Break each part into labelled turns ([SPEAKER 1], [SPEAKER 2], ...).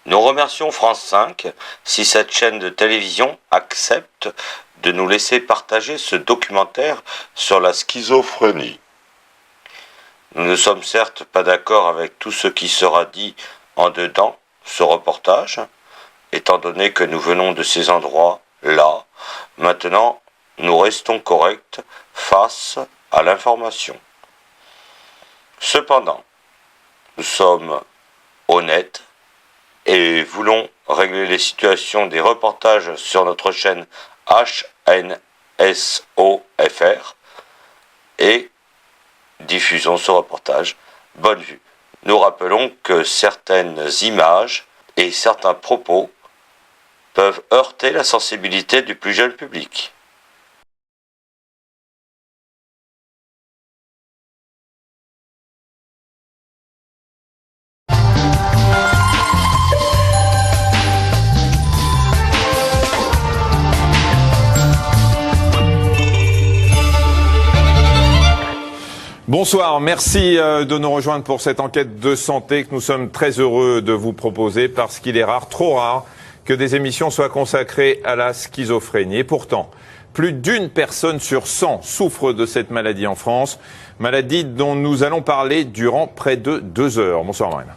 [SPEAKER 1] Nous remercions France 5 si cette chaîne de télévision accepte de nous laisser partager ce documentaire sur la schizophrénie. Nous ne sommes certes pas d'accord avec tout ce qui sera dit en dedans ce reportage, étant donné que nous venons de ces endroits-là. Maintenant, nous restons corrects face à l'information. Cependant, nous sommes honnêtes et voulons régler les situations des reportages sur notre chaîne HNSOFR et diffusons ce reportage. Bonne vue. Nous rappelons que certaines images et certains propos peuvent heurter la sensibilité du plus jeune public.
[SPEAKER 2] Bonsoir, merci de nous rejoindre pour cette enquête de santé que nous sommes très heureux de vous proposer parce qu'il est rare, trop rare, que des émissions soient consacrées à la schizophrénie. Et pourtant, plus d'une personne sur 100 souffre de cette maladie en France, maladie dont nous allons parler durant près de 2 heures. Bonsoir Marine.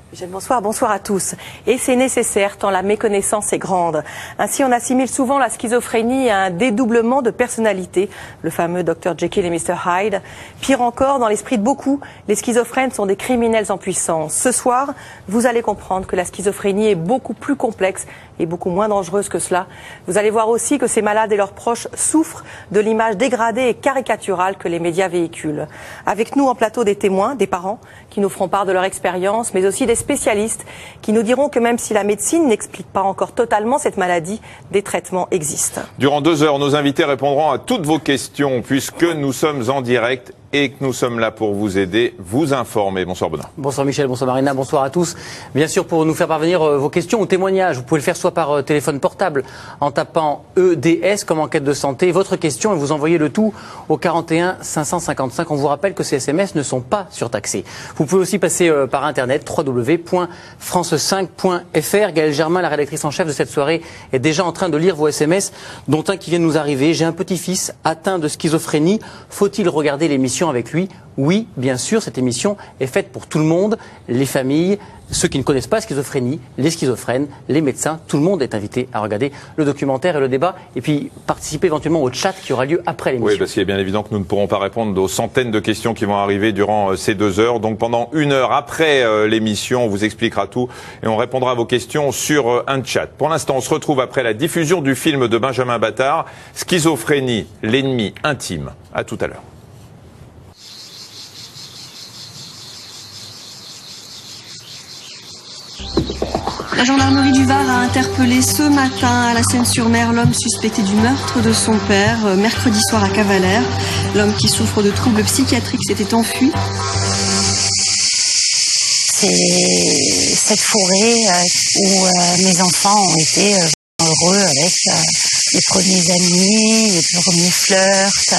[SPEAKER 3] Bonsoir à tous. Et c'est nécessaire tant la méconnaissance est grande. Ainsi, on assimile souvent la schizophrénie à un dédoublement de personnalité, le fameux Dr Jekyll et Mr Hyde. Pire encore, dans l'esprit de beaucoup, les schizophrènes sont des criminels en puissance. Ce soir, vous allez comprendre que la schizophrénie est beaucoup plus complexe et beaucoup moins dangereuse que cela. Vous allez voir aussi que ces malades et leurs proches souffrent de l'image dégradée et caricaturale que les médias véhiculent. Avec nous en plateau des témoins, des parents, qui nous feront part de leur expérience, mais aussi des spécialistes qui nous diront que même si la médecine n'explique pas encore totalement cette maladie, des traitements existent.
[SPEAKER 2] Durant 2 heures, nos invités répondront à toutes vos questions puisque nous sommes en direct et que nous sommes là pour vous aider, vous informer. Bonsoir Benoît.
[SPEAKER 4] Bonsoir Michel, bonsoir Marina, bonsoir à tous. Bien sûr, pour nous faire parvenir vos questions ou témoignages, vous pouvez le faire soit par téléphone portable en tapant EDS comme enquête de santé, votre question, et vous envoyez le tout au 41 555. On vous rappelle que ces SMS ne sont pas surtaxés. Vous pouvez aussi passer par internet www.france5.fr. Gaëlle Germain, la rédactrice en chef de cette soirée, est déjà en train de lire vos SMS, dont un qui vient de nous arriver. J'ai un petit-fils atteint de schizophrénie. Faut-il regarder l'émission avec lui? Oui, bien sûr, cette émission est faite pour tout le monde, les familles, ceux qui ne connaissent pas la schizophrénie, les schizophrènes, les médecins, tout le monde est invité à regarder le documentaire et le débat et puis participer éventuellement au chat qui aura lieu après l'émission.
[SPEAKER 2] Oui, parce qu'il est bien évident que nous ne pourrons pas répondre aux centaines de questions qui vont arriver durant ces 2 heures. Donc pendant 1 heure après l'émission, on vous expliquera tout et on répondra à vos questions sur un chat. Pour l'instant, on se retrouve après la diffusion du film de Benjamin Battard, Schizophrénie, l'ennemi intime. À tout à l'heure.
[SPEAKER 5] La gendarmerie du Var a interpellé ce matin à la Seine-sur-Mer l'homme suspecté du meurtre de son père, mercredi soir à Cavalère. L'homme qui souffre de troubles psychiatriques s'était enfui.
[SPEAKER 6] C'est cette forêt où mes enfants ont été heureux avec les premiers amis, les premiers flirts,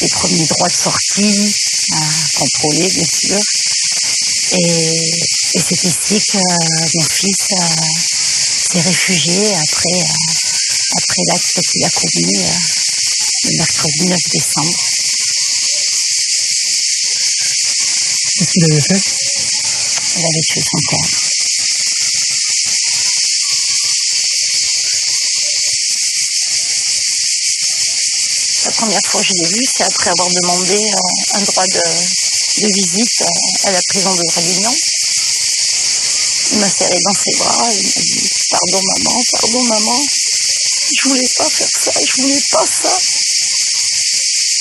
[SPEAKER 6] les premiers droits de sortie, contrôlés bien sûr. Et c'est ici que mon fils s'est réfugié après l'acte qu'il a commis le mercredi 9 décembre.
[SPEAKER 7] Qu'est-ce qu'il avait fait?
[SPEAKER 6] Il avait tué son père. La première fois que je l'ai vu, c'est après avoir demandé un droit de visite à la prison de Réunion. Il m'a serré dans ses bras, il m'a dit « Pardon maman, je voulais pas faire ça, je voulais pas ça.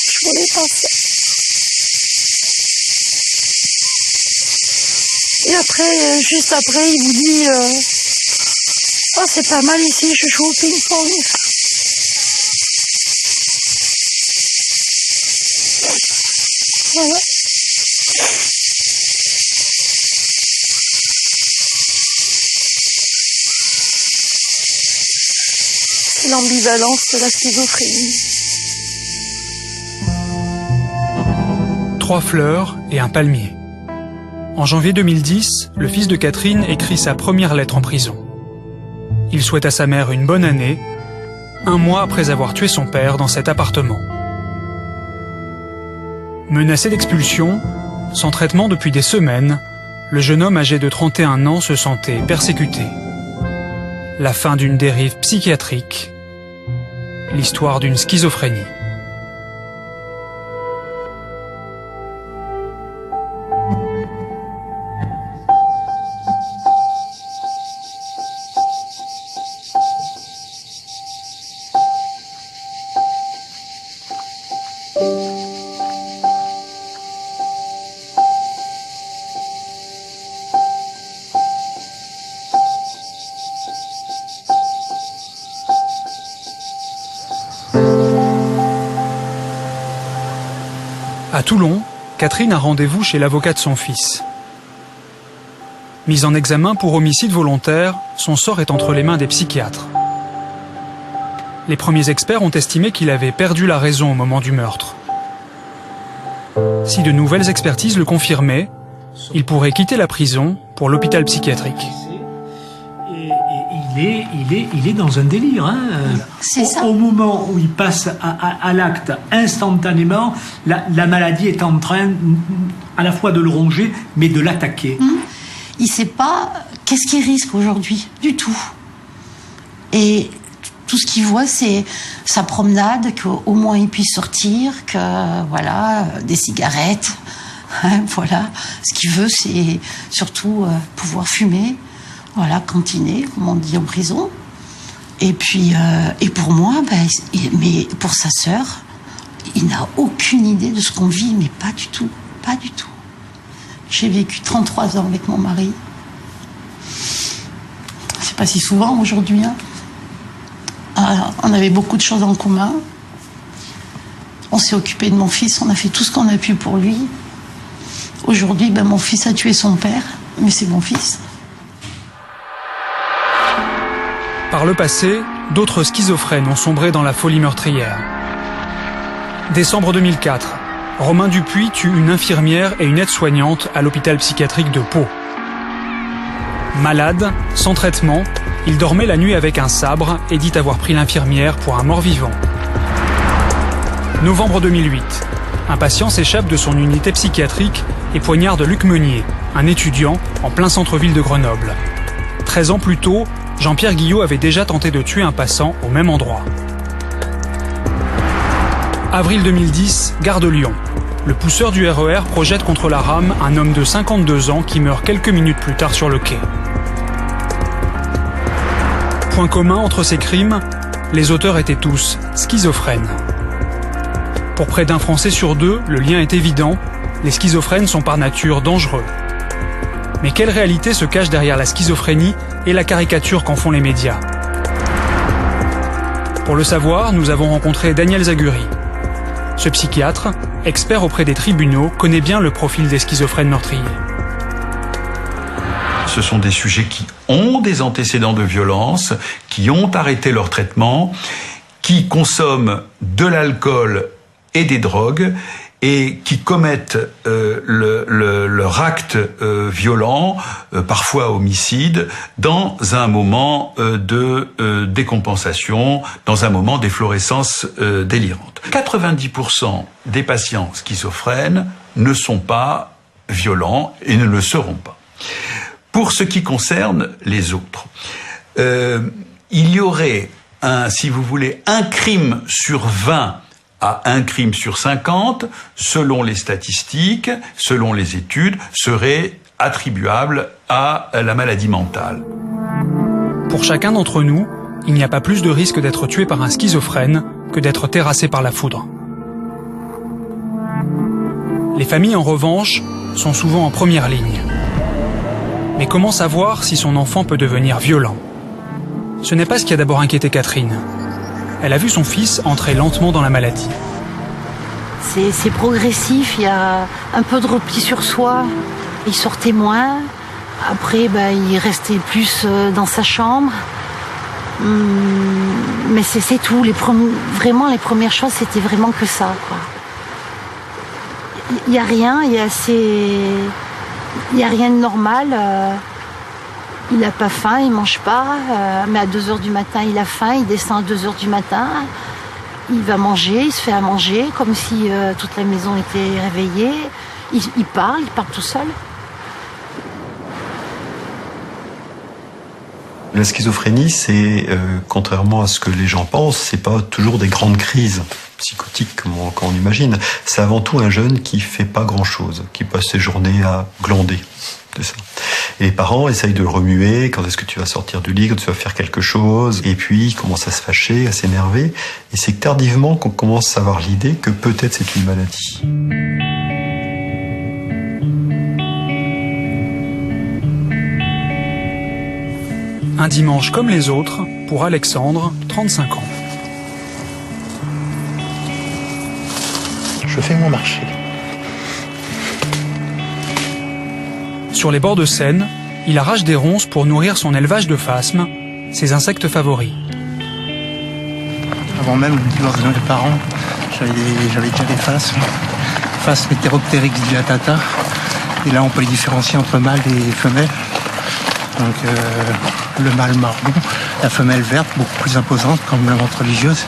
[SPEAKER 6] Je voulais pas ça. » Et après, juste après, il vous dit « Oh, c'est pas mal ici, je joue au ping-pong. » Voilà. C'est l'ambivalence de la schizophrénie.
[SPEAKER 7] 3 fleurs et un palmier.
[SPEAKER 8] En janvier 2010, le fils de Catherine écrit sa première lettre en prison. Il souhaite à sa mère une bonne année, 1 mois après avoir tué son père dans cet appartement. Menacé d'expulsion, sans traitement depuis des semaines, le jeune homme âgé de 31 ans se sentait persécuté. La fin d'une dérive psychiatrique, l'histoire d'une schizophrénie. À Toulon, Catherine a rendez-vous chez l'avocat de son fils. Mise en examen pour homicide volontaire, son sort est entre les mains des psychiatres. Les premiers experts ont estimé qu'il avait perdu la raison au moment du meurtre. Si de nouvelles expertises le confirmaient, il pourrait quitter la prison pour l'hôpital psychiatrique.
[SPEAKER 7] Il est dans un délire. Hein.
[SPEAKER 6] C'est ça.
[SPEAKER 7] Au moment où il passe à l'acte instantanément, la maladie est en train à la fois de le ronger, mais de l'attaquer.
[SPEAKER 6] Il ne sait pas qu'est-ce qu'il risque aujourd'hui, du tout. Et tout ce qu'il voit, c'est sa promenade, qu'au moins il puisse sortir, que voilà, des cigarettes. Hein, voilà. Ce qu'il veut, c'est surtout pouvoir fumer. Voilà, cantiner, comme on dit en prison. Et puis, et pour moi, mais pour sa sœur, il n'a aucune idée de ce qu'on vit, mais pas du tout, pas du tout. J'ai vécu 33 ans avec mon mari. C'est pas si souvent aujourd'hui. Hein. Alors, on avait beaucoup de choses en commun. On s'est occupé de mon fils, on a fait tout ce qu'on a pu pour lui. Aujourd'hui, mon fils a tué son père, mais c'est mon fils.
[SPEAKER 8] Par le passé, d'autres schizophrènes ont sombré dans la folie meurtrière. Décembre 2004, Romain Dupuis tue une infirmière et une aide-soignante à l'hôpital psychiatrique de Pau. Malade, sans traitement, il dormait la nuit avec un sabre et dit avoir pris l'infirmière pour un mort-vivant. Novembre 2008, un patient s'échappe de son unité psychiatrique et poignarde Luc Meunier, un étudiant en plein centre-ville de Grenoble. 13 ans plus tôt, Jean-Pierre Guillot avait déjà tenté de tuer un passant au même endroit. Avril 2010, gare de Lyon. Le pousseur du RER projette contre la rame un homme de 52 ans qui meurt quelques minutes plus tard sur le quai. Point commun entre ces crimes, les auteurs étaient tous schizophrènes. Pour près d'un Français sur 2, le lien est évident, les schizophrènes sont par nature dangereux. Mais quelle réalité se cache derrière la schizophrénie et la caricature qu'en font les médias? Pour le savoir, nous avons rencontré Daniel Zaguri. Ce psychiatre, expert auprès des tribunaux, connaît bien le profil des schizophrènes meurtriers.
[SPEAKER 9] Ce sont des sujets qui ont des antécédents de violence, qui ont arrêté leur traitement, qui consomment de l'alcool et des drogues, et qui commettent leur acte violent, parfois homicide, dans un moment de décompensation, dans un moment d'efflorescence délirante. 90% des patients schizophrènes ne sont pas violents et ne le seront pas. Pour ce qui concerne les autres, il y aurait, si vous voulez, un crime sur 20 à un crime sur 50, selon les statistiques, selon les études, serait attribuable à la maladie mentale.
[SPEAKER 8] Pour chacun d'entre nous, il n'y a pas plus de risque d'être tué par un schizophrène que d'être terrassé par la foudre. Les familles, en revanche, sont souvent en première ligne. Mais comment savoir si son enfant peut devenir violent? Ce n'est pas ce qui a d'abord inquiété Catherine. Elle a vu son fils entrer lentement dans la maladie.
[SPEAKER 6] C'est progressif, il y a un peu de repli sur soi. Il sortait moins. Après, il restait plus dans sa chambre. Mais c'est tout. Vraiment, les premières choses, c'était vraiment que ça, quoi. Il n'y a rien, Il n'y a rien de normal. Il n'a pas faim, il ne mange pas. Mais à 2 h du matin, il a faim, il descend à 2 h du matin. Il va manger, il se fait à manger, comme si toute la maison était réveillée. Il parle tout seul.
[SPEAKER 10] La schizophrénie, c'est, contrairement à ce que les gens pensent, c'est pas toujours des grandes crises psychotiques comme on imagine. C'est avant tout un jeune qui fait pas grand-chose, qui passe ses journées à glander. C'est ça. Et les parents essayent de le remuer, quand est-ce que tu vas sortir du lit, quand tu vas faire quelque chose, et puis il commence à se fâcher, à s'énerver, et c'est tardivement qu'on commence à avoir l'idée que peut-être c'est une maladie.
[SPEAKER 8] Un dimanche comme les autres pour Alexandre, 35 ans.
[SPEAKER 11] Je fais mon marché.
[SPEAKER 8] Sur les bords de Seine, il arrache des ronces pour nourrir son élevage de phasmes, ses insectes favoris.
[SPEAKER 11] Avant même le divorce de mes parents, j'avais déjà des phasmes. Phasmes Heteropteryx dilatata. Et là, on peut les différencier entre mâles et femelles. Donc le mâle marron, la femelle verte, beaucoup plus imposante comme la menthe religieuse.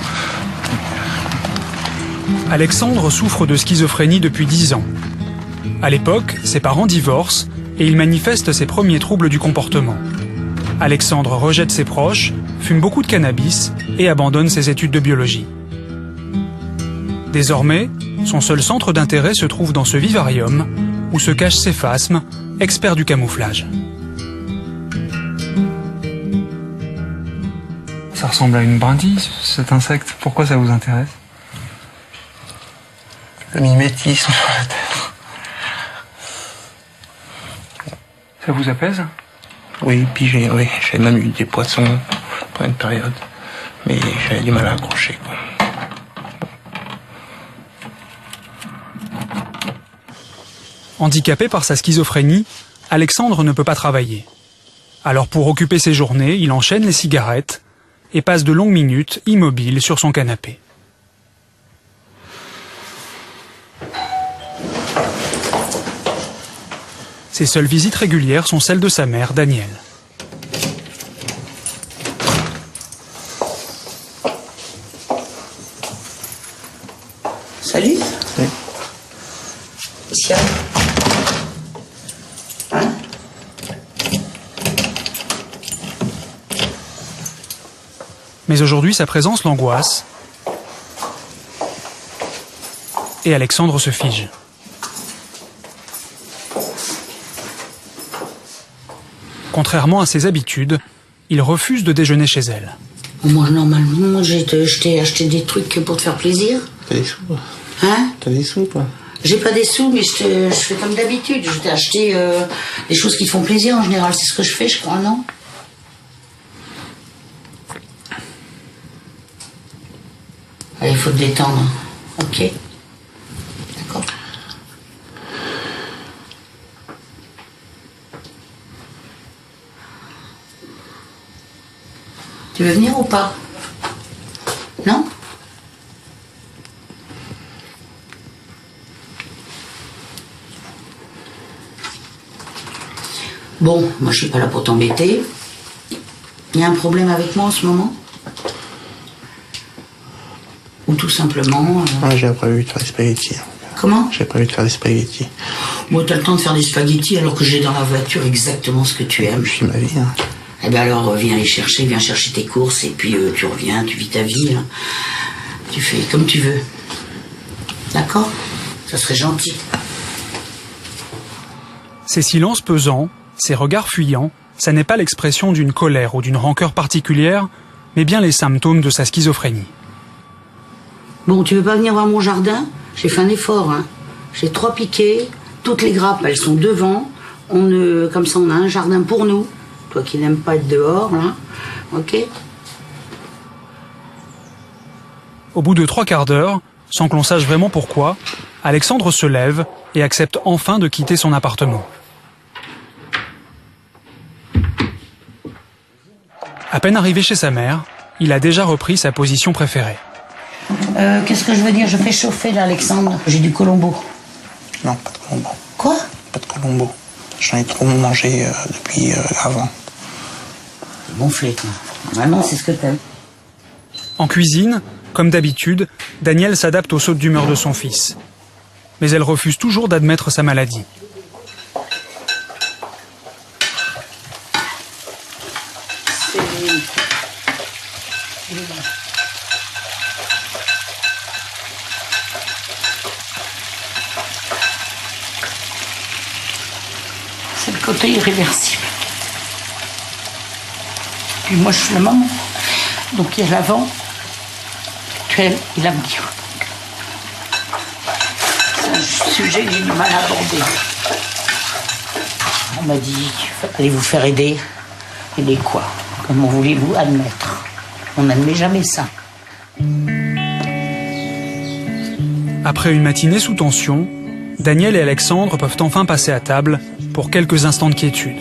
[SPEAKER 8] Alexandre souffre de schizophrénie depuis 10 ans. À l'époque, ses parents divorcent et il manifeste ses premiers troubles du comportement. Alexandre rejette ses proches, fume beaucoup de cannabis et abandonne ses études de biologie. Désormais, son seul centre d'intérêt se trouve dans ce vivarium où se cachent ses phasmes, expert du camouflage.
[SPEAKER 12] Ça ressemble à une brindille, cet insecte. Pourquoi ça vous intéresse?
[SPEAKER 11] Le mimétisme, peut-être.
[SPEAKER 12] Ça vous apaise?
[SPEAKER 11] Oui, puis j'ai même eu des poissons pendant une période. Mais j'avais du mal à accrocher, quoi.
[SPEAKER 8] Handicapé par sa schizophrénie, Alexandre ne peut pas travailler. Alors pour occuper ses journées, il enchaîne les cigarettes et passe de longues minutes immobile sur son canapé. Ses seules visites régulières sont celles de sa mère, Danielle.
[SPEAKER 13] Salut.
[SPEAKER 11] Oui.
[SPEAKER 13] Ici. Hein?
[SPEAKER 8] Mais aujourd'hui, sa présence l'angoisse et Alexandre se fige. Contrairement à ses habitudes, il refuse de déjeuner chez elle.
[SPEAKER 13] Moi, normalement, je t'ai acheté des trucs pour te faire plaisir.
[SPEAKER 11] T'as des sous?
[SPEAKER 13] Hein?
[SPEAKER 11] T'as des sous, toi?
[SPEAKER 13] J'ai pas des sous, mais je fais comme d'habitude. Je t'ai acheté des choses qui te font plaisir en général. C'est ce que je fais, je crois, non? Allez, il faut te détendre. Ok? D'accord. Tu veux venir ou pas? Non? Bon, moi je suis pas là pour t'embêter. Il y a un problème avec moi en ce moment? Ou tout simplement...
[SPEAKER 11] J'ai prévu de faire des spaghettis.
[SPEAKER 13] Comment?
[SPEAKER 11] J'ai prévu de faire des spaghettis.
[SPEAKER 13] Bon, t'as le temps de faire des spaghettis alors que j'ai dans la voiture exactement ce que tu aimes.
[SPEAKER 11] Je suis ma vie. Hein.
[SPEAKER 13] Eh ben alors, viens chercher tes courses et puis tu reviens, tu vis ta vie. Hein. Tu fais comme tu veux. D'accord? Ça serait gentil.
[SPEAKER 8] Ces silences pesants, ces regards fuyants, ça n'est pas l'expression d'une colère ou d'une rancœur particulière, mais bien les symptômes de sa schizophrénie.
[SPEAKER 13] Bon, tu veux pas venir voir mon jardin? J'ai fait un effort, hein. J'ai 3 piquets, toutes les grappes, elles sont devant. Comme ça, on a un jardin pour nous. Toi qui n'aimes pas être dehors, hein. Ok?
[SPEAKER 8] Au bout de 3 quarts d'heure, sans que l'on sache vraiment pourquoi, Alexandre se lève et accepte enfin de quitter son appartement. À peine arrivé chez sa mère, il a déjà repris sa position préférée.
[SPEAKER 13] Qu'est-ce que je veux dire? Je fais chauffer là, Alexandre. J'ai du Colombo.
[SPEAKER 11] Non, pas de Colombo.
[SPEAKER 13] Quoi?
[SPEAKER 11] Pas de Colombo. J'en ai trop mangé depuis avant.
[SPEAKER 13] Gonflé, quoi. Normalement, c'est ce que t'aimes.
[SPEAKER 8] En cuisine, comme d'habitude, Danielle s'adapte aux sautes d'humeur de son fils. Mais elle refuse toujours d'admettre sa maladie.
[SPEAKER 13] C'est le côté irréversible. Puis moi, je suis la maman. Donc il y a l'avant, actuel et l'avenir. C'est un sujet que j'ai du mal à aborder. On m'a dit, allez vous faire aider. Aider quoi? Comment voulez-vous admettre? On n'admet jamais ça.
[SPEAKER 8] Après une matinée sous tension, Daniel et Alexandre peuvent enfin passer à table pour quelques instants de quiétude.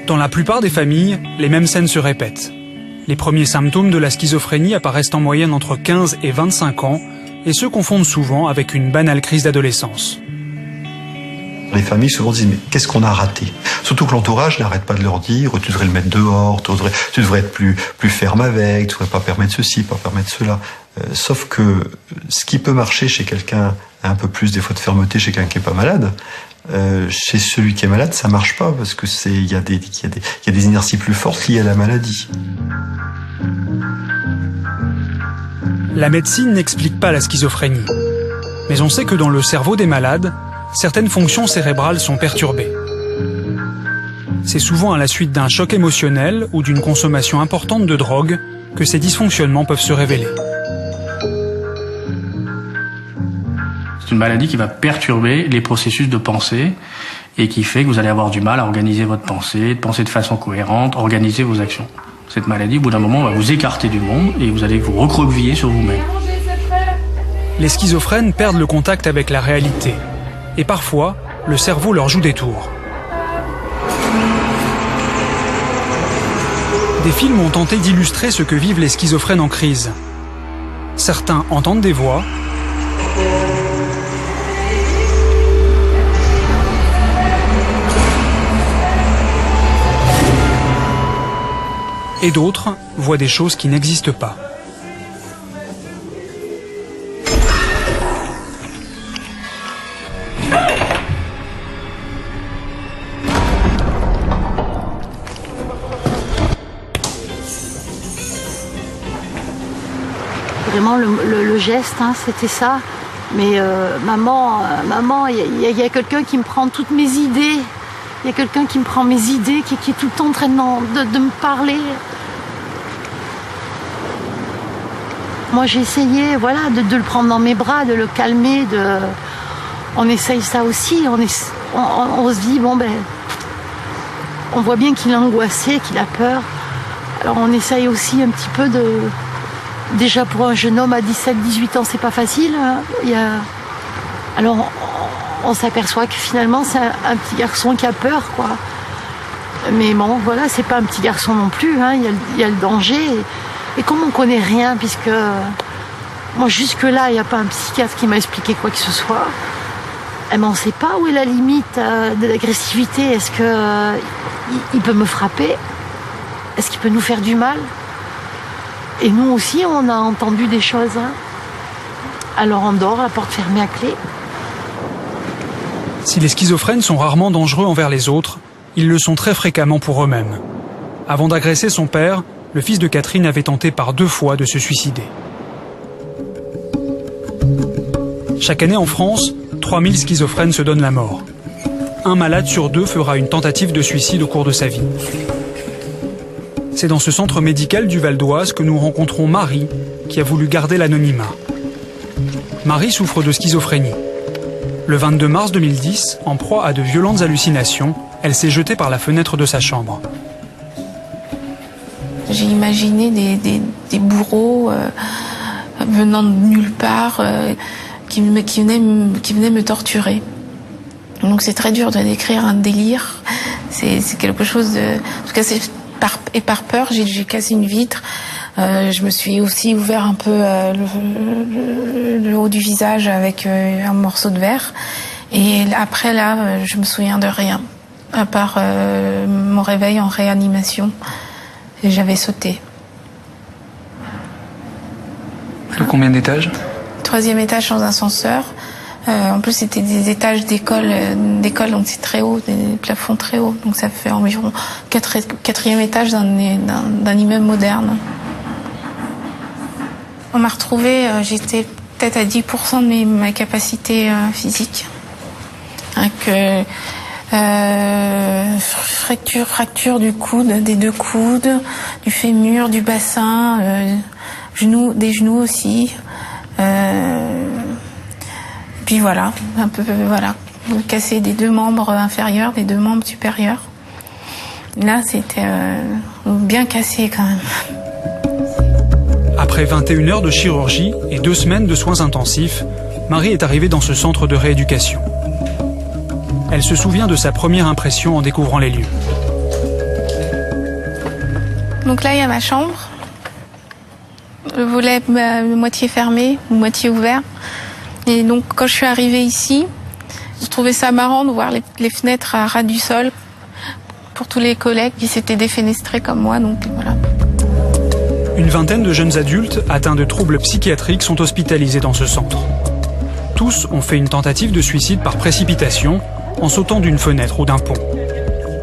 [SPEAKER 8] Dans la plupart des familles, les mêmes scènes se répètent. Les premiers symptômes de la schizophrénie apparaissent en moyenne entre 15 et 25 ans et se confondent souvent avec une banale crise d'adolescence.
[SPEAKER 10] Les familles souvent disent, mais qu'est-ce qu'on a raté? Surtout que l'entourage n'arrête pas de leur dire, tu devrais le mettre dehors, tu devrais être plus ferme avec, tu devrais pas permettre ceci, pas permettre cela. Sauf que ce qui peut marcher chez quelqu'un, un peu plus des fois de fermeté chez quelqu'un qui est pas malade, chez celui qui est malade, ça marche pas, parce que il y a des inerties plus fortes liées à la maladie.
[SPEAKER 8] La médecine n'explique pas la schizophrénie. Mais on sait que dans le cerveau des malades, certaines fonctions cérébrales sont perturbées. C'est souvent à la suite d'un choc émotionnel ou d'une consommation importante de drogue que ces dysfonctionnements peuvent se révéler.
[SPEAKER 14] C'est une maladie qui va perturber les processus de pensée et qui fait que vous allez avoir du mal à organiser votre pensée, de penser de façon cohérente, organiser vos actions. Cette maladie, au bout d'un moment, va vous écarter du monde et vous allez vous recroqueviller sur vous-même.
[SPEAKER 8] Les schizophrènes perdent le contact avec la réalité. Et parfois, le cerveau leur joue des tours. Des films ont tenté d'illustrer ce que vivent les schizophrènes en crise. Certains entendent des voix, et d'autres voient des choses qui n'existent pas.
[SPEAKER 15] Vraiment le geste, hein, c'était ça. Mais maman, il y a quelqu'un qui me prend toutes mes idées. Il y a quelqu'un qui me prend mes idées, qui est tout le temps en train de me parler. Moi, j'ai essayé, voilà, de le prendre dans mes bras, de le calmer. On essaye ça aussi. On se dit, bon ben, on voit bien qu'il est angoissé, qu'il a peur. Alors on essaye aussi un petit peu de... Déjà pour un jeune homme à 17-18 ans, c'est pas facile. Hein. Alors on s'aperçoit que finalement c'est un petit garçon qui a peur, quoi. Mais bon, voilà, c'est pas un petit garçon non plus. Hein. Il y a le danger. Et comme on connaît rien, puisque moi jusque-là, il n'y a pas un psychiatre qui m'a expliqué quoi que ce soit. Eh ben, on ne sait pas où est la limite de l'agressivité. Est-ce qu'il peut me frapper? Est-ce qu'il peut nous faire du mal? Et nous aussi, on a entendu des choses. Hein. Alors on dort, la porte fermée à clé.
[SPEAKER 8] Si les schizophrènes sont rarement dangereux envers les autres, ils le sont très fréquemment pour eux-mêmes. Avant d'agresser son père, le fils de Catherine avait tenté par 2 fois de se suicider. Chaque année en France, 3000 schizophrènes se donnent la mort. Un malade sur 2 fera une tentative de suicide au cours de sa vie. C'est dans ce centre médical du Val d'Oise que nous rencontrons Marie, qui a voulu garder l'anonymat. Marie souffre de schizophrénie. Le 22 mars 2010, en proie à de violentes hallucinations, elle s'est jetée par la fenêtre de sa chambre.
[SPEAKER 16] J'ai imaginé des bourreaux venant de nulle part, qui venaient me torturer. Donc c'est très dur de décrire un délire. C'est quelque chose de... En tout cas, par peur, j'ai cassé une vitre. Je me suis aussi ouvert un peu le haut du visage avec un morceau de verre. Et après là, je me souviens de rien, à part mon réveil en réanimation. Et j'avais sauté.
[SPEAKER 12] De combien d'étages ?
[SPEAKER 16] 3e étage sans ascenseur. En plus, c'était des étages d'école, donc c'est très haut, des plafonds très hauts. Donc ça fait environ 4e étage d'un immeuble moderne. On m'a retrouvée, j'étais peut-être à 10% de ma capacité physique. Avec fracture du coude, des 2 coudes, du fémur, du bassin, des genoux aussi. Puis voilà, un peu cassé des 2 membres inférieurs, des 2 membres supérieurs. Là, c'était bien cassé quand même.
[SPEAKER 8] Après 21 heures de chirurgie et 2 semaines de soins intensifs, Marie est arrivée dans ce centre de rééducation. Elle se souvient de sa première impression en découvrant les lieux.
[SPEAKER 16] Donc là, il y a ma chambre. Le volet moitié fermé ou moitié ouvert. Et donc, quand je suis arrivée ici, je trouvais ça marrant de voir les fenêtres à ras du sol pour tous les collègues qui s'étaient défenestrés comme moi. Donc voilà.
[SPEAKER 8] Une vingtaine de jeunes adultes atteints de troubles psychiatriques sont hospitalisés dans ce centre. Tous ont fait une tentative de suicide par précipitation en sautant d'une fenêtre ou d'un pont.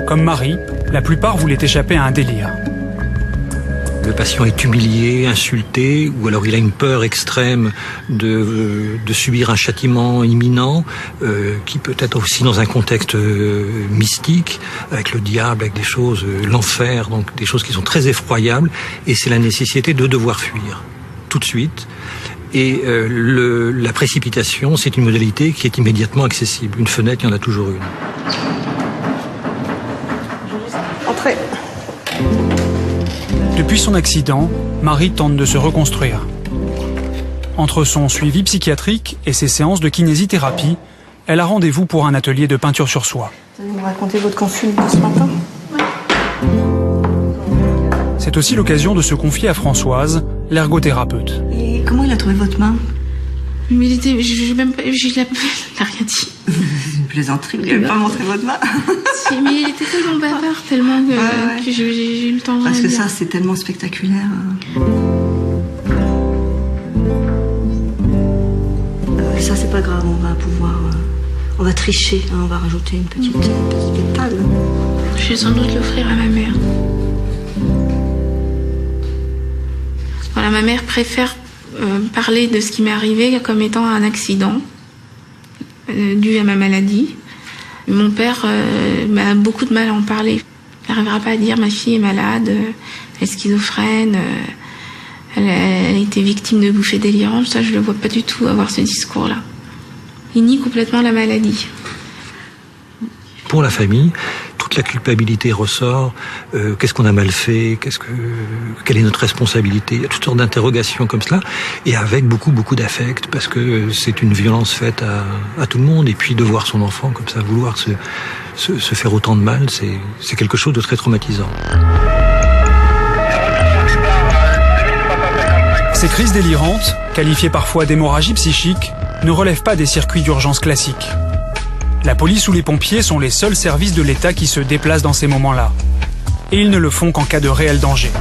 [SPEAKER 8] Comme Marie, la plupart voulaient échapper à un délire.
[SPEAKER 17] Le patient est humilié, insulté, ou alors il a une peur extrême de subir un châtiment imminent, qui peut être aussi dans un contexte mystique, avec le diable, avec des choses, l'enfer, donc des choses qui sont très effroyables, et c'est la nécessité de devoir fuir, tout de suite. Et la précipitation, c'est une modalité qui est immédiatement accessible. Une fenêtre, il y en a toujours une.
[SPEAKER 3] Entrez.
[SPEAKER 8] Depuis son accident, Marie tente de se reconstruire. Entre son suivi psychiatrique et ses séances de kinésithérapie, elle a rendez-vous pour un atelier de peinture sur soie.
[SPEAKER 3] Vous allez me raconter votre consulte de ce matin ?
[SPEAKER 8] C'est aussi l'occasion de se confier à Françoise, l'ergothérapeute.
[SPEAKER 5] Et comment il a trouvé votre main?
[SPEAKER 16] Mais il était, il n'a rien dit.
[SPEAKER 5] Une plaisanterie, vous lui avez pas montré votre main?
[SPEAKER 16] Si, mais il était tellement bavard, tellement que j'ai eu le temps de
[SPEAKER 5] Parce que
[SPEAKER 16] dire.
[SPEAKER 5] ça, c'est tellement spectaculaire. Ça, c'est pas grave, on va pouvoir... on va tricher, hein, on va rajouter une petite étale.
[SPEAKER 16] Je vais sans doute l'offrir à ma mère. Voilà, ma mère préfère parler de ce qui m'est arrivé comme étant un accident dû à ma maladie. Mon père m'a beaucoup de mal à en parler. Il n'arrivera pas à dire ma fille est malade, elle est schizophrène, elle a été victime de bouffées délirantes. Ça, je ne le vois pas du tout avoir ce discours-là. Il nie complètement la maladie.
[SPEAKER 17] Pour la famille, toute la culpabilité ressort. Qu'est-ce qu'on a mal fait? Quelle est notre responsabilité? Il y a toutes sortes d'interrogations comme cela, et avec beaucoup d'affect, parce que c'est une violence faite à tout le monde. Et puis de voir son enfant comme ça, vouloir se faire autant de mal, c'est quelque chose de très traumatisant.
[SPEAKER 8] Ces crises délirantes, qualifiées parfois d'hémorragie psychique, ne relèvent pas des circuits d'urgence classiques. La police ou les pompiers sont les seuls services de l'État qui se déplacent dans ces moments-là. Et ils ne le font qu'en cas de réel danger.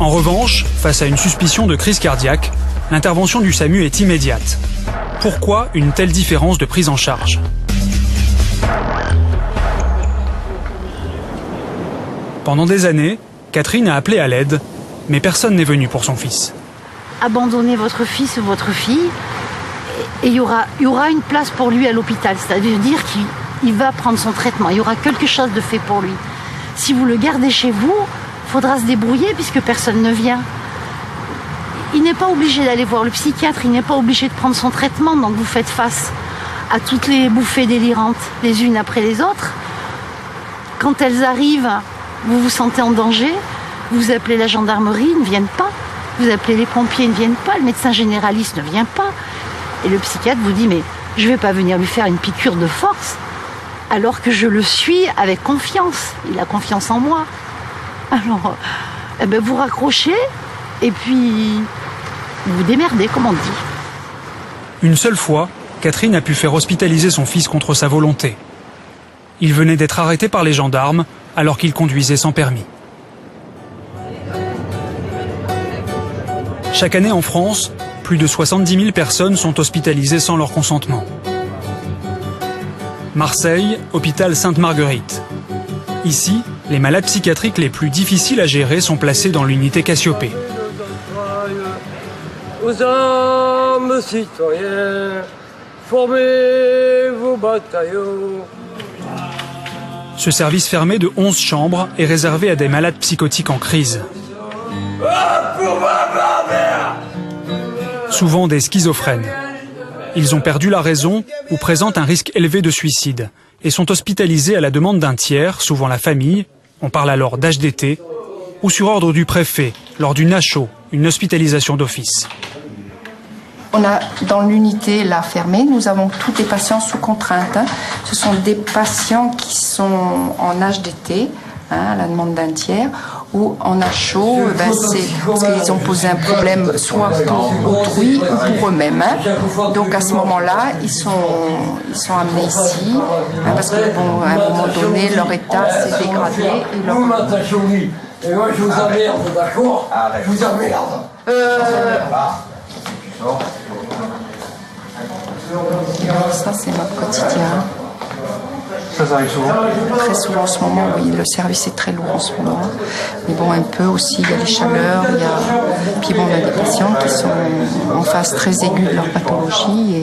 [SPEAKER 8] En revanche, face à une suspicion de crise cardiaque, l'intervention du SAMU est immédiate. Pourquoi une telle différence de prise en charge ? Pendant des années, Catherine a appelé à l'aide, mais personne n'est venu pour son fils.
[SPEAKER 15] Abandonnez votre fils ou votre fille, et il y aura une place pour lui à l'hôpital. C'est-à-dire qu'il va prendre son traitement. Il y aura quelque chose de fait pour lui. Si vous le gardez chez vous, il faudra se débrouiller puisque personne ne vient. Il n'est pas obligé d'aller voir le psychiatre, il n'est pas obligé de prendre son traitement. Donc vous faites face à toutes les bouffées délirantes, les unes après les autres. Quand elles arrivent, vous vous sentez en danger, vous appelez la gendarmerie, ils ne viennent pas. Vous appelez les pompiers, ils ne viennent pas. Le médecin généraliste ne vient pas. Et le psychiatre vous dit, mais je ne vais pas venir lui faire une piqûre de force, alors que je le suis avec confiance. Il a confiance en moi. Alors, vous raccrochez, et puis vous vous démerdez, comme on dit.
[SPEAKER 8] Une seule fois, Catherine a pu faire hospitaliser son fils contre sa volonté. Il venait d'être arrêté par les gendarmes alors qu'il conduisait sans permis. Chaque année en France, plus de 70 000 personnes sont hospitalisées sans leur consentement. Marseille, hôpital Sainte-Marguerite. Ici, les malades psychiatriques les plus difficiles à gérer sont placés dans l'unité Cassiopée.
[SPEAKER 18] Aux hommes citoyens, formez vos bataillons.
[SPEAKER 8] Ce service fermé de 11 chambres est réservé à des malades psychotiques en crise. Souvent des schizophrènes. Ils ont perdu la raison ou présentent un risque élevé de suicide et sont hospitalisés à la demande d'un tiers, souvent la famille, on parle alors d'HDT, ou sur ordre du préfet, lors d'une HO, une hospitalisation d'office.
[SPEAKER 19] On a dans l'unité là fermée, nous avons tous les patients sous contrainte. Ce sont des patients qui sont en HDT, à la demande d'un tiers, ou en HO, c'est parce qu'ils ont posé un problème soit pour autrui ou pour eux-mêmes. Donc à ce moment-là, ils sont amenés ici, parce que bon, à un moment donné, leur état s'est dégradé. Et leur...
[SPEAKER 18] Et moi je vous emmerde, d'accord? Je vous emmerde.
[SPEAKER 19] Ça c'est notre quotidien.
[SPEAKER 12] Ça arrive souvent?
[SPEAKER 19] Très souvent en ce moment, oui, le service est très lourd en ce moment. Mais bon, un peu aussi, il y a les chaleurs, puis bon, on a des patients qui sont en phase très aiguë de leur pathologie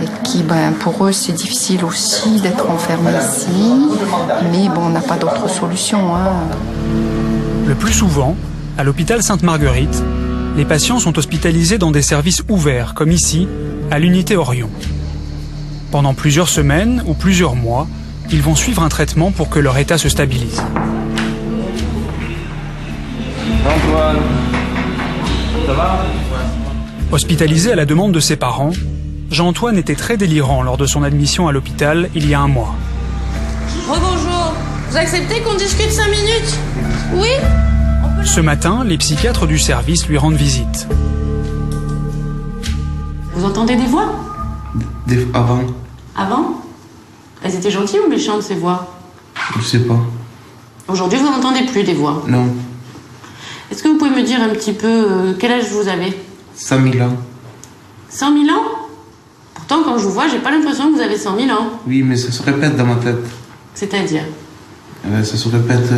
[SPEAKER 19] et qui, pour eux, c'est difficile aussi d'être enfermés ici. Mais bon, on n'a pas d'autre solution.
[SPEAKER 8] Le plus souvent, à l'hôpital Sainte-Marguerite, les patients sont hospitalisés dans des services ouverts, comme ici, à l'unité Orion. Pendant plusieurs semaines ou plusieurs mois, ils vont suivre un traitement pour que leur état se stabilise.
[SPEAKER 12] Antoine, ça va?
[SPEAKER 8] Hospitalisé à la demande de ses parents, Jean-Antoine était très délirant lors de son admission à l'hôpital il y a un mois.
[SPEAKER 20] Rebonjour, vous acceptez qu'on discute 5 minutes? Oui?
[SPEAKER 8] Ce matin, les psychiatres du service lui rendent visite.
[SPEAKER 20] Vous entendez des voix?
[SPEAKER 21] Avant.
[SPEAKER 20] Avant? Elles étaient gentilles ou méchantes, ces voix?
[SPEAKER 21] Je sais pas.
[SPEAKER 20] Aujourd'hui, vous n'entendez plus des voix?
[SPEAKER 21] Non.
[SPEAKER 20] Est-ce que vous pouvez me dire un petit peu quel âge vous avez?
[SPEAKER 21] 100 000 ans.
[SPEAKER 20] 100 000 ans? Pourtant, quand je vous vois, j'ai pas l'impression que vous avez 100 000 ans.
[SPEAKER 21] Oui, mais ça se répète dans ma tête.
[SPEAKER 20] C'est-à-dire?
[SPEAKER 21] Ça se répète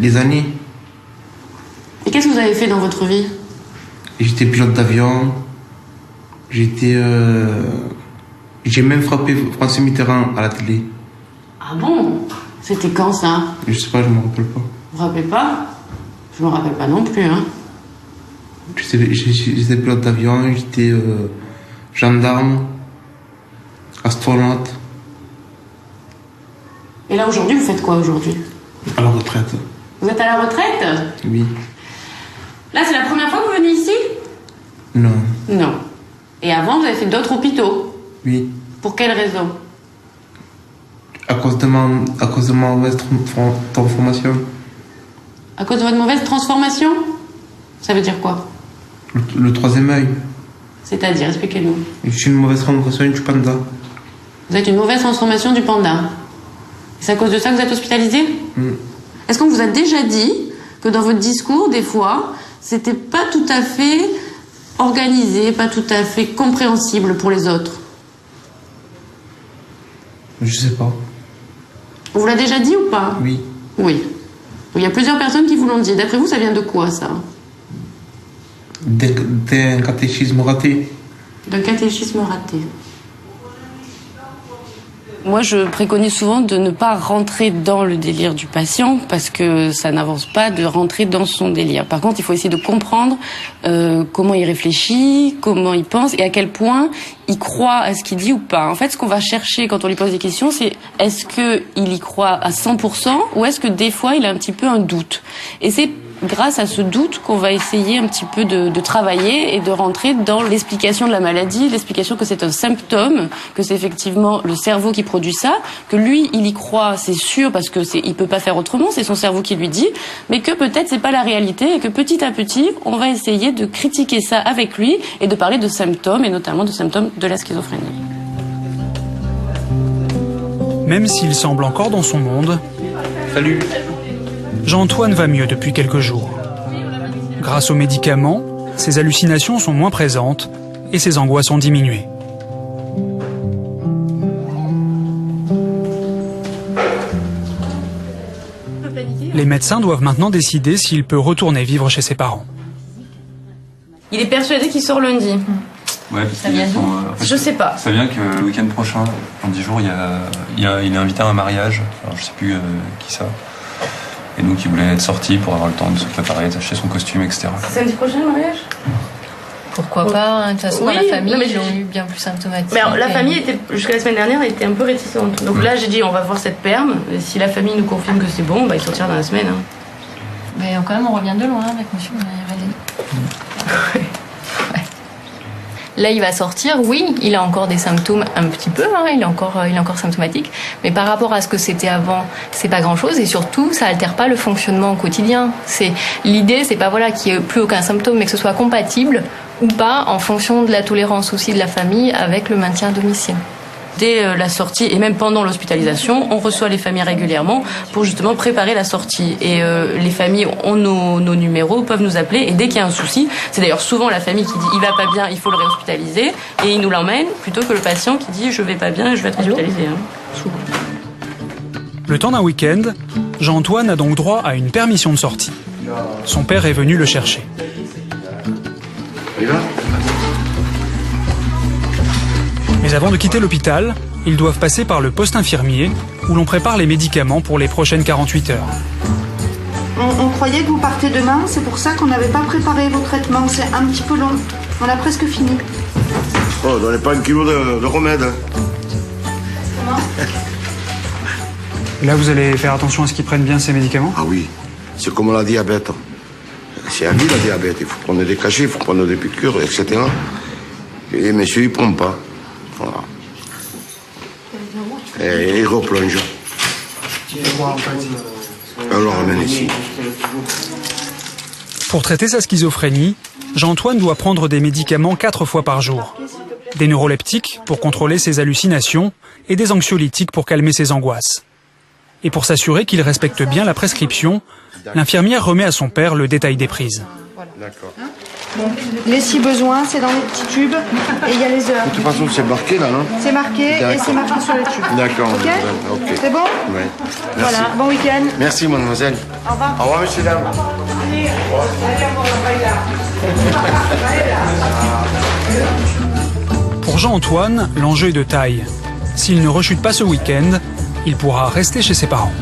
[SPEAKER 21] les années.
[SPEAKER 20] Et qu'est-ce que vous avez fait dans votre vie?
[SPEAKER 21] J'étais pilote d'avion. J'ai même frappé François Mitterrand à la télé.
[SPEAKER 20] Ah bon? C'était quand ça?
[SPEAKER 21] Je sais pas, je me rappelle pas.
[SPEAKER 20] Vous vous rappelez pas? Je me rappelle pas non plus, hein.
[SPEAKER 21] J'étais pilote d'avion, j'étais gendarme, astronaute.
[SPEAKER 20] Et là aujourd'hui, vous faites quoi aujourd'hui?
[SPEAKER 21] À la retraite.
[SPEAKER 20] Vous êtes à la retraite?
[SPEAKER 21] Oui.
[SPEAKER 20] Là, c'est la première fois que vous venez ici?
[SPEAKER 21] Non.
[SPEAKER 20] Non. Et avant, vous avez fait d'autres hôpitaux?
[SPEAKER 21] Oui.
[SPEAKER 20] Pour quelle raison?
[SPEAKER 21] À cause de ma mauvaise transformation.
[SPEAKER 20] À cause de votre mauvaise transformation? Ça veut dire quoi?
[SPEAKER 21] Le troisième œil.
[SPEAKER 20] C'est-à-dire, expliquez-nous.
[SPEAKER 21] Je suis une mauvaise transformation du panda.
[SPEAKER 20] Vous êtes une mauvaise transformation du panda. Et c'est à cause de ça que vous êtes hospitalisé? Est-ce qu'on vous a déjà dit que dans votre discours, des fois, c'était pas tout à fait organisé, pas tout à fait compréhensible pour les autres?
[SPEAKER 21] Je sais pas.
[SPEAKER 20] On vous l'a déjà dit ou pas?
[SPEAKER 21] Oui.
[SPEAKER 20] Oui. Il y a plusieurs personnes qui vous l'ont dit. D'après vous, ça vient de quoi, ça?
[SPEAKER 21] D'un catéchisme raté.
[SPEAKER 20] D'un catéchisme raté. Moi, je préconise souvent de ne pas rentrer dans le délire du patient parce que ça n'avance pas de rentrer dans son délire. Par contre, il faut essayer de comprendre comment il réfléchit, comment il pense et à quel point il croit à ce qu'il dit ou pas. En fait, ce qu'on va chercher quand on lui pose des questions, c'est est-ce qu'il y croit à 100% ou est-ce que des fois il a un petit peu un doute. Et c'est grâce à ce doute qu'on va essayer un petit peu de travailler et de rentrer dans l'explication de la maladie, l'explication que c'est un symptôme, que c'est effectivement le cerveau qui produit ça, que lui, il y croit, c'est sûr, parce que il peut pas faire autrement, c'est son cerveau qui lui dit, mais que peut-être c'est pas la réalité et que petit à petit, on va essayer de critiquer ça avec lui et de parler de symptômes et notamment de symptômes de la schizophrénie.
[SPEAKER 8] Même s'il semble encore dans son monde,
[SPEAKER 9] Salut.
[SPEAKER 8] Jean-Antoine va mieux depuis quelques jours. Grâce aux médicaments, ses hallucinations sont moins présentes et ses angoisses ont diminué. Les médecins doivent maintenant décider s'il peut retourner vivre chez ses parents.
[SPEAKER 20] Il est persuadé qu'il sort lundi.
[SPEAKER 1] Ouais,
[SPEAKER 20] Ça vient d'où Je sais pas.
[SPEAKER 1] Ça vient que le week-end prochain, dans 10 jours, il est invité à un mariage. Alors, je sais plus qui ça. Et donc il voulait être sorti pour avoir le temps de se préparer, d'acheter son costume, etc.
[SPEAKER 20] C'est samedi prochain le mariage?
[SPEAKER 22] Pourquoi pas, de toute façon,
[SPEAKER 20] Oui,
[SPEAKER 22] dans la famille,
[SPEAKER 20] non, mais
[SPEAKER 22] ils ont eu bien plus symptomatique.
[SPEAKER 20] Mais alors, la famille était, jusqu'à la semaine dernière, était un peu réticente. Donc là, j'ai dit, on va voir cette perme. Et si la famille nous confirme que c'est bon, bah, il sortira dans la semaine. Hein.
[SPEAKER 22] Mais quand même, on revient de loin avec monsieur Rédé. Là, il va sortir, oui, il a encore des symptômes un petit peu, hein, il est encore symptomatique, mais par rapport à ce que c'était avant, c'est pas grand-chose, et surtout, ça altère pas le fonctionnement au quotidien. L'idée, c'est pas qu'il n'y ait plus aucun symptôme, mais que ce soit compatible ou pas en fonction de la tolérance aussi de la famille avec le maintien à domicile.
[SPEAKER 20] Dès la sortie et même pendant l'hospitalisation, on reçoit les familles régulièrement pour justement préparer la sortie. Et les familles ont nos numéros, peuvent nous appeler. Et dès qu'il y a un souci, c'est d'ailleurs souvent la famille qui dit il va pas bien, il faut le réhospitaliser, et il nous l'emmène plutôt que le patient qui dit je vais pas bien et je vais être hospitalisé. Souvent.
[SPEAKER 8] Le temps d'un week-end, Jean-Antoine a donc droit à une permission de sortie. Son père est venu le chercher. Mais avant de quitter l'hôpital, ils doivent passer par le poste infirmier où l'on prépare les médicaments pour les prochaines 48 heures.
[SPEAKER 23] On croyait que vous partez demain, c'est pour ça qu'on n'avait pas préparé vos traitements. C'est un petit peu long. On a presque fini.
[SPEAKER 24] Oh, donnez pas 1 kilo de remède.
[SPEAKER 23] Comment ?
[SPEAKER 12] Là, vous allez faire attention à ce qu'ils prennent bien ces médicaments?
[SPEAKER 24] Ah oui, c'est comme la diabète. C'est à vie la diabète. Il faut prendre des cachets, il faut prendre des piqûres, etc. Et monsieur, il ne prend pas. Voilà. Et il replonge. Alors, ramène ici.
[SPEAKER 8] Pour traiter sa schizophrénie, Jean-Antoine doit prendre des médicaments 4 fois par jour. Des neuroleptiques pour contrôler ses hallucinations et des anxiolytiques pour calmer ses angoisses. Et pour s'assurer qu'il respecte bien la prescription, l'infirmière remet à son père le détail des prises.
[SPEAKER 24] D'accord.
[SPEAKER 23] Bon, les si besoin, c'est dans les petits tubes et il y a les heures.
[SPEAKER 24] De toute façon, c'est marqué là, non?
[SPEAKER 23] C'est marqué et c'est marqué sur les tubes.
[SPEAKER 24] D'accord.
[SPEAKER 23] Ok. C'est bon?
[SPEAKER 24] Oui.
[SPEAKER 23] Voilà, bon week-end.
[SPEAKER 24] Merci, mademoiselle.
[SPEAKER 23] Au revoir.
[SPEAKER 24] Au revoir, messieurs, dames.
[SPEAKER 8] Pour Jean-Antoine, l'enjeu est de taille. S'il ne rechute pas ce week-end, il pourra rester chez ses parents.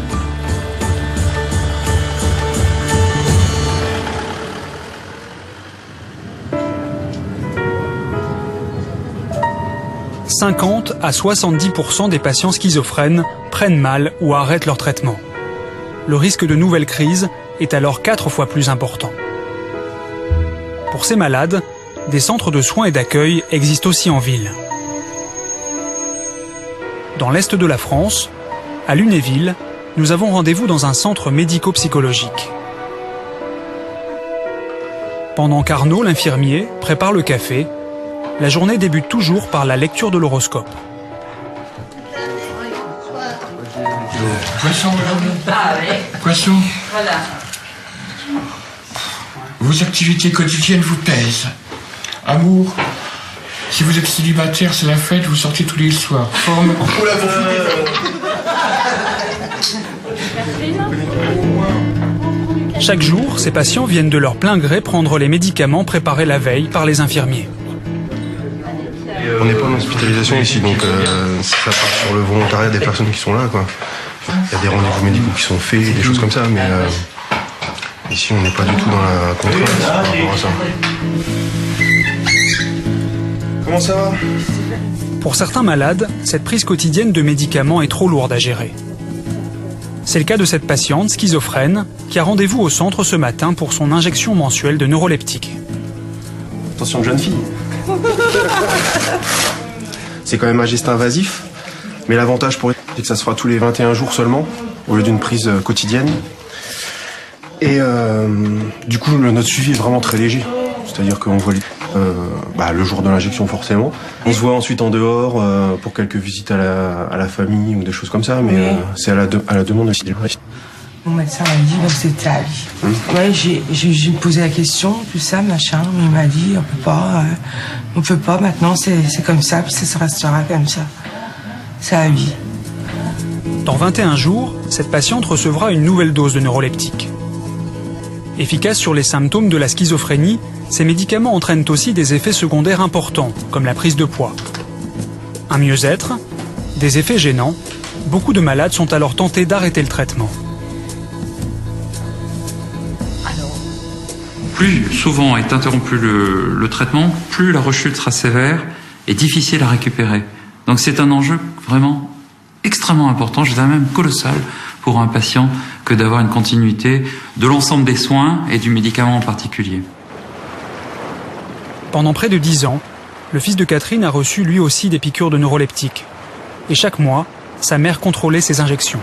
[SPEAKER 8] « 50 à 70% des patients schizophrènes prennent mal ou arrêtent leur traitement. Le risque de nouvelles crises est alors 4 fois plus important. Pour ces malades, des centres de soins et d'accueil existent aussi en ville. Dans l'est de la France, à Lunéville, nous avons rendez-vous dans un centre médico-psychologique. Pendant qu'Arnaud, l'infirmier, prépare le café, la journée débute toujours par la lecture de l'horoscope.
[SPEAKER 25] Poisson, madame.
[SPEAKER 20] Ah oui.
[SPEAKER 25] Poisson.
[SPEAKER 20] Voilà.
[SPEAKER 25] Vos activités quotidiennes vous pèsent. Amour. Si vous êtes célibataire, c'est la fête, vous sortez tous les soirs. Forme.
[SPEAKER 8] Chaque jour, ces patients viennent de leur plein gré prendre les médicaments préparés la veille par les infirmiers.
[SPEAKER 24] On n'est pas en hospitalisation ici, donc ça part sur le volontariat des personnes qui sont là, quoi. Il y a des rendez-vous médicaux qui sont faits, des choses comme ça, mais ici on n'est pas du tout dans la contrainte par rapport à ça. Comment ça va?
[SPEAKER 8] Pour certains malades, cette prise quotidienne de médicaments est trop lourde à gérer. C'est le cas de cette patiente schizophrène qui a rendez-vous au centre ce matin pour son injection mensuelle de neuroleptiques.
[SPEAKER 24] Attention, jeune fille. C'est quand même un geste invasif, mais l'avantage pour elle, c'est que ça se fera tous les 21 jours seulement, au lieu d'une prise quotidienne. Et du coup, notre suivi est vraiment très léger. C'est-à-dire qu'on voit le jour de l'injection forcément. On se voit ensuite en dehors pour quelques visites à la famille ou des choses comme ça, mais c'est à la demande aussi.
[SPEAKER 2] Mon médecin m'a dit que c'était à vie. Ouais, j'ai posé la question, tout ça, machin, mais il m'a dit on peut pas maintenant, c'est comme ça, puis ça restera comme ça. C'est à vie.
[SPEAKER 8] Dans 21 jours, cette patiente recevra une nouvelle dose de neuroleptiques. Efficaces sur les symptômes de la schizophrénie, ces médicaments entraînent aussi des effets secondaires importants, comme la prise de poids. Un mieux-être, des effets gênants, beaucoup de malades sont alors tentés d'arrêter le traitement.
[SPEAKER 12] Plus souvent est interrompu le traitement, plus la rechute sera sévère et difficile à récupérer. Donc c'est un enjeu vraiment extrêmement important, je dirais même colossal, pour un patient que d'avoir une continuité de l'ensemble des soins et du médicament en particulier.
[SPEAKER 8] Pendant près de 10 ans, le fils de Catherine a reçu lui aussi des piqûres de neuroleptiques. Et chaque mois, sa mère contrôlait ses injections.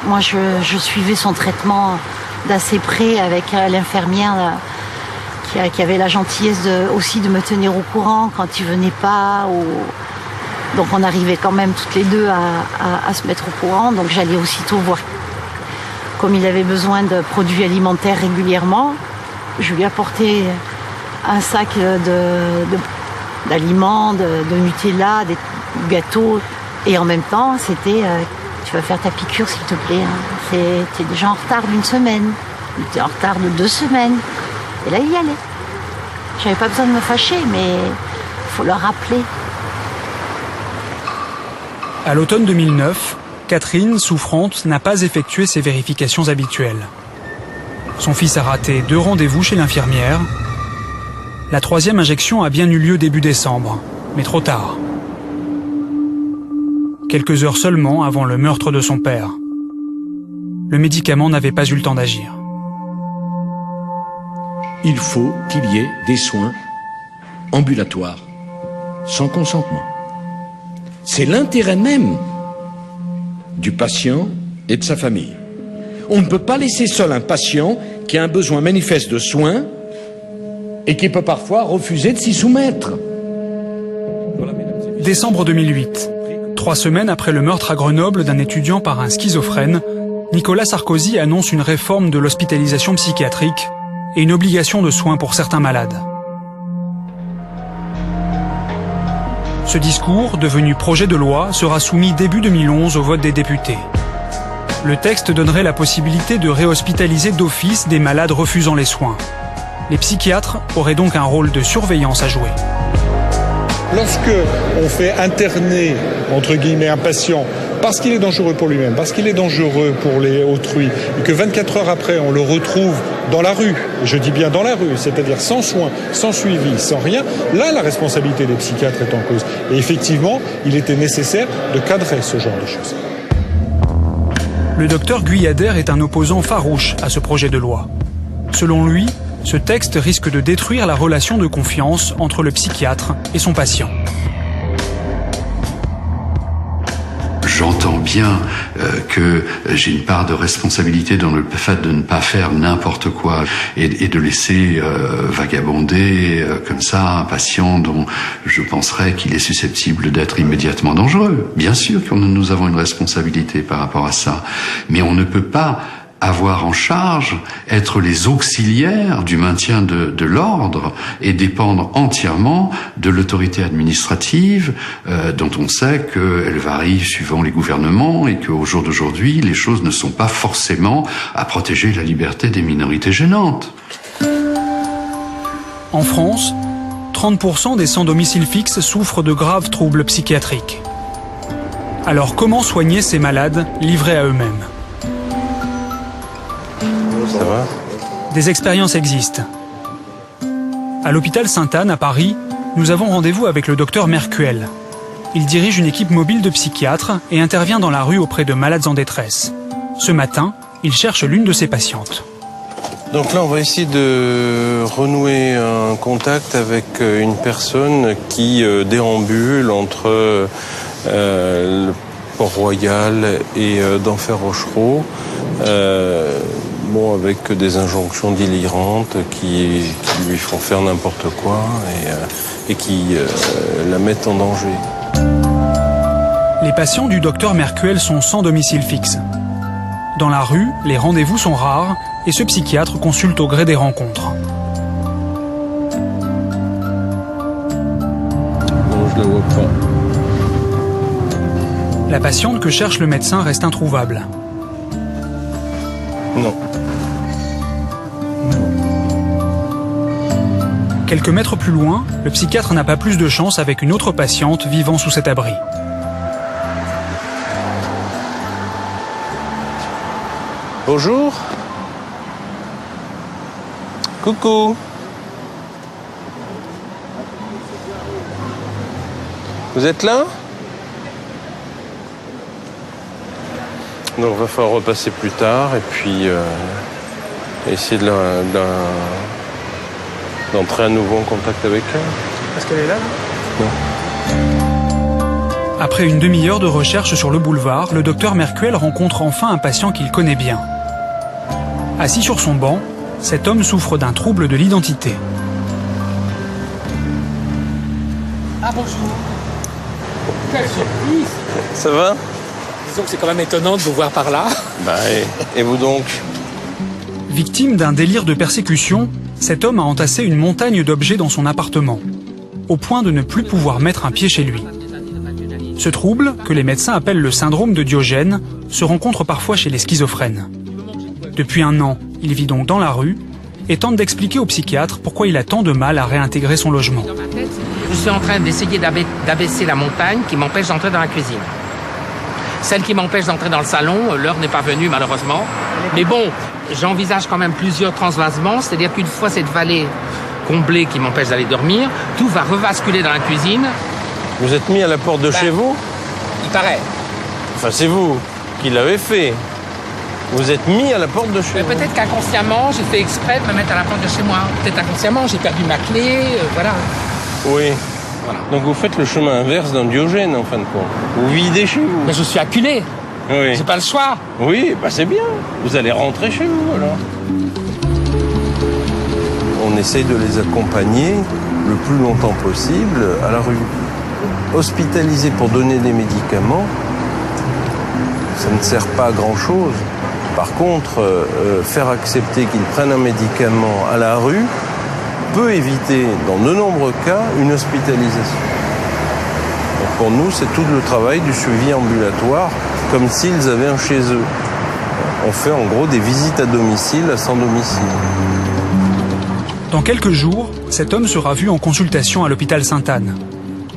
[SPEAKER 15] Moi, je suivais son traitement d'assez près avec l'infirmière qui avait la gentillesse aussi de me tenir au courant quand il venait pas. Donc on arrivait quand même toutes les deux à se mettre au courant. Donc j'allais aussitôt voir. Comme il avait besoin de produits alimentaires régulièrement, je lui apportais un sac d'aliments, de Nutella, des gâteaux. Et en même temps, c'était tu vas faire ta piqûre s'il te plaît. T'es déjà en retard d'une semaine. T'es en retard de 2 semaines. Et là, il y allait. J'avais pas besoin de me fâcher, mais il faut le rappeler.
[SPEAKER 8] À l'automne 2009, Catherine, souffrante, n'a pas effectué ses vérifications habituelles. Son fils a raté 2 rendez-vous chez l'infirmière. La 3e injection a bien eu lieu début décembre, mais trop tard. Quelques heures seulement avant le meurtre de son père. Le médicament n'avait pas eu le temps d'agir.
[SPEAKER 4] Il faut qu'il y ait des soins ambulatoires, sans consentement. C'est l'intérêt même du patient et de sa famille. On ne peut pas laisser seul un patient qui a un besoin manifeste de soins et qui peut parfois refuser de s'y soumettre.
[SPEAKER 8] Décembre 2008. 3 semaines après le meurtre à Grenoble d'un étudiant par un schizophrène, Nicolas Sarkozy annonce une réforme de l'hospitalisation psychiatrique et une obligation de soins pour certains malades. Ce discours, devenu projet de loi, sera soumis début 2011 au vote des députés. Le texte donnerait la possibilité de réhospitaliser d'office des malades refusant les soins. Les psychiatres auraient donc un rôle de surveillance à jouer.
[SPEAKER 6] Lorsque on fait interner, entre guillemets, un patient parce qu'il est dangereux pour lui-même, parce qu'il est dangereux pour les autrui, et que 24 heures après, on le retrouve dans la rue, je dis bien dans la rue, c'est-à-dire sans soins, sans suivi, sans rien, là, la responsabilité des psychiatres est en cause. Et effectivement, il était nécessaire de cadrer ce genre de choses.
[SPEAKER 8] Le docteur Guyader est un opposant farouche à ce projet de loi. Selon lui, ce texte risque de détruire la relation de confiance entre le psychiatre et son patient.
[SPEAKER 7] J'entends bien que j'ai une part de responsabilité dans le fait de ne pas faire n'importe quoi et de laisser vagabonder comme ça un patient dont je penserais qu'il est susceptible d'être immédiatement dangereux. Bien sûr que nous avons une responsabilité par rapport à ça, mais on ne peut pas avoir en charge, être les auxiliaires du maintien de l'ordre et dépendre entièrement de l'autorité administrative dont on sait qu'elle varie suivant les gouvernements et qu'au jour d'aujourd'hui, les choses ne sont pas forcément à protéger la liberté des minorités gênantes.
[SPEAKER 8] En France, 30% des sans domicile fixe souffrent de graves troubles psychiatriques. Alors comment soigner ces malades livrés à eux-mêmes ?
[SPEAKER 24] Ça va ?
[SPEAKER 8] Des expériences existent. À l'hôpital Sainte-Anne à Paris, nous avons rendez-vous avec le docteur Mercuel. il dirige une équipe mobile de psychiatres et intervient dans la rue auprès de malades en détresse. Ce matin, il cherche l'une de ses patientes.
[SPEAKER 3] Donc là, on va essayer de renouer un contact avec une personne qui déambule entre le Port-Royal et d'Enfer-Rochereau, avec des injonctions délirantes qui lui font faire n'importe quoi et qui la mettent en danger.
[SPEAKER 8] Les patients du docteur Mercuel sont sans domicile fixe. Dans la rue, les rendez-vous sont rares et ce psychiatre consulte au gré des rencontres.
[SPEAKER 3] Non, je la vois pas.
[SPEAKER 8] La patiente que cherche le médecin reste introuvable.
[SPEAKER 3] Non.
[SPEAKER 8] Quelques mètres plus loin, le psychiatre n'a pas plus de chance avec une autre patiente vivant sous cet abri.
[SPEAKER 3] Bonjour. Coucou. Vous êtes là? Donc, il va falloir repasser plus tard et puis essayer d'entrer à nouveau en contact avec elle.
[SPEAKER 10] Est-ce qu'elle est là?
[SPEAKER 3] Non.
[SPEAKER 8] Après une demi-heure de recherche sur le boulevard, le docteur Mercuel rencontre enfin un patient qu'il connaît bien. Assis sur son banc, cet homme souffre d'un trouble de l'identité.
[SPEAKER 10] Ah bonjour. Quelle surprise!
[SPEAKER 3] Ça va?
[SPEAKER 10] Disons que c'est quand même étonnant de vous voir par là.
[SPEAKER 3] Et vous donc?
[SPEAKER 8] Victime d'un délire de persécution, cet homme a entassé une montagne d'objets dans son appartement, au point de ne plus pouvoir mettre un pied chez lui. Ce trouble, que les médecins appellent le syndrome de Diogène, se rencontre parfois chez les schizophrènes. Depuis 1 an, il vit donc dans la rue et tente d'expliquer au psychiatre pourquoi il a tant de mal à réintégrer son logement.
[SPEAKER 11] Je suis en train d'essayer d'abaisser la montagne qui m'empêche d'entrer dans la cuisine. Celle qui m'empêche d'entrer dans le salon, l'heure n'est pas venue malheureusement. Mais bon, j'envisage quand même plusieurs transvasements, c'est-à-dire qu'une fois cette vallée comblée qui m'empêche d'aller dormir, tout va revasculer dans la cuisine.
[SPEAKER 3] Vous êtes mis à la porte de chez vous?
[SPEAKER 11] Il paraît.
[SPEAKER 3] Enfin, c'est vous qui l'avez fait. Vous êtes mis à la porte de chez vous.
[SPEAKER 11] Peut-être qu'inconsciemment, j'ai fait exprès de me mettre à la porte de chez moi. Peut-être inconsciemment, j'ai perdu ma clé, voilà.
[SPEAKER 3] Oui. Voilà. Donc vous faites le chemin inverse d'un Diogène, en fin de compte. Vous videz chez vous.
[SPEAKER 11] Mais je suis acculé.
[SPEAKER 3] Oui.
[SPEAKER 11] J'ai pas le choix.
[SPEAKER 3] Oui, c'est bien. Vous allez rentrer chez vous, alors. On essaye de les accompagner le plus longtemps possible à la rue. Hospitaliser pour donner des médicaments, ça ne sert pas à grand-chose. Par contre, faire accepter qu'ils prennent un médicament à la rue peut éviter, dans de nombreux cas, une hospitalisation. Donc pour nous, c'est tout le travail du suivi ambulatoire, comme s'ils avaient un chez eux. On fait en gros des visites à domicile, à sans domicile.
[SPEAKER 8] Dans quelques jours, cet homme sera vu en consultation à l'hôpital Sainte-Anne.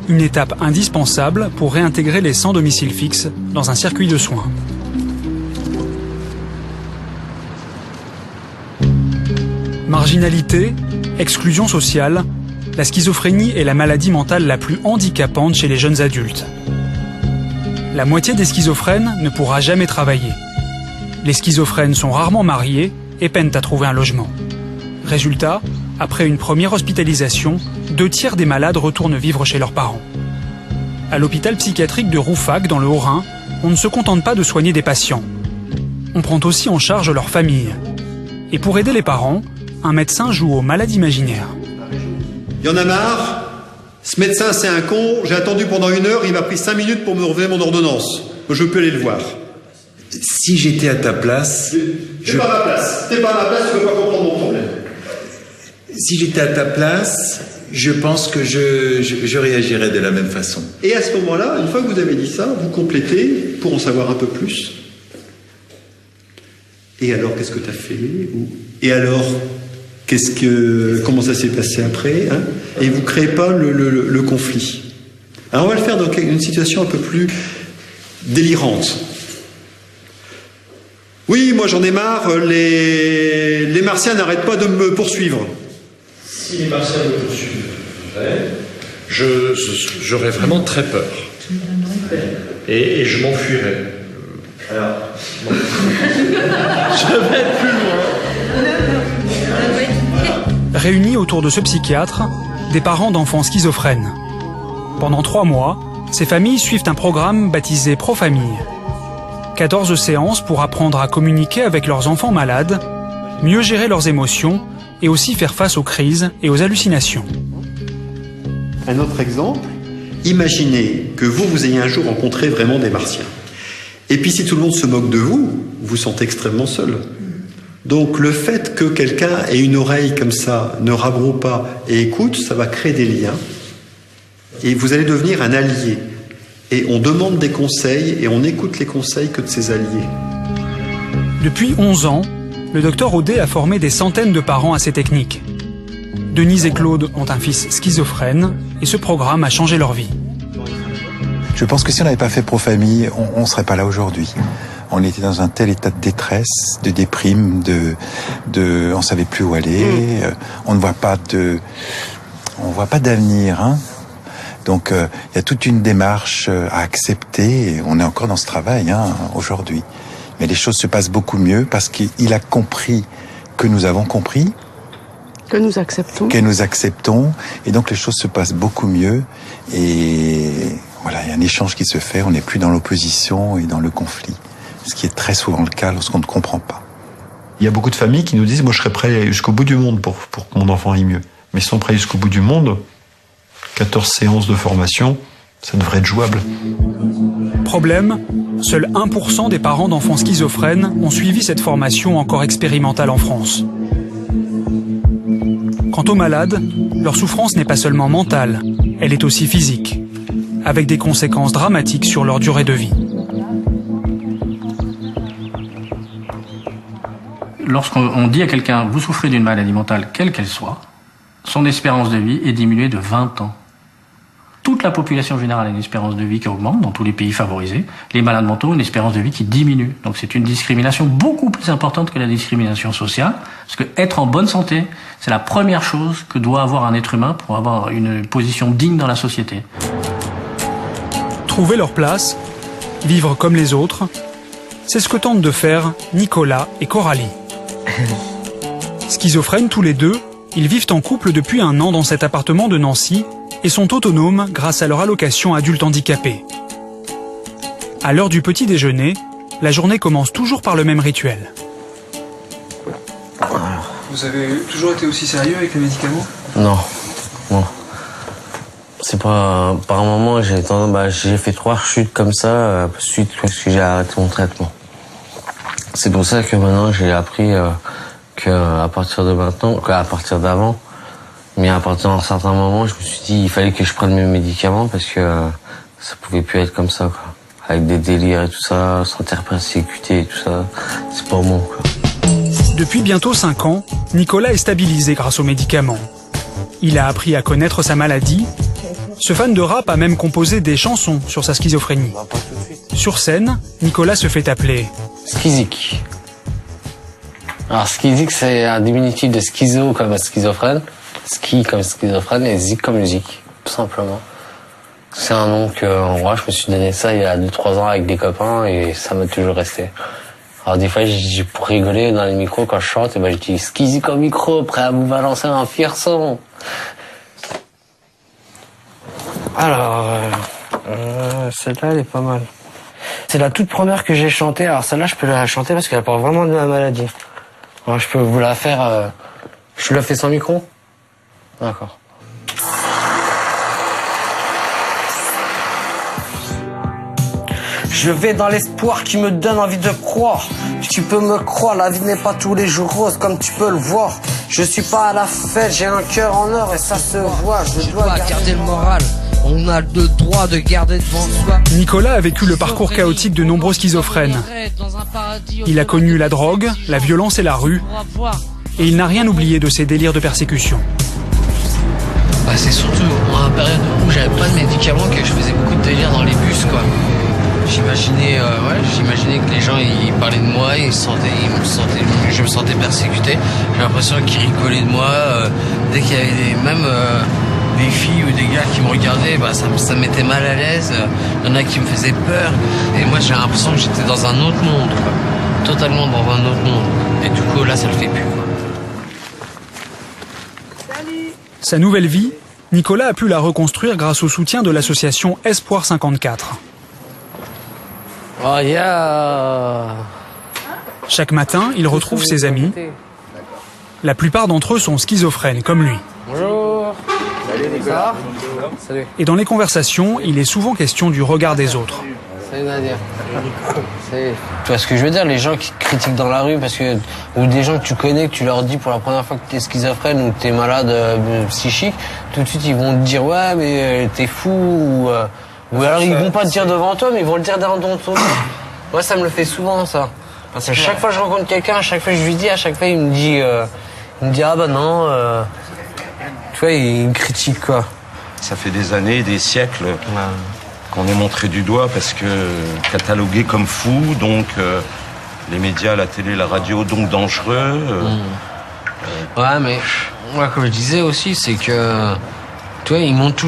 [SPEAKER 8] Une étape indispensable pour réintégrer les sans domicile fixe dans un circuit de soins. Marginalité, exclusion sociale, la schizophrénie est la maladie mentale la plus handicapante chez les jeunes adultes. La moitié des schizophrènes ne pourra jamais travailler. Les schizophrènes sont rarement mariés et peinent à trouver un logement. Résultat, après une première hospitalisation, 2/3 des malades retournent vivre chez leurs parents. À l'hôpital psychiatrique de Rouffach, dans le Haut-Rhin, on ne se contente pas de soigner des patients. On prend aussi en charge leur famille. Et pour aider les parents, un médecin joue au malade imaginaire.
[SPEAKER 13] Il y en a marre. Ce médecin, c'est un con. J'ai attendu pendant 1 heure. Il m'a pris 5 minutes pour me revenir mon ordonnance. Je peux aller le voir.
[SPEAKER 14] Si j'étais à ta place...
[SPEAKER 13] T'es pas à ma place. T'es pas à ma place, tu peux pas comprendre mon problème.
[SPEAKER 14] Si j'étais à ta place, je pense que je réagirais de la même façon.
[SPEAKER 13] Et à ce moment-là, une fois que vous avez dit ça, vous complétez pour en savoir un peu plus. Et alors, qu'est-ce que tu as fait? Et alors, comment ça s'est passé après, hein? Et vous ne créez pas le conflit. Alors, on va le faire dans une situation un peu plus délirante. Oui, moi j'en ai marre, les Martiens n'arrêtent pas de me poursuivre.
[SPEAKER 26] Si les Martiens me poursuivraient, j'aurais vraiment très peur.
[SPEAKER 13] Et je m'enfuirai. Alors, bon. Je vais être plus loin.
[SPEAKER 8] Réunis autour de ce psychiatre, des parents d'enfants schizophrènes. Pendant 3 mois, ces familles suivent un programme baptisé Pro-Famille. 14 séances pour apprendre à communiquer avec leurs enfants malades, mieux gérer leurs émotions et aussi faire face aux crises et aux hallucinations.
[SPEAKER 13] Un autre exemple, imaginez que vous ayez un jour rencontré vraiment des martiens. Et puis si tout le monde se moque de vous, vous vous sentez extrêmement seul. Donc le fait que quelqu'un ait une oreille comme ça, ne rabroue pas et écoute, ça va créer des liens. Et vous allez devenir un allié. Et on demande des conseils et on écoute les conseils que de ses alliés.
[SPEAKER 8] Depuis 11 ans, le docteur Audet a formé des centaines de parents à ces techniques. Denise et Claude ont un fils schizophrène et ce programme a changé leur vie.
[SPEAKER 5] Je pense que si on n'avait pas fait Pro-Famille, on ne serait pas là aujourd'hui. On était dans un tel état de détresse, de déprime, on savait plus où aller, on ne voit pas d'avenir, hein. Donc il y a toute une démarche à accepter, et on est encore dans ce travail aujourd'hui. Mais les choses se passent beaucoup mieux parce qu'il a compris que nous avons compris.
[SPEAKER 20] Que nous acceptons.
[SPEAKER 5] Que nous acceptons, et donc les choses se passent beaucoup mieux, et voilà, il y a un échange qui se fait, on n'est plus dans l'opposition et dans le conflit, ce qui est très souvent le cas lorsqu'on ne comprend pas.
[SPEAKER 9] Il y a beaucoup de familles qui nous disent, moi je serais prêt jusqu'au bout du monde pour que mon enfant aille mieux. Mais ils sont prêts jusqu'au bout du monde, 14 séances de formation, ça devrait être jouable.
[SPEAKER 8] Problème, seuls 1% des parents d'enfants schizophrènes ont suivi cette formation encore expérimentale en France. Quant aux malades, leur souffrance n'est pas seulement mentale, elle est aussi physique, avec des conséquences dramatiques sur leur durée de vie.
[SPEAKER 16] Lorsqu'on dit à quelqu'un « vous souffrez d'une maladie mentale, quelle qu'elle soit », son espérance de vie est diminuée de 20 ans. Toute la population générale a une espérance de vie qui augmente dans tous les pays favorisés. Les malades mentaux ont une espérance de vie qui diminue. Donc c'est une discrimination beaucoup plus importante que la discrimination sociale. Parce que être en bonne santé, c'est la première chose que doit avoir un être humain pour avoir une position digne dans la société.
[SPEAKER 8] Trouver leur place, vivre comme les autres, c'est ce que tentent de faire Nicolas et Coralie. Schizophrènes tous les deux, ils vivent en couple depuis 1 an dans cet appartement de Nancy et sont autonomes grâce à leur allocation adulte handicapé. À l'heure du petit déjeuner, la journée commence toujours par le même rituel.
[SPEAKER 17] Vous avez toujours été aussi sérieux avec les médicaments ?
[SPEAKER 18] Non. C'est pas... Par un moment, j'ai fait 3 rechutes comme ça, suite parce que j'ai arrêté mon traitement. C'est pour ça que maintenant, j'ai appris qu'à partir de maintenant, qu'à partir d'avant, mais à partir d'un certain moment, je me suis dit il fallait que je prenne mes médicaments parce que ça pouvait plus être comme ça, quoi. Avec des délires et tout ça, se sentir persécuté et tout ça, c'est pas bon, quoi.
[SPEAKER 8] Depuis bientôt 5 ans, Nicolas est stabilisé grâce aux médicaments. Il a appris à connaître sa maladie. Ce fan de rap a même composé des chansons sur sa schizophrénie. Sur scène, Nicolas se fait appeler
[SPEAKER 18] Schizik. Alors Schizik, c'est un diminutif de schizo comme schizophrène, ski comme schizophrène et zik comme musique, tout simplement. C'est un nom que, en vrai, je me suis donné ça il y a 2-3 ans avec des copains et ça m'a toujours resté. Alors des fois, pour rigoler dans les micros quand je chante, et je dis Schizik au micro, prêt à vous balancer un fier son. Alors, celle-là, elle est pas mal. C'est la toute première que j'ai chantée. Alors celle-là, je peux la chanter parce qu'elle parle vraiment de ma maladie. Alors, je peux vous la faire... Je la fais sans micro ? D'accord. Je vais dans l'espoir qui me donne envie de croire. Tu peux me croire, la vie n'est pas tous les jours rose comme tu peux le voir. Je suis pas à la fête, j'ai un cœur en or et ça se voit. Je dois garder le moral. On a le droit de garder devant soi.
[SPEAKER 8] Nicolas a vécu le parcours chaotique de nombreux schizophrènes. Il a connu la drogue, la violence et la rue. Et il n'a rien oublié de ses délires de persécution.
[SPEAKER 19] C'est surtout en période où j'avais pas de médicaments que je faisais beaucoup de délires dans les bus, quoi. J'imaginais que les gens ils parlaient de moi, je me sentais persécuté. J'ai l'impression qu'ils rigolaient de moi dès qu'il y avait des filles ou des gars qui me regardaient, bah, ça me mettait mal à l'aise. Il y en a qui me faisaient peur. Et moi, j'ai l'impression que j'étais dans un autre monde, quoi. Totalement dans un autre monde. Et du coup, là, ça le fait plus, quoi.
[SPEAKER 8] Sa nouvelle vie, Nicolas a pu la reconstruire grâce au soutien de l'association Espoir 54.
[SPEAKER 19] Oh, yeah.
[SPEAKER 8] Chaque matin, il retrouve ses amis. La plupart d'entre eux sont schizophrènes, comme lui.
[SPEAKER 19] Bonjour. Salut Nicolas. Salut.
[SPEAKER 8] Et dans les conversations, il est souvent question du regard des autres.
[SPEAKER 19] Salut Nadia. Salut. Tu vois ce que je veux dire, les gens qui critiquent dans la rue, parce que ou des gens que tu connais, que tu leur dis pour la première fois que t'es schizophrène ou que t'es malade psychique, tout de suite ils vont te dire ouais mais t'es fou ou alors ils vont pas te dire devant toi, mais ils vont le dire dans ton dos. Moi ça me le fait souvent ça. Parce que chaque fois que je rencontre quelqu'un, à chaque fois que je lui dis, à chaque fois il me dit ah bah non, tu vois il me critique quoi.
[SPEAKER 1] Ça fait des années, des siècles. Qu'on est montré du doigt parce que catalogué comme fou, donc les médias, la télé, la radio, donc dangereux.
[SPEAKER 19] Ouais, mais moi, comme je disais aussi, c'est que tu vois, ils montrent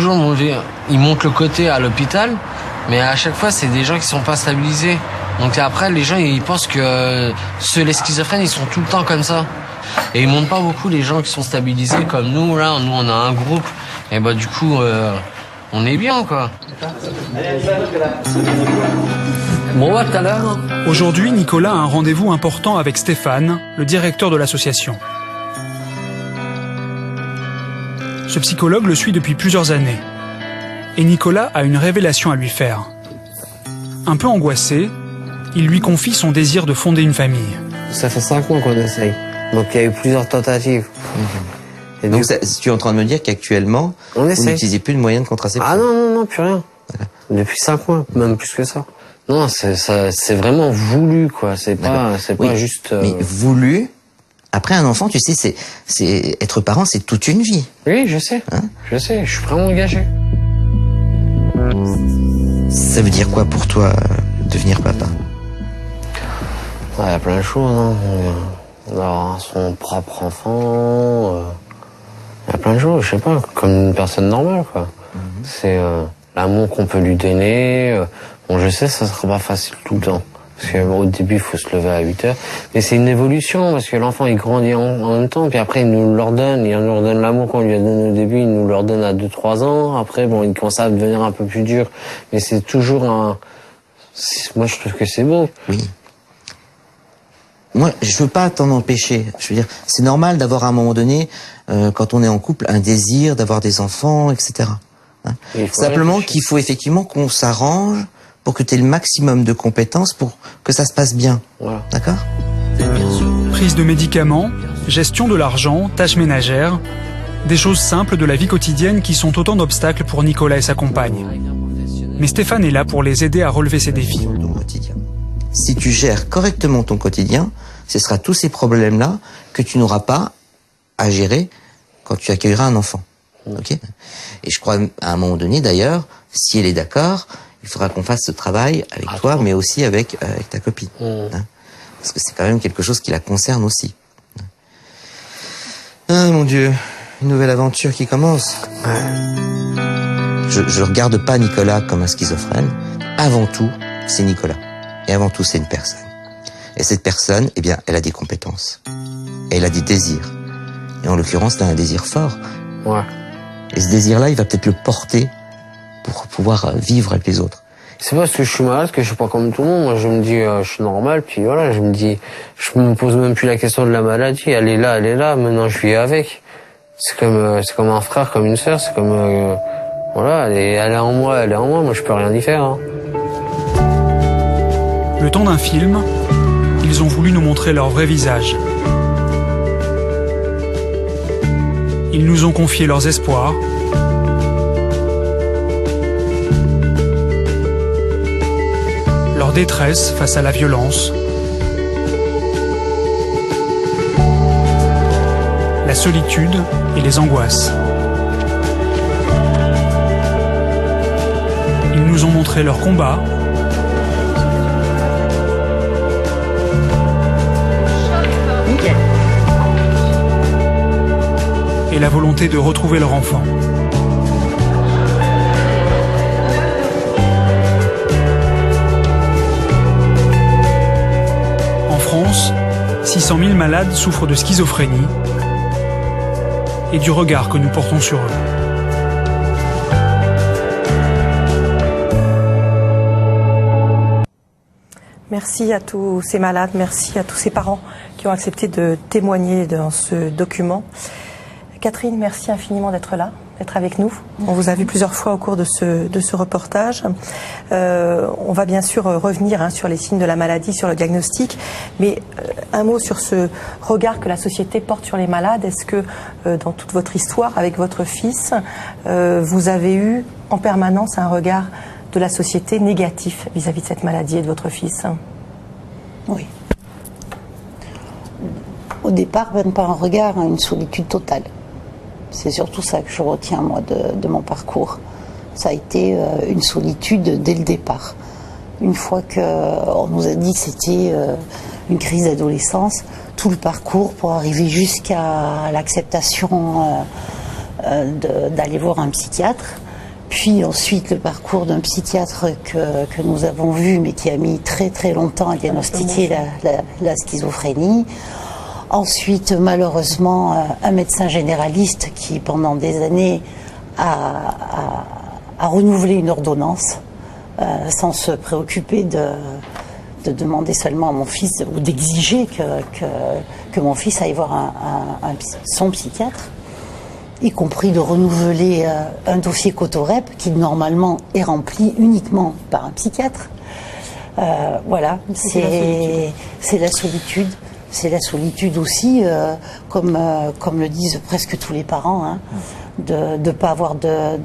[SPEAKER 19] le côté à l'hôpital, mais à chaque fois, c'est des gens qui sont pas stabilisés. Donc après, les gens, ils pensent que les schizophrènes, ils sont tout le temps comme ça. Et ils montrent pas beaucoup les gens qui sont stabilisés comme nous. Là, nous, on a un groupe, et bah du coup. On est bien, quoi. Bon, tout à l'heure.
[SPEAKER 8] Aujourd'hui, Nicolas a un rendez-vous important avec Stéphane, le directeur de l'association. Ce psychologue le suit depuis plusieurs années. Et Nicolas a une révélation à lui faire. Un peu angoissé, il lui confie son désir de fonder une famille.
[SPEAKER 19] Ça fait 5 mois qu'on essaye. Donc il y a eu plusieurs tentatives.
[SPEAKER 21] Et donc, tu es en train de me dire qu'actuellement, vous n'utilisez plus de moyens de contraception?
[SPEAKER 19] Ah non, plus rien. Voilà. Depuis 5 mois, même plus que ça. Non, c'est vraiment voulu, quoi. C'est pas juste...
[SPEAKER 21] Mais voulu, après un enfant, tu sais, c'est être parent, c'est toute une vie.
[SPEAKER 19] Oui, je sais. Hein? Je sais, je suis vraiment engagé.
[SPEAKER 21] Ça veut dire quoi pour toi, devenir papa?
[SPEAKER 19] Il y a plein de choses, hein. Avoir son propre enfant... Il y a plein de choses, je sais pas, comme une personne normale, quoi. C'est l'amour qu'on peut lui donner. Bon, je sais, ça sera pas facile tout le temps. Parce qu'au début, il faut se lever à 8 heures. Mais c'est une évolution, parce que l'enfant, il grandit en même temps. Puis après, il nous l'ordonne. Il nous redonne l'amour qu'on lui a donné au début. Il nous l'ordonne à 2-3 ans. Après, bon, il commence à devenir un peu plus dur. Mais c'est toujours moi, je trouve que c'est beau.
[SPEAKER 21] Oui. Moi, je veux pas t'en empêcher. Je veux dire, c'est normal d'avoir à un moment donné, quand on est en couple, un désir d'avoir des enfants, etc. Hein. Simplement qu'il faut effectivement qu'on s'arrange pour que tu aies le maximum de compétences pour que ça se passe bien. Voilà. D'accord ?
[SPEAKER 8] Prise de médicaments, gestion de l'argent, tâches ménagères, des choses simples de la vie quotidienne qui sont autant d'obstacles pour Nicolas et sa compagne. Mais Stéphane est là pour les aider à relever ces défis.
[SPEAKER 21] Si tu gères correctement ton quotidien, ce sera tous ces problèmes-là que tu n'auras pas à gérer quand tu accueilleras un enfant. Ok ? Et je crois, à un moment donné, d'ailleurs, si elle est d'accord, il faudra qu'on fasse ce travail avec toi, mais aussi avec ta copine. Hein ? Parce que c'est quand même quelque chose qui la concerne aussi. Ah, mon Dieu, une nouvelle aventure qui commence. Je ne regarde pas Nicolas comme un schizophrène. Avant tout, c'est Nicolas. Et avant tout, c'est une personne. Et cette personne, eh bien, elle a des compétences. Et elle a des désirs. Et en l'occurrence, t'as un désir fort.
[SPEAKER 19] Ouais.
[SPEAKER 21] Et ce désir-là, il va peut-être le porter pour pouvoir vivre avec les autres.
[SPEAKER 19] C'est pas parce que je suis malade que je suis pas comme tout le monde. Moi, je me dis, je suis normal, puis voilà, je me pose même plus la question de la maladie. Elle est là, maintenant je vis avec. C'est comme un frère, comme une sœur, c'est comme, voilà, elle est en moi, moi je peux rien y faire, hein.
[SPEAKER 8] Le temps d'un film, ils ont voulu nous montrer leur vrai visage. Ils nous ont confié leurs espoirs, leur détresse face à la violence, la solitude et les angoisses. Ils nous ont montré leur combat, et la volonté de retrouver leur enfant. 800 000 malades souffrent de schizophrénie et du regard que nous portons sur eux.
[SPEAKER 2] Merci à tous ces malades, merci à tous ces parents qui ont accepté de témoigner dans ce document. Catherine, merci infiniment d'être là, d'être avec nous. On vous a vu plusieurs fois au cours de ce reportage. On va bien sûr revenir sur les signes de la maladie, sur le diagnostic, mais un mot sur ce regard que la société porte sur les malades. Est-ce que dans toute votre histoire avec votre fils, vous avez eu en permanence un regard de la société négatif vis-à-vis de cette maladie et de votre fils?
[SPEAKER 12] Oui. Au départ, même pas un regard, une solitude totale. C'est surtout ça que je retiens, moi, de mon parcours. Ça a été une solitude dès le départ. Une fois qu'on nous a dit que c'était une crise d'adolescence, tout le parcours pour arriver jusqu'à l'acceptation d'aller voir un psychiatre. Puis ensuite le parcours d'un psychiatre que nous avons vu, mais qui a mis très très longtemps à diagnostiquer la schizophrénie. Ensuite, malheureusement, un médecin généraliste qui, pendant des années, a renouvelé une ordonnance sans se préoccuper de demander seulement à mon fils ou d'exiger que mon fils aille voir son psychiatre, y compris de renouveler un dossier Cotorep qui normalement est rempli uniquement par un psychiatre. Voilà, c'est la solitude. C'est la solitude aussi, comme le disent presque tous les parents, de ne pas avoir de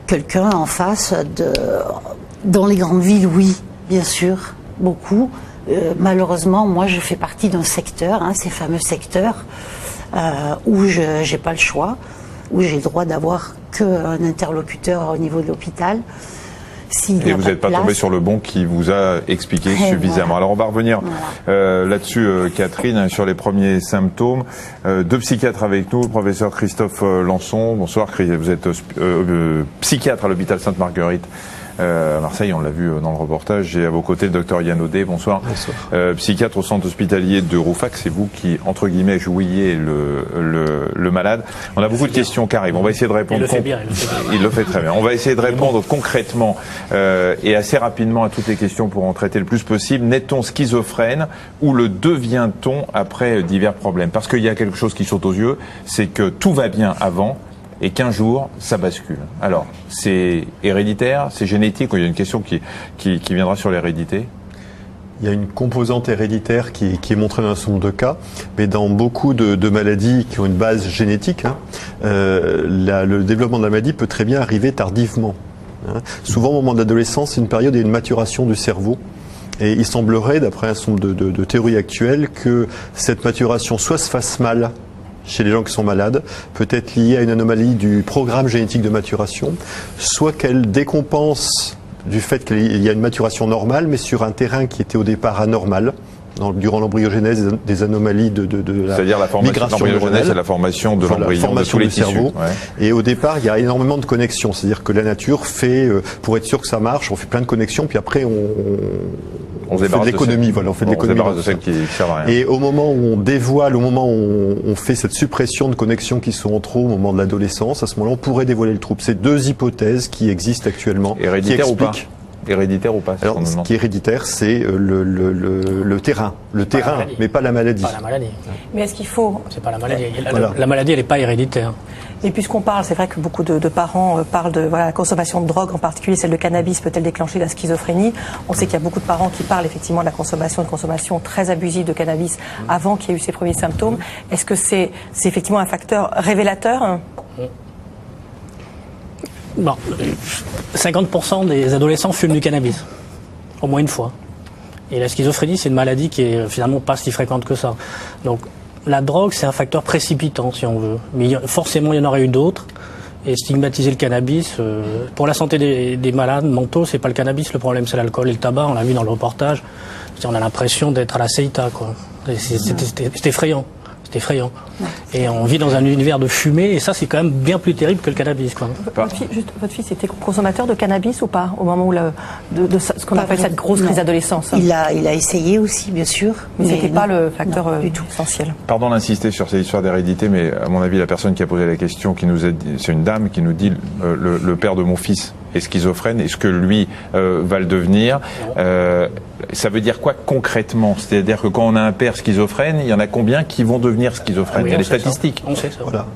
[SPEAKER 12] quelqu'un en face. Dans les grandes villes, oui, bien sûr, beaucoup. Malheureusement, moi, je fais partie d'un secteur, ces fameux secteurs, où je n'ai pas le choix, où j'ai le droit d'avoir qu'un interlocuteur au niveau de l'hôpital.
[SPEAKER 22] Et vous n'êtes pas tombé sur le bon qui vous a expliqué suffisamment. Voilà. Alors on va revenir là-dessus, Catherine, sur les premiers symptômes. Deux psychiatres avec nous, le professeur Christophe Lançon. Bonsoir, vous êtes psychiatre à l'hôpital Sainte-Marguerite à Marseille, on l'a vu dans le reportage. Et à vos côtés, le docteur Yann Audet, bonsoir. Bonsoir. Psychiatre au centre hospitalier de Rouffach, c'est vous qui, entre guillemets, jouiez le malade. On a beaucoup de questions qui arrivent. On va essayer de répondre.
[SPEAKER 16] Il le fait bien.
[SPEAKER 22] Il le fait très bien. On va essayer de répondre concrètement et assez rapidement à toutes les questions pour en traiter le plus possible. N'est-on schizophrène ou le devient-on après divers problèmes? Parce qu'il y a quelque chose qui saute aux yeux, c'est que tout va bien avant, et qu'un jour, ça bascule. Alors, c'est héréditaire, c'est génétique, il y a une question qui viendra sur l'hérédité.
[SPEAKER 23] Il y a une composante héréditaire qui est montrée dans un certain nombre de cas, mais dans beaucoup de maladies qui ont une base génétique, le développement de la maladie peut très bien arriver tardivement. Souvent, au moment de l'adolescence, c'est une période et une maturation du cerveau. Et il semblerait, d'après un certain nombre de théories actuelles, que cette maturation soit se fasse mal chez les gens qui sont malades, peut être liée à une anomalie du programme génétique de maturation, soit qu'elle décompense du fait qu'il y a une maturation normale, mais sur un terrain qui était au départ anormal, durant l'embryogénèse, des anomalies de la
[SPEAKER 22] c'est-à-dire la formation de l'embryogenèse, c'est la formation de l'embryon, de tous les cerveaux.
[SPEAKER 23] Et au départ, il y a énormément de connexions. C'est-à-dire que la nature fait, pour être sûr que ça marche, on fait plein de connexions, puis après on fait de l'économie. Voilà, on fait de l'économie.
[SPEAKER 22] On se débarrasse de celles qui servent à rien.
[SPEAKER 23] Et au moment où on dévoile, au moment où on fait cette suppression de connexions qui sont en trop au moment de l'adolescence, à ce moment-là, on pourrait dévoiler le trouble. C'est deux hypothèses qui existent actuellement.
[SPEAKER 22] Héréditaire ou pas? Héréditaire ou pas?
[SPEAKER 23] Alors, ce qui est héréditaire, c'est le terrain. Le terrain, mais pas la maladie.
[SPEAKER 16] Pas la maladie.
[SPEAKER 2] Mais est-ce qu'il faut...
[SPEAKER 16] C'est pas la maladie. La maladie, elle n'est pas héréditaire.
[SPEAKER 2] Et puisqu'on parle, c'est vrai que beaucoup de parents parlent de la consommation de drogue, en particulier celle de cannabis, peut-elle déclencher la schizophrénie? On sait qu'il y a beaucoup de parents qui parlent effectivement de la consommation très abusive de cannabis avant qu'il y ait eu ces premiers symptômes. Est-ce que c'est effectivement un facteur révélateur?
[SPEAKER 16] Bon, 50% des adolescents fument du cannabis, au moins une fois. Et la schizophrénie, c'est une maladie qui est finalement pas si fréquente que ça. Donc, la drogue, c'est un facteur précipitant, si on veut. Mais forcément, il y en aurait eu d'autres. Et stigmatiser le cannabis, pour la santé des malades mentaux, c'est pas le cannabis, le problème, c'est l'alcool et le tabac. On l'a vu dans le reportage. On a l'impression d'être à la Ceuta, quoi. C'est effrayant. C'est effrayant. Et on vit dans un univers de fumée, et ça, c'est quand même bien plus terrible que le cannabis, quoi.
[SPEAKER 2] Votre fils était consommateur de cannabis ou pas, au moment où de ce qu'on appelle cette grosse crise d'adolescence?
[SPEAKER 12] Il a essayé aussi, bien sûr.
[SPEAKER 2] Mais c'était pas le facteur essentiel.
[SPEAKER 22] Pardon d'insister sur ces histoires d'hérédité, mais à mon avis, la personne qui a posé la question, c'est une dame qui nous dit le père de mon fils est schizophrène, est-ce que lui va le devenir? Ça veut dire quoi concrètement? C'est-à-dire que quand on a un père schizophrène, il y en a combien qui vont devenir schizophrènes? Il y a des statistiques.
[SPEAKER 16] On sait ça.
[SPEAKER 23] Voilà.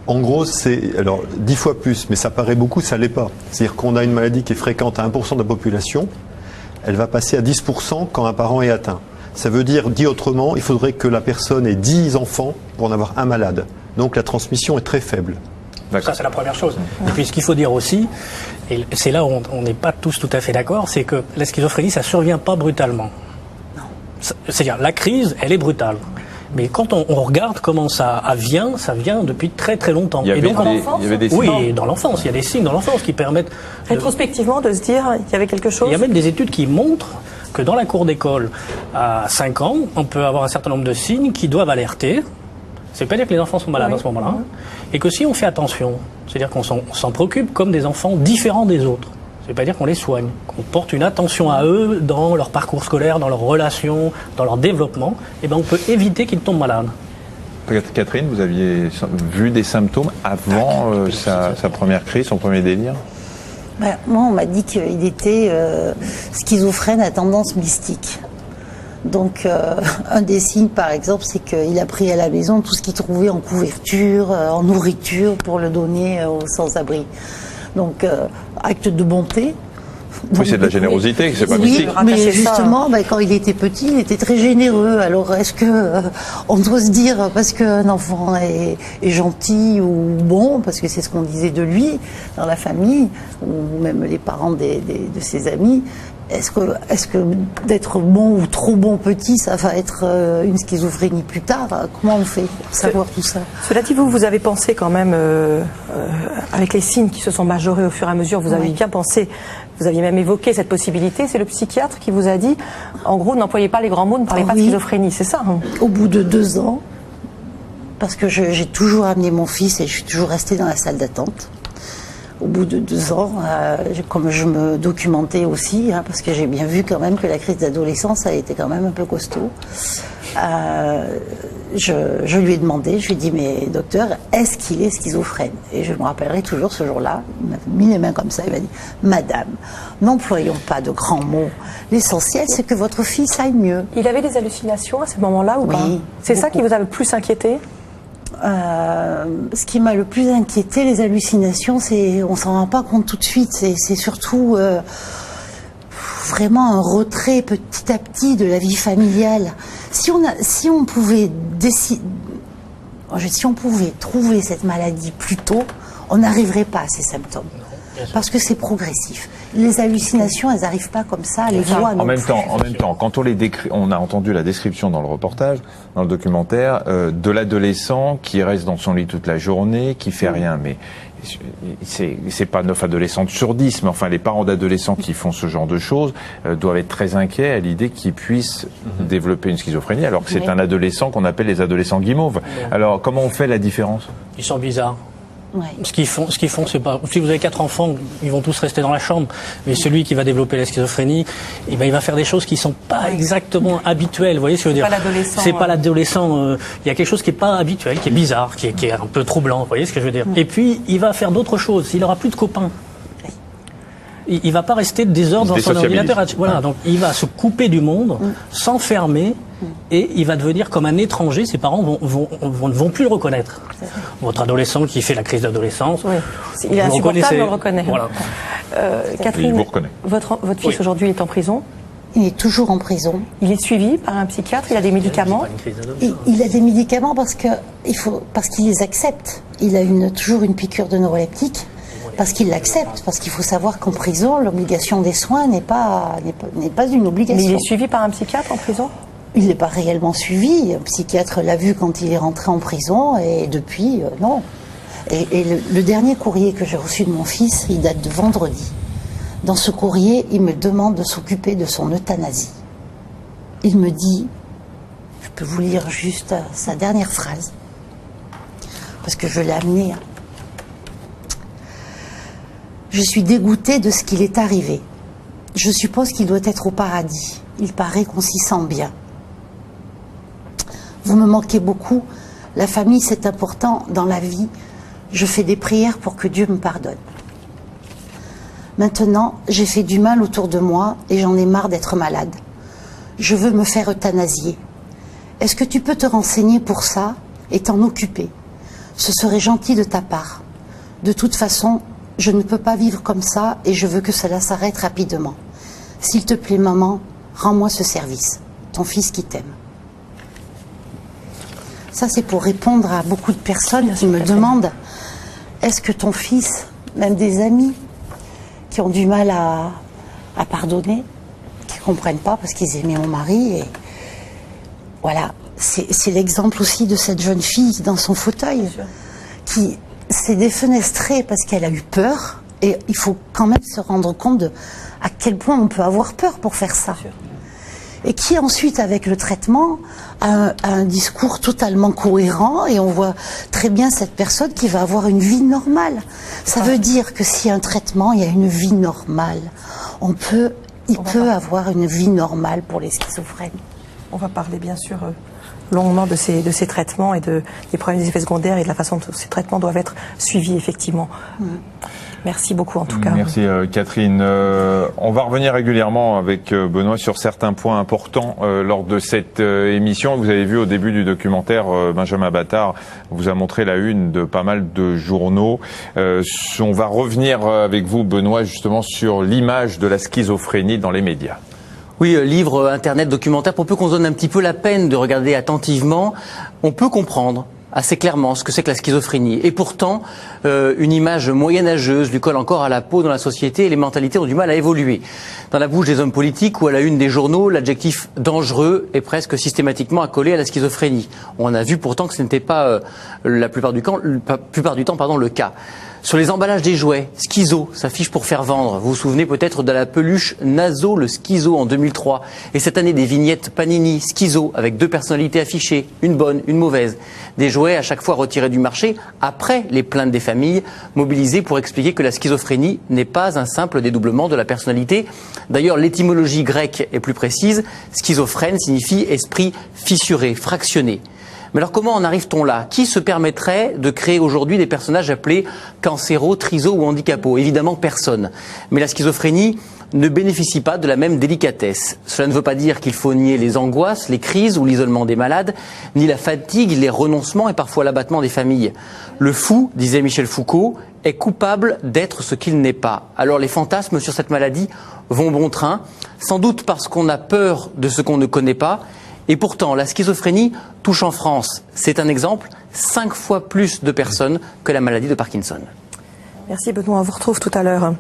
[SPEAKER 23] En gros, c'est alors 10 fois plus, mais ça paraît beaucoup, ça l'est pas. C'est-à-dire qu'on a une maladie qui est fréquente à 1% de la population, elle va passer à 10% quand un parent est atteint. Ça veut dire, dit autrement, il faudrait que la personne ait 10 enfants pour en avoir un malade. Donc la transmission est très faible.
[SPEAKER 16] Ça, c'est la première chose. Et puis, ce qu'il faut dire aussi, et c'est là où on n'est pas tous tout à fait d'accord, c'est que la schizophrénie, ça ne survient pas brutalement. C'est-à-dire, la crise, elle est brutale. Mais quand on regarde comment ça vient depuis très très longtemps.
[SPEAKER 22] Il y avait des signes.
[SPEAKER 16] Oui, dans l'enfance. Il y a des signes dans l'enfance qui permettent...
[SPEAKER 2] Rétrospectivement, de se dire qu'il y avait quelque chose.
[SPEAKER 16] Il y a même des études qui montrent que dans la cour d'école, à 5 ans, on peut avoir un certain nombre de signes qui doivent alerter. C'est pas dire que les enfants sont malades à ce moment-là, et que si on fait attention, c'est-à-dire qu'on s'en préoccupe comme des enfants différents des autres. Ça veut pas dire qu'on les soigne, qu'on porte une attention à eux dans leur parcours scolaire, dans leurs relations, dans leur développement, et ben on peut éviter qu'ils tombent malades.
[SPEAKER 22] Catherine, vous aviez vu des symptômes avant sa première crise, son premier délire?
[SPEAKER 12] Moi, on m'a dit qu'il était schizophrène à tendance mystique. Donc, un des signes, par exemple, c'est qu'il a pris à la maison tout ce qu'il trouvait en couverture, en nourriture, pour le donner aux sans-abri. Donc, acte de bonté.
[SPEAKER 22] Donc, oui, c'est de la générosité, c'est pas mystique.
[SPEAKER 12] Mais justement, quand il était petit, il était très généreux. Alors, est-ce que on doit se dire, parce qu'un enfant est gentil ou bon, parce que c'est ce qu'on disait de lui dans la famille, ou même les parents de ses amis, est-ce que d'être bon ou trop bon petit, ça va être une schizophrénie plus tard? Comment on fait pour savoir tout ça?
[SPEAKER 2] Cela dit, vous avez pensé quand même, avec les signes qui se sont majorés au fur et à mesure, vous avez bien pensé, vous aviez même évoqué cette possibilité. C'est le psychiatre qui vous a dit, en gros, n'employez pas les grands mots, ne parlez pas de schizophrénie, c'est ça?
[SPEAKER 12] Au bout de 2 ans, parce que j'ai toujours amené mon fils et je suis toujours restée dans la salle d'attente. Au bout de 2 ans, comme je me documentais aussi, parce que j'ai bien vu quand même que la crise d'adolescence a été quand même un peu costaud, je lui ai demandé, je lui ai dit, mais docteur, est-ce qu'il est schizophrène? Et je me rappellerai toujours ce jour-là, il m'a mis les mains comme ça, il m'a dit, madame, n'employons pas de grands mots, l'essentiel c'est que votre fils aille mieux.
[SPEAKER 2] Il avait des hallucinations à ce moment-là ou pas? C'est ça qui vous a le plus inquiété?
[SPEAKER 12] Ce qui m'a le plus inquiété, les hallucinations, on s'en rend pas compte tout de suite. C'est surtout vraiment un retrait petit à petit de la vie familiale. Si on pouvait trouver cette maladie plus tôt, on n'arriverait pas à ces symptômes. Parce que c'est progressif. Les hallucinations, elles n'arrivent pas comme ça, les voix
[SPEAKER 22] en même temps, quand on a entendu la description dans le reportage, dans le documentaire, de l'adolescent qui reste dans son lit toute la journée, qui fait rien, mais c'est pas 9 adolescentes sur 10, mais enfin les parents d'adolescents qui font ce genre de choses doivent être très inquiets à l'idée qu'ils puissent développer une schizophrénie, alors que c'est un adolescent qu'on appelle les adolescents guimauves. Alors comment on fait la différence?
[SPEAKER 16] Ils sont bizarres. Ce qu'ils font, c'est pas. Si vous avez 4 enfants, ils vont tous rester dans la chambre. Mais celui qui va développer la schizophrénie, il va faire des choses qui sont pas exactement habituelles. Vous voyez ce que je veux dire? C'est pas l'adolescent. Il y a quelque chose qui est pas habituel, qui est bizarre, qui est un peu troublant. Vous voyez ce que je veux dire? Et puis il va faire d'autres choses. Il aura plus de copains. Il va pas rester des heures dans son ordinateur. Voilà. Donc il va se couper du monde, s'enfermer. Et il va devenir comme un étranger, ses parents ne vont plus le reconnaître. Votre adolescent qui fait la crise d'adolescence,
[SPEAKER 2] il est insupportable, on le reconnaît.
[SPEAKER 16] Voilà.
[SPEAKER 2] Catherine, votre fils aujourd'hui est en prison?
[SPEAKER 12] Il est toujours en prison.
[SPEAKER 2] Il est suivi par un psychiatre, il a des médicaments?
[SPEAKER 12] Il a des médicaments parce qu'il les accepte. Il a toujours une piqûre de neuroleptique. Parce qu'il l'accepte, parce qu'il faut savoir qu'en prison, l'obligation des soins n'est pas une obligation.
[SPEAKER 2] Mais il est suivi par un psychiatre en prison?
[SPEAKER 12] Il n'est pas réellement suivi. Un psychiatre l'a vu quand il est rentré en prison et depuis, non. Et le dernier courrier que j'ai reçu de mon fils, il date de vendredi. Dans ce courrier, il me demande de s'occuper de son euthanasie. Il me dit, peux vous lire juste sa dernière phrase, parce que je l'ai amené. Je suis dégoûtée de ce qu'il est arrivé. Je suppose qu'il doit être au paradis. Il paraît qu'on s'y sent bien. Vous me manquez beaucoup. La famille, c'est important dans la vie. Je fais des prières pour que Dieu me pardonne. Maintenant, j'ai fait du mal autour de moi et j'en ai marre d'être malade. Je veux me faire euthanasier. Est-ce que tu peux te renseigner pour ça et t'en occuper? Ce serait gentil de ta part. De toute façon, je ne peux pas vivre comme ça et je veux que cela s'arrête rapidement. S'il te plaît, maman, rends-moi ce service. Ton fils qui t'aime. Ça, c'est pour répondre à beaucoup de personnes qui me demandent, est-ce que ton fils, même des amis qui ont du mal à pardonner, qui ne comprennent pas parce qu'ils aimaient mon mari, et voilà, c'est l'exemple aussi de cette jeune fille dans son fauteuil qui s'est défenestrée parce qu'elle a eu peur, et il faut quand même se rendre compte à quel point on peut avoir peur pour faire ça. Et qui ensuite, avec le traitement, a un discours totalement cohérent, et on voit très bien cette personne qui va avoir une vie normale. Ça veut dire que s'il y a un traitement, il y a une vie normale. Il peut avoir une vie normale pour les schizophrènes.
[SPEAKER 2] On va parler bien sûr longuement de ces traitements et des problèmes des effets secondaires et de la façon dont ces traitements doivent être suivis effectivement. Merci beaucoup en tout cas.
[SPEAKER 22] Merci Catherine. On va revenir régulièrement avec Benoît sur certains points importants lors de cette émission. Vous avez vu au début du documentaire, Benjamin Battard vous a montré la une de pas mal de journaux. On va revenir avec vous, Benoît, justement sur l'image de la schizophrénie dans les médias.
[SPEAKER 4] Oui, livre, internet, documentaire, pour peu qu'on se donne un petit peu la peine de regarder attentivement, on peut comprendre assez clairement ce que c'est que la schizophrénie. Et pourtant, une image moyenâgeuse lui colle encore à la peau dans la société et les mentalités ont du mal à évoluer. Dans la bouche des hommes politiques ou à la une des journaux, l'adjectif dangereux est presque systématiquement accolé à la schizophrénie. On a vu pourtant que ce n'était pas la plupart du temps le cas. Sur les emballages des jouets, schizo s'affiche pour faire vendre. Vous vous souvenez peut-être de la peluche Naso, le schizo en 2003. Et cette année, des vignettes Panini, schizo, avec 2 personnalités affichées, une bonne, une mauvaise. Des jouets à chaque fois retirés du marché après les plaintes des familles, mobilisées pour expliquer que la schizophrénie n'est pas un simple dédoublement de la personnalité. D'ailleurs, l'étymologie grecque est plus précise. Schizophrène signifie esprit fissuré, fractionné. Mais alors comment en arrive-t-on là? Qui se permettrait de créer aujourd'hui des personnages appelés cancéro, triso ou handicapos? Évidemment personne. Mais la schizophrénie ne bénéficie pas de la même délicatesse. Cela ne veut pas dire qu'il faut nier les angoisses, les crises ou l'isolement des malades, ni la fatigue, les renoncements et parfois l'abattement des familles. Le fou, disait Michel Foucault, est coupable d'être ce qu'il n'est pas. Alors les fantasmes sur cette maladie vont bon train, sans doute parce qu'on a peur de ce qu'on ne connaît pas. Et pourtant, la schizophrénie touche en France, c'est un exemple, 5 fois plus de personnes que la maladie de Parkinson.
[SPEAKER 2] Merci Benoît, on vous retrouve tout à l'heure.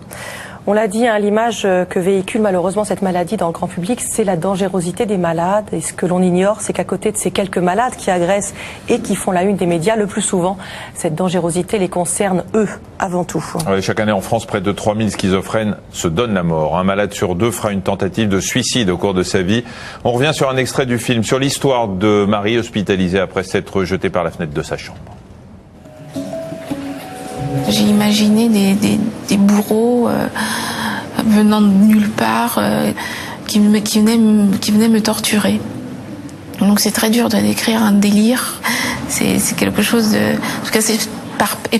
[SPEAKER 2] On l'a dit, l'image que véhicule malheureusement cette maladie dans le grand public, c'est la dangerosité des malades. Et ce que l'on ignore, c'est qu'à côté de ces quelques malades qui agressent et qui font la une des médias, le plus souvent, cette dangerosité les concerne eux avant tout.
[SPEAKER 22] Ouais, chaque année en France, près de 3000 schizophrènes se donnent la mort. Un malade sur 2 fera une tentative de suicide au cours de sa vie. On revient sur un extrait du film, sur l'histoire de Marie hospitalisée après s'être jetée par la fenêtre de sa chambre.
[SPEAKER 6] J'ai imaginé des bourreaux venant de nulle part qui venaient me torturer. Donc c'est très dur de décrire un délire. C'est quelque chose de... En tout cas,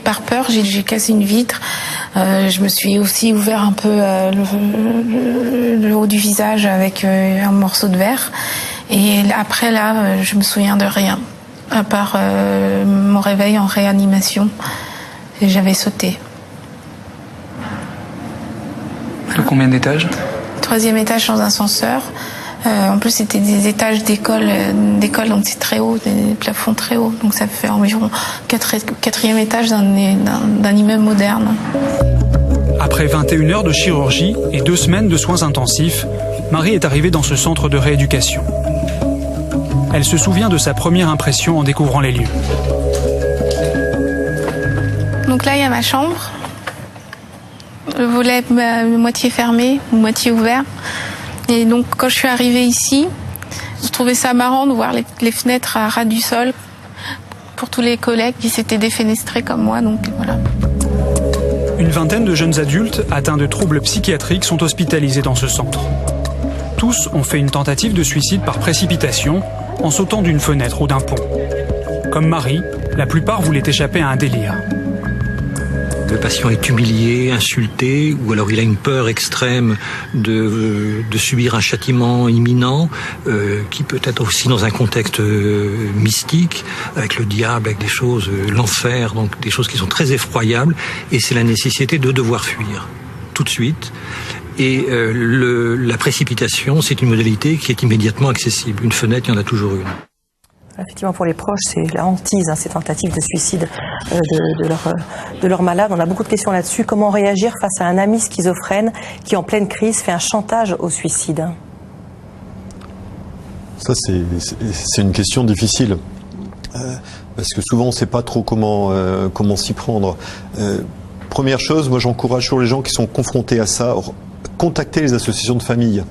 [SPEAKER 6] par peur, j'ai cassé une vitre. Je me suis aussi ouvert un peu le haut du visage avec un morceau de verre. Et après, là, je me souviens de rien, à part mon réveil en réanimation. Et j'avais sauté.
[SPEAKER 17] De combien d'étages?
[SPEAKER 6] 3e étage sans ascenseur. En plus, c'était des étages d'école, donc c'est très haut, des plafonds très hauts. Donc ça fait environ 4e étage d'un immeuble moderne.
[SPEAKER 8] Après 21 heures de chirurgie et 2 semaines de soins intensifs, Marie est arrivée dans ce centre de rééducation. Elle se souvient de sa première impression en découvrant les lieux.
[SPEAKER 6] Donc là, il y a ma chambre. Le volet moitié fermé, moitié ouvert. Et donc, quand je suis arrivée ici, Je trouvais ça marrant de voir les fenêtres à ras du sol pour tous les collègues qui s'étaient défenestrés comme moi, donc voilà.
[SPEAKER 8] Une vingtaine de jeunes adultes atteints de troubles psychiatriques sont hospitalisés dans ce centre. Tous ont fait une tentative de suicide par précipitation en sautant d'une fenêtre ou d'un pont. Comme Marie, la plupart voulaient échapper à un délire.
[SPEAKER 7] Le patient est humilié, insulté, ou alors il a une peur extrême de subir un châtiment imminent, qui peut être aussi dans un contexte mystique, avec le diable, avec des choses, l'enfer, donc des choses qui sont très effroyables, et c'est la nécessité de devoir fuir tout de suite. Et la précipitation, c'est une modalité qui est immédiatement accessible. Une fenêtre, il y en a toujours une.
[SPEAKER 2] Effectivement, pour les proches, c'est la hantise, ces tentatives de suicide de leur malade. On a beaucoup de questions là-dessus. Comment réagir face à un ami schizophrène qui, en pleine crise, fait un chantage au suicide?
[SPEAKER 23] Ça, c'est une question difficile. Parce que souvent, on ne sait pas trop comment s'y prendre. Première chose, moi, j'encourage toujours les gens qui sont confrontés à ça, contacter les associations de famille.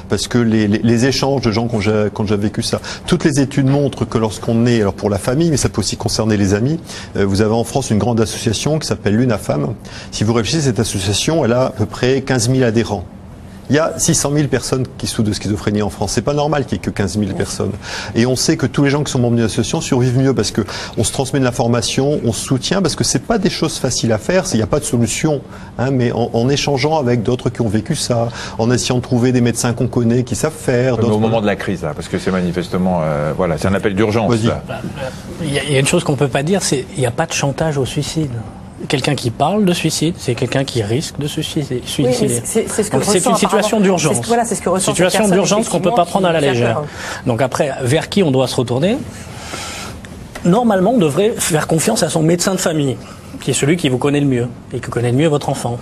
[SPEAKER 23] Parce que les échanges de gens qui ont déjà vécu ça, toutes les études montrent que lorsqu'on est, alors pour la famille, mais ça peut aussi concerner les amis, vous avez en France une grande association qui s'appelle l'UNAFAM. Si vous réfléchissez, cette association, elle a à peu près 15 000 adhérents. Il y a 600 000 personnes qui souffrent de schizophrénie en France. C'est pas normal qu'il y ait que 15 000 personnes. Et on sait que tous les gens qui sont membres d'une association survivent mieux parce que on se transmet de l'information, on se soutient, parce que c'est pas des choses faciles à faire. Il n'y a pas de solution, mais en échangeant avec d'autres qui ont vécu ça, en essayant de trouver des médecins qu'on connaît qui savent faire.
[SPEAKER 22] Au moment de la crise, là, parce que c'est manifestement, voilà, c'est un appel d'urgence.
[SPEAKER 16] Il y a une chose qu'on peut pas dire, c'est il n'y a pas de chantage au suicide. Quelqu'un qui parle de suicide, c'est quelqu'un qui risque de suicider.
[SPEAKER 2] Oui, c'est
[SPEAKER 16] une situation d'urgence.
[SPEAKER 2] Voilà, c'est ce que ressent
[SPEAKER 16] situation d'urgence qu'on peut pas prendre à la légère. Donc après, vers qui on doit se retourner? Normalement, on devrait faire confiance à son médecin de famille, qui est celui qui vous connaît le mieux et qui connaît le mieux votre enfant.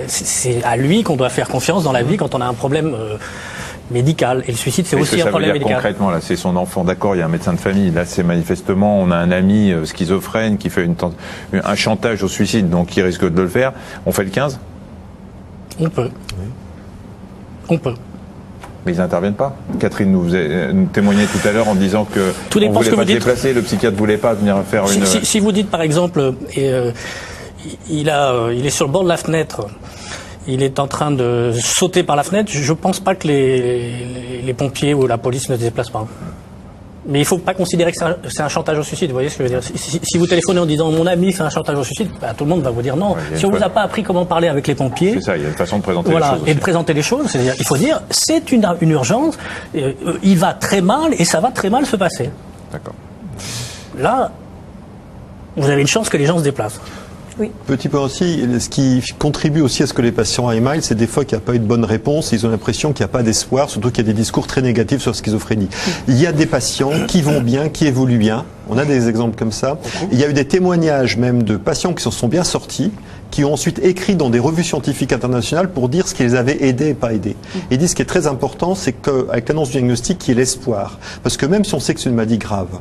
[SPEAKER 16] C'est à lui qu'on doit faire confiance dans la vie quand on a un problème médical. Et le suicide, c'est aussi un problème médical.
[SPEAKER 22] Concrètement, là, c'est son enfant. D'accord, il y a un médecin de famille. Là, c'est manifestement, on a un ami schizophrène qui fait un chantage au suicide, donc qui risque de le faire. On fait le 15 ?
[SPEAKER 16] On peut. On peut.
[SPEAKER 22] Mais ils n'interviennent pas. Catherine nous témoignait tout à l'heure en disant que
[SPEAKER 16] tout dépend
[SPEAKER 22] on voulait
[SPEAKER 16] ce que
[SPEAKER 22] pas
[SPEAKER 16] vous dites.
[SPEAKER 22] Déplacer, le psychiatre voulait pas venir faire une...
[SPEAKER 16] Si vous dites, par exemple, il est sur le bord de la fenêtre, il est en train de sauter par la fenêtre, je pense pas que les pompiers ou la police ne se déplacent pas. Mais il faut pas considérer que c'est un chantage au suicide, vous voyez ce que je veux dire. Si vous téléphonez en disant mon ami fait un chantage au suicide, tout le monde va vous dire non. Si on vous a pas appris comment parler avec les pompiers...
[SPEAKER 22] C'est ça, il y a une façon de présenter les choses.
[SPEAKER 16] Et de présenter les choses, c'est-à-dire, il faut dire, c'est une urgence, il va très mal et ça va très mal se passer.
[SPEAKER 22] D'accord.
[SPEAKER 16] Là, vous avez une chance que les gens se déplacent.
[SPEAKER 2] Oui.
[SPEAKER 23] Petit point aussi, ce qui contribue aussi à ce que les patients aillent mal, c'est des fois qu'il n'y a pas eu de bonne réponse, ils ont l'impression qu'il n'y a pas d'espoir, surtout qu'il y a des discours très négatifs sur la schizophrénie. Il y a des patients qui vont bien, qui évoluent bien, on a des exemples comme ça. Il y a eu des témoignages même de patients qui s'en sont bien sortis, qui ont ensuite écrit dans des revues scientifiques internationales pour dire ce qui les avait aidés et pas aidés. Et ils disent ce qui est très important, c'est qu'avec l'annonce du diagnostic, il y ait l'espoir. Parce que même si on sait que c'est une maladie grave,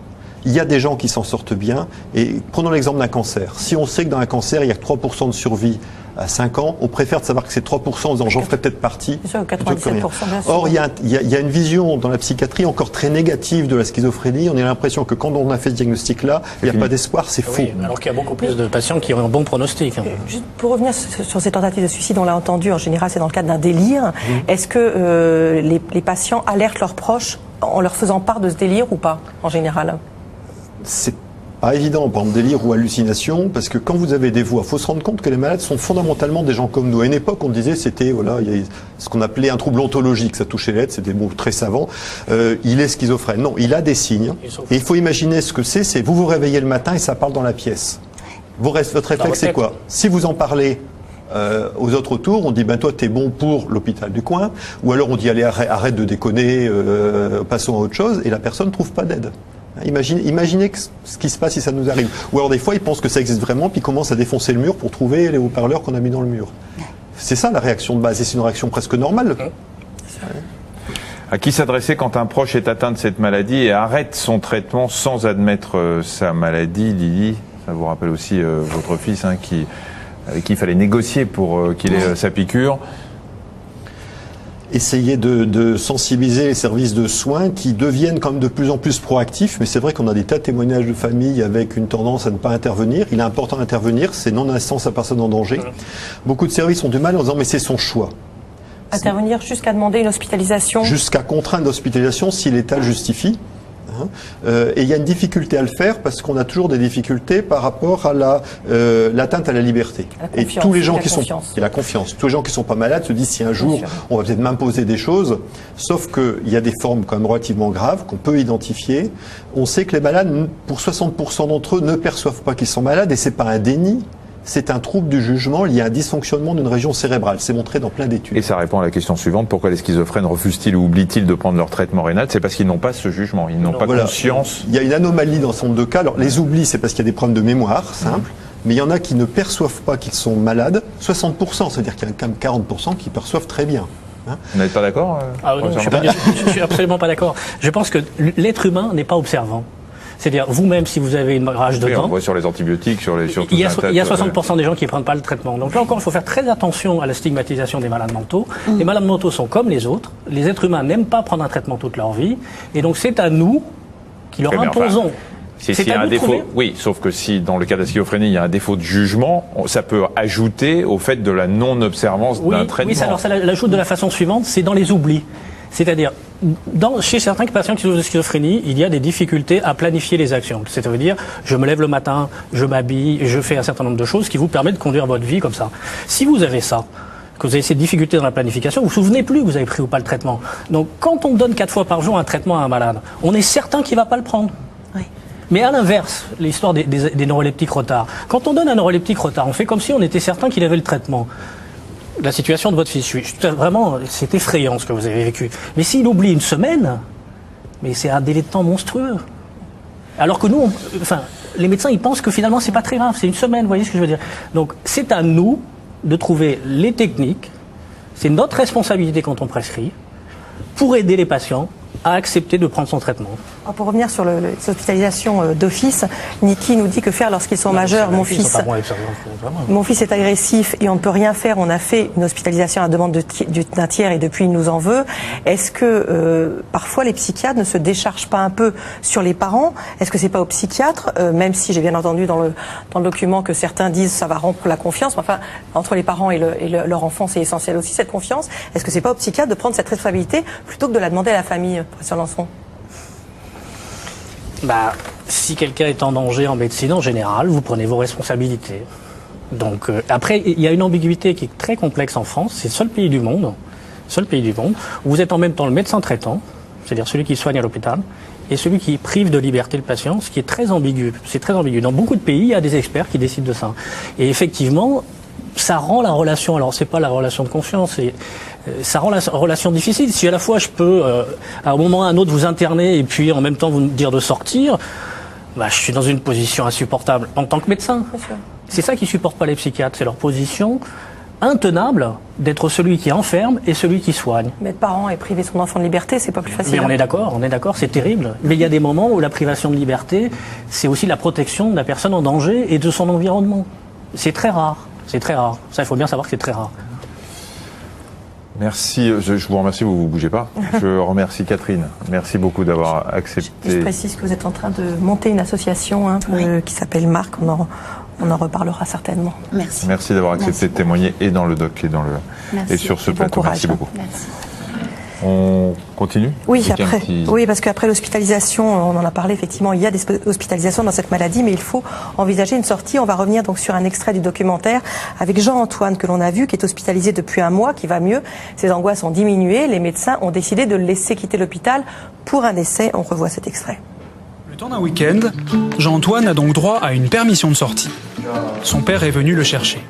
[SPEAKER 23] il y a des gens qui s'en sortent bien. Et prenons l'exemple d'un cancer. Si on sait que dans un cancer, il y a que 3% de survie à 5 ans, on préfère de savoir que c'est 3% en disant j'en ferai peut-être partie.
[SPEAKER 2] C'est sûr, 97%, bien sûr.
[SPEAKER 23] Or, il y a une vision dans la psychiatrie encore très négative de la schizophrénie. On a l'impression que quand on a fait ce diagnostic-là, il n'y a pas d'espoir, c'est faux.
[SPEAKER 16] Oui, alors qu'il y a beaucoup plus de patients qui ont un bon pronostic.
[SPEAKER 2] Juste pour revenir sur ces tentatives de suicide, on l'a entendu, en général c'est dans le cadre d'un délire. Est-ce que les patients alertent leurs proches en leur faisant part de ce délire ou pas, en général?
[SPEAKER 23] C'est pas évident, par exemple, délire ou hallucination, parce que quand vous avez des voix, il faut se rendre compte que les malades sont fondamentalement des gens comme nous. À une époque, on disait c'était, voilà, il y a ce qu'on appelait un trouble ontologique, ça touchait l'être, c'est des mots très savants. Il est schizophrène. Non, il a des signes. Et il faut imaginer ce que c'est vous vous réveillez le matin et ça parle dans la pièce. Votre réflexe, c'est quoi? Si vous en parlez aux autres autour, on dit ben toi t'es bon pour l'hôpital du coin, ou alors on dit allez arrête de déconner, passons à autre chose, et la personne ne trouve pas d'aide. Imaginez ce qui se passe si ça nous arrive. Ou alors des fois ils pensent que ça existe vraiment, puis ils commencent à défoncer le mur pour trouver les haut-parleurs qu'on a mis dans le mur. C'est ça la réaction de base, et c'est une réaction presque normale.
[SPEAKER 22] À qui s'adresser quand un proche est atteint de cette maladie et arrête son traitement sans admettre sa maladie? Lily, ça vous rappelle aussi votre fils avec qui il fallait négocier pour qu'il ait sa piqûre.
[SPEAKER 23] essayer de sensibiliser les services de soins qui deviennent quand même de plus en plus proactifs. Mais c'est vrai qu'on a des tas de témoignages de familles avec une tendance à ne pas intervenir. Il est important d'intervenir, c'est non-assistance à personne en danger. Beaucoup de services ont du mal en disant mais c'est son choix.
[SPEAKER 2] Intervenir jusqu'à demander une hospitalisation.
[SPEAKER 23] Jusqu'à contraindre l'hospitalisation si l'État le justifie. Et il y a une difficulté à le faire parce qu'on a toujours des difficultés par rapport à l'atteinte à la liberté. Et tous les gens qui sont et la confiance, tous les gens qui sont pas malades se disent si un jour on va peut-être m'imposer des choses, sauf qu'il y a des formes quand même relativement graves qu'on peut identifier. On sait que les malades, pour 60% d'entre eux, ne perçoivent pas qu'ils sont malades et c'est pas un déni. C'est un trouble du jugement lié à un dysfonctionnement d'une région cérébrale. C'est montré dans plein d'études.
[SPEAKER 22] Et ça répond à la question suivante. Pourquoi les schizophrènes refusent-ils ou oublient-ils de prendre leur traitement rénal? C'est parce qu'ils n'ont pas ce jugement. Ils n'ont pas conscience.
[SPEAKER 23] Il y a une anomalie dans ce nombre de cas. Alors, les oublis, c'est parce qu'il y a des problèmes de mémoire, simple. Mais il y en a qui ne perçoivent pas qu'ils sont malades. 60%, c'est-à-dire qu'il y a quand même 40% qui perçoivent très bien.
[SPEAKER 22] Vous n'êtes pas d'accord
[SPEAKER 16] non, je suis absolument pas d'accord. Je pense que l'être humain n'est pas observant. C'est-à-dire, vous-même, si vous avez une rage de dents...
[SPEAKER 22] On voit sur les antibiotiques, sur tout
[SPEAKER 16] il y a 60% des gens qui ne prennent pas le traitement. Donc là encore, il faut faire très attention à la stigmatisation des malades mentaux. Les malades mentaux sont comme les autres. Les êtres humains n'aiment pas prendre un traitement toute leur vie. Et donc c'est à nous qui leur imposons...
[SPEAKER 22] S'il y a un défaut, oui, sauf que si dans le cas de la schizophrénie, il y a un défaut de jugement, ça peut ajouter au fait de la non-observance d'un traitement.
[SPEAKER 16] Oui, alors ça l'ajoute de la façon suivante, c'est dans les oublis. C'est-à-dire, chez certains patients qui souffrent de schizophrénie, il y a des difficultés à planifier les actions. C'est-à-dire, je me lève le matin, je m'habille, je fais un certain nombre de choses qui vous permettent de conduire votre vie comme ça. Si vous avez ça, que vous avez ces difficultés dans la planification, vous ne vous souvenez plus que vous avez pris ou pas le traitement. Donc, quand on donne 4 fois par jour un traitement à un malade, on est certain qu'il ne va pas le prendre. Oui. Mais à l'inverse, l'histoire des neuroleptiques retards. Quand on donne un neuroleptique retard, on fait comme si on était certain qu'il avait le traitement. La situation de votre fils, vraiment, c'est effrayant ce que vous avez vécu. Mais s'il oublie une semaine, mais c'est un délai de temps monstrueux. Alors que nous, les médecins, ils pensent que finalement, c'est pas très grave, c'est une semaine, vous voyez ce que je veux dire. Donc, c'est à nous de trouver les techniques, c'est notre responsabilité quand on prescrit, pour aider les patients à accepter de prendre son traitement.
[SPEAKER 2] Alors pour revenir sur les hospitalisations d'office, Niki nous dit que faire lorsqu'ils sont majeurs. Mon fils est agressif et on ne peut rien faire. On a fait une hospitalisation à la demande d'un tiers et depuis il nous en veut. Est-ce que parfois les psychiatres ne se déchargent pas un peu sur les parents? Est-ce que c'est pas aux psychiatres, même si j'ai bien entendu dans le document que certains disent ça va rompre la confiance, mais enfin entre les parents et leur enfant c'est essentiel aussi cette confiance. Est-ce que c'est pas aux psychiatres de prendre cette responsabilité plutôt que de la demander à la famille, professeur Lançon?
[SPEAKER 16] Si quelqu'un est en danger en médecine en général, vous prenez vos responsabilités. Donc après, il y a une ambiguïté qui est très complexe en France. C'est le seul pays du monde où vous êtes en même temps le médecin traitant, c'est-à-dire celui qui soigne à l'hôpital, et celui qui prive de liberté le patient, ce qui est très ambigu. C'est très ambigu. Dans beaucoup de pays, il y a des experts qui décident de ça. Et effectivement, ça rend la relation, alors c'est pas la relation de confiance, ça rend la relation difficile. Si à la fois je peux, à un moment ou à un autre, vous interner et puis en même temps vous me dire de sortir, je suis dans une position insupportable en tant que médecin. C'est ça qu'ils supportent pas les psychiatres, c'est leur position intenable d'être celui qui enferme et celui qui soigne.
[SPEAKER 2] Mais être parent et priver son enfant de liberté, c'est pas plus facile.
[SPEAKER 16] Mais on est d'accord, c'est terrible. Mais il y a des moments où la privation de liberté, c'est aussi la protection de la personne en danger et de son environnement. C'est très rare. C'est très rare. Ça, il faut bien savoir que c'est très rare.
[SPEAKER 22] Merci. Je vous remercie, vous ne bougez pas. Je remercie Catherine. Merci beaucoup d'avoir accepté.
[SPEAKER 2] Je précise que vous êtes en train de monter une association qui s'appelle Marc. On en reparlera certainement.
[SPEAKER 22] Merci. Merci d'avoir accepté de témoigner et dans le doc et sur ce plateau. Merci beaucoup.
[SPEAKER 2] Merci.
[SPEAKER 22] On continue?
[SPEAKER 2] Oui, parce qu'après l'hospitalisation, on en a parlé effectivement, il y a des hospitalisations dans cette maladie, mais il faut envisager une sortie. On va revenir donc sur un extrait du documentaire avec Jean-Antoine que l'on a vu, qui est hospitalisé depuis un mois, qui va mieux. Ses angoisses ont diminué. Les médecins ont décidé de le laisser quitter l'hôpital pour un essai. On revoit cet extrait.
[SPEAKER 8] Le temps d'un week-end, Jean-Antoine a donc droit à une permission de sortie. Son père est venu le chercher.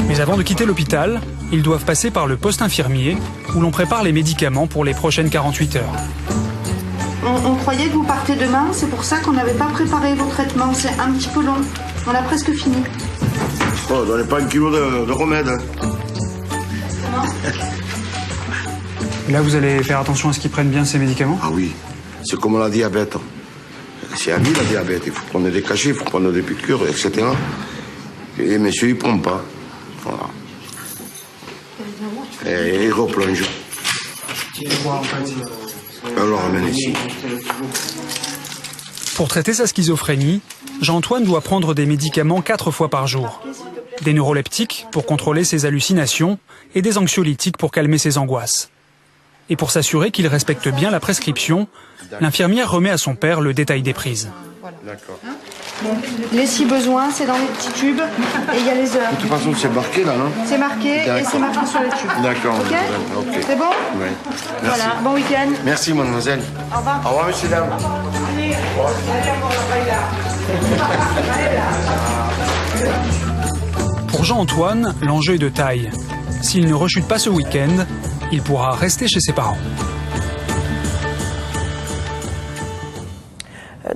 [SPEAKER 8] Mais avant de quitter l'hôpital, ils doivent passer par le poste infirmier où l'on prépare les médicaments pour les prochaines 48 heures.
[SPEAKER 10] On croyait que vous partez demain, c'est pour ça qu'on n'avait pas préparé vos traitements. C'est un petit peu long. On a presque fini.
[SPEAKER 11] Oh, donnez pas 1 kilo de remède.
[SPEAKER 10] Comment?
[SPEAKER 8] Là, vous allez faire attention à ce qu'ils prennent bien ces médicaments?
[SPEAKER 11] Ah oui, c'est comme la diabète. C'est à vie la diabète. Il faut prendre des cachets, il faut prendre des piqûres, etc. Et monsieur, il prend pas. Voilà. Et il replonge. On le ramène ici.
[SPEAKER 8] Pour traiter sa schizophrénie, Jean-Antoine doit prendre des médicaments 4 fois par jour. Des neuroleptiques pour contrôler ses hallucinations et des anxiolytiques pour calmer ses angoisses. Et pour s'assurer qu'il respecte bien la prescription, l'infirmière remet à son père le détail des prises.
[SPEAKER 10] D'accord. Bon, les 6 besoins, c'est dans les petits tubes et il y a les heures.
[SPEAKER 11] De toute façon, c'est marqué là, non?
[SPEAKER 10] C'est marqué et c'est marqué sur les tubes.
[SPEAKER 11] D'accord.
[SPEAKER 10] Ok. C'est bon?
[SPEAKER 11] Oui. Merci.
[SPEAKER 10] Voilà, bon week-end.
[SPEAKER 11] Merci, mademoiselle.
[SPEAKER 10] Au revoir.
[SPEAKER 11] Au revoir, messieurs, dames.
[SPEAKER 8] Pour Jean-Antoine, l'enjeu est de taille. S'il ne rechute pas ce week-end, il pourra rester chez ses parents.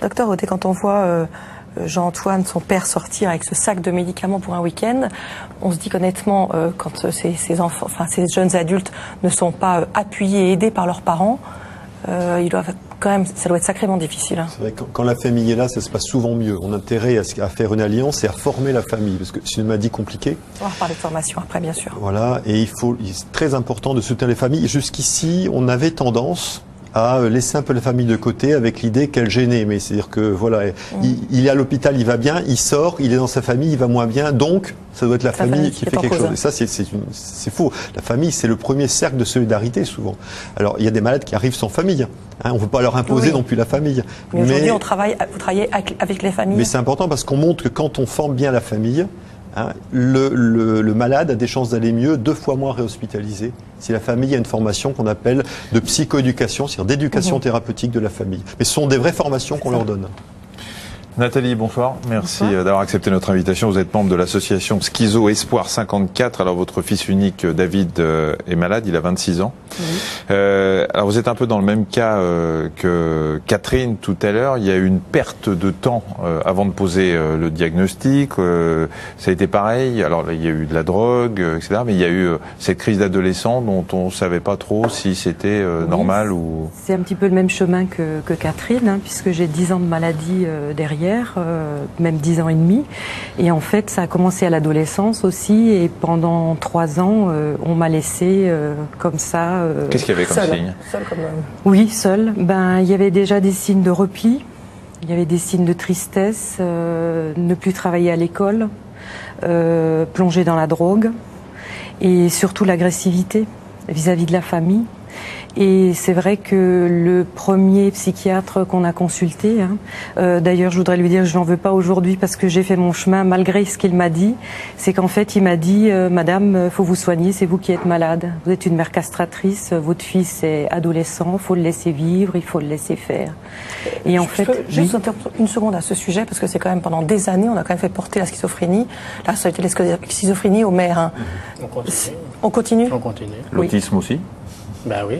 [SPEAKER 2] Docteur Audet, quand on voit Jean-Antoine, son père, sortir avec ce sac de médicaments pour un week-end, on se dit qu'honnêtement, quand ces enfants, enfin ces jeunes adultes ne sont pas appuyés et aidés par leurs parents, ils doivent quand même, ça doit être sacrément difficile.
[SPEAKER 23] C'est vrai que quand la famille est là, ça se passe souvent mieux. On a intérêt à faire une alliance et à former la famille, parce que c'est une maladie compliquée.
[SPEAKER 2] On va reparler de formation après, bien sûr.
[SPEAKER 23] Voilà, et c'est très important de soutenir les familles. Jusqu'ici, on avait tendance à laisser un peu la famille de côté avec l'idée qu'elle gênait. Mais c'est-à-dire que voilà, il est à l'hôpital, il va bien, il sort, il est dans sa famille, il va moins bien, donc ça doit être la famille qui fait quelque chose. Et ça, c'est faux. La famille, c'est le premier cercle de solidarité souvent. Alors, il y a des malades qui arrivent sans famille. Hein, on ne peut pas leur imposer non plus la famille.
[SPEAKER 2] Mais aujourd'hui, vous travaillez avec les familles.
[SPEAKER 23] Mais c'est important parce qu'on montre que quand on forme bien la famille, hein, le malade a des chances d'aller mieux, 2 fois moins réhospitalisé, si la famille a une formation qu'on appelle de psychoéducation, c'est-à-dire d'éducation thérapeutique de la famille. Mais ce sont des vraies formations qu'on leur donne.
[SPEAKER 22] Nathalie, bonsoir. Merci d'avoir accepté notre invitation. Vous êtes membre de l'association Schizo Espoir 54. Alors, votre fils unique, David, est malade. Il a 26 ans. Oui. Alors, vous êtes un peu dans le même cas que Catherine tout à l'heure. Il y a eu une perte de temps avant de poser le diagnostic. Ça a été pareil. Alors, il y a eu de la drogue, etc. Mais il y a eu cette crise d'adolescent dont on ne savait pas trop si c'était normal ou...
[SPEAKER 3] C'est un petit peu le même chemin que Catherine, hein, puisque j'ai 10 ans de maladie derrière. Même 10 ans et demi. Et en fait, ça a commencé à l'adolescence aussi. Et pendant 3 ans, on m'a laissé comme ça.
[SPEAKER 22] Qu'est-ce qu'il y avait comme signe?
[SPEAKER 2] Seul comme
[SPEAKER 3] Oui, seul. Ben, il y avait déjà des signes de repli. Il y avait des signes de tristesse, ne plus travailler à l'école, plonger dans la drogue. Et surtout l'agressivité vis-à-vis de la famille. Et c'est vrai que le premier psychiatre qu'on a consulté, hein, d'ailleurs je voudrais lui dire que je n'en veux pas aujourd'hui parce que j'ai fait mon chemin malgré ce qu'il m'a dit, c'est qu'en fait il m'a dit Madame, faut vous soigner, c'est vous qui êtes malade. Vous êtes une mère castratrice, votre fils est adolescent, faut le laisser vivre, il faut le laisser faire. Et en fait,
[SPEAKER 2] je peux juste interrompre une seconde à ce sujet parce que c'est quand même pendant des années on a quand même fait porter la schizophrénie, la responsabilité de la schizophrénie aux mères. Hein. On continue.
[SPEAKER 16] On continue.
[SPEAKER 22] L'autisme aussi.
[SPEAKER 16] Ben oui.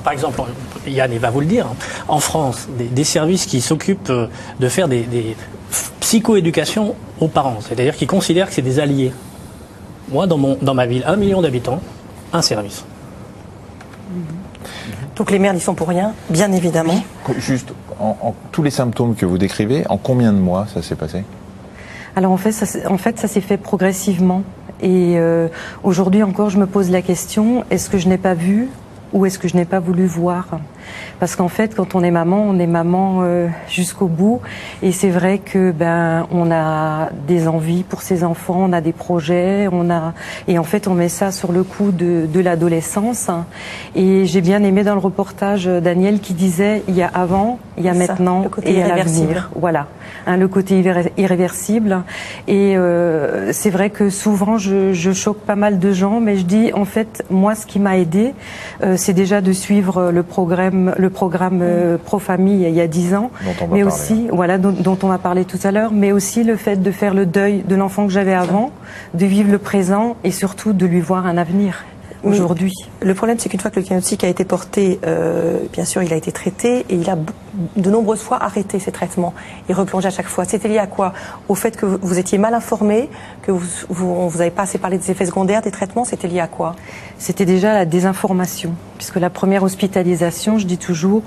[SPEAKER 16] Par exemple, Yann, il va vous le dire, en France, des services qui s'occupent de faire des psychoéducations aux parents, c'est-à-dire qui considèrent que c'est des alliés. Moi, dans ma ville, 1 million d'habitants, un service.
[SPEAKER 2] Donc les mères n'y sont pour rien, bien évidemment.
[SPEAKER 22] Juste, en tous les symptômes que vous décrivez, en combien de mois ça s'est passé?
[SPEAKER 3] Alors en fait, ça s'est fait progressivement. Et aujourd'hui encore, je me pose la question, est-ce que je n'ai pas vu ou est-ce que je n'ai pas voulu voir? Parce qu'en fait, quand on est maman jusqu'au bout. Et c'est vrai que on a des envies pour ses enfants, on a des projets, et en fait on met ça sur le coup de l'adolescence. Et j'ai bien aimé dans le reportage Daniel qui disait il y a avant, il y a maintenant et à l'avenir. Voilà, hein, le côté irréversible. Et c'est vrai que souvent je choque pas mal de gens, mais je dis en fait moi ce qui m'a aidé, c'est déjà de suivre le programme Pro-Famille il y a 10 ans, mais aussi voilà dont on a parlé tout à l'heure, mais aussi le fait de faire le deuil de l'enfant que j'avais avant, de vivre le présent et surtout de lui voir un avenir aujourd'hui.
[SPEAKER 2] Le problème, c'est qu'une fois que le diagnostic a été porté, bien sûr, il a été traité et il a de nombreuses fois arrêté ses traitements et replongé à chaque fois. C'était lié à quoi? Au fait que vous étiez mal informé, que vous n'avez pas assez parlé des effets secondaires des traitements. C'était lié à quoi?
[SPEAKER 3] C'était déjà la désinformation. puisque la première hospitalisation, je dis toujours,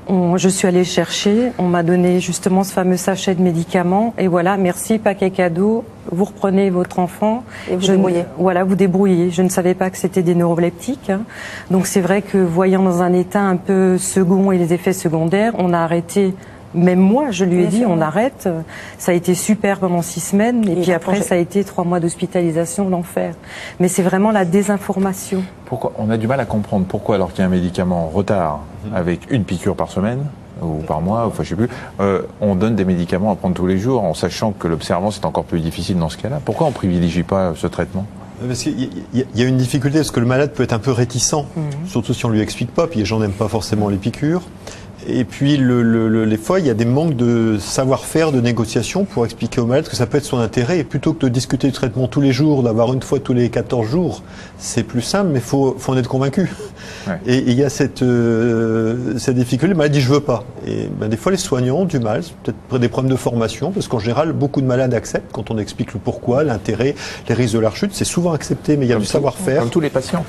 [SPEAKER 3] je suis allée chercher, on m'a donné justement ce fameux sachet de médicaments, et voilà, merci, paquet cadeau, vous reprenez votre enfant.
[SPEAKER 2] Et vous débrouillez.
[SPEAKER 3] Voilà, vous débrouillez. Je ne savais pas que c'était des neuroleptiques, hein. Donc c'est vrai que voyant dans un état un peu second et les effets secondaires, on a arrêté. Même moi, je lui ai dit, on arrête. Ça a été super pendant 6 semaines. Et puis après, ça a été 3 mois d'hospitalisation, l'enfer. Mais c'est vraiment la désinformation.
[SPEAKER 22] Pourquoi on a du mal à comprendre pourquoi, alors qu'il y a un médicament en retard, avec une piqûre par semaine, ou par mois, enfin je sais plus, on donne des médicaments à prendre tous les jours, en sachant que l'observance est encore plus difficile dans ce cas-là. Pourquoi on privilégie pas ce traitement ?
[SPEAKER 23] Parce qu'il y a une difficulté, parce que le malade peut être un peu réticent, surtout si on lui explique pas, puis les gens n'aiment pas forcément les piqûres. Et puis, les fois, il y a des manques de savoir-faire, de négociation pour expliquer au malade que ça peut être son intérêt. Et plutôt que de discuter du traitement tous les jours, d'avoir une fois tous les 14 jours, c'est plus simple, mais faut en être convaincu. Ouais. Et il y a cette difficulté. Le malade dit, je veux pas. Et des fois, les soignants ont du mal, c'est peut-être des problèmes de formation, parce qu'en général, beaucoup de malades acceptent quand on explique le pourquoi, l'intérêt, les risques de la rechute. C'est souvent accepté, mais il y a du savoir-faire.
[SPEAKER 22] Comme tous les patients.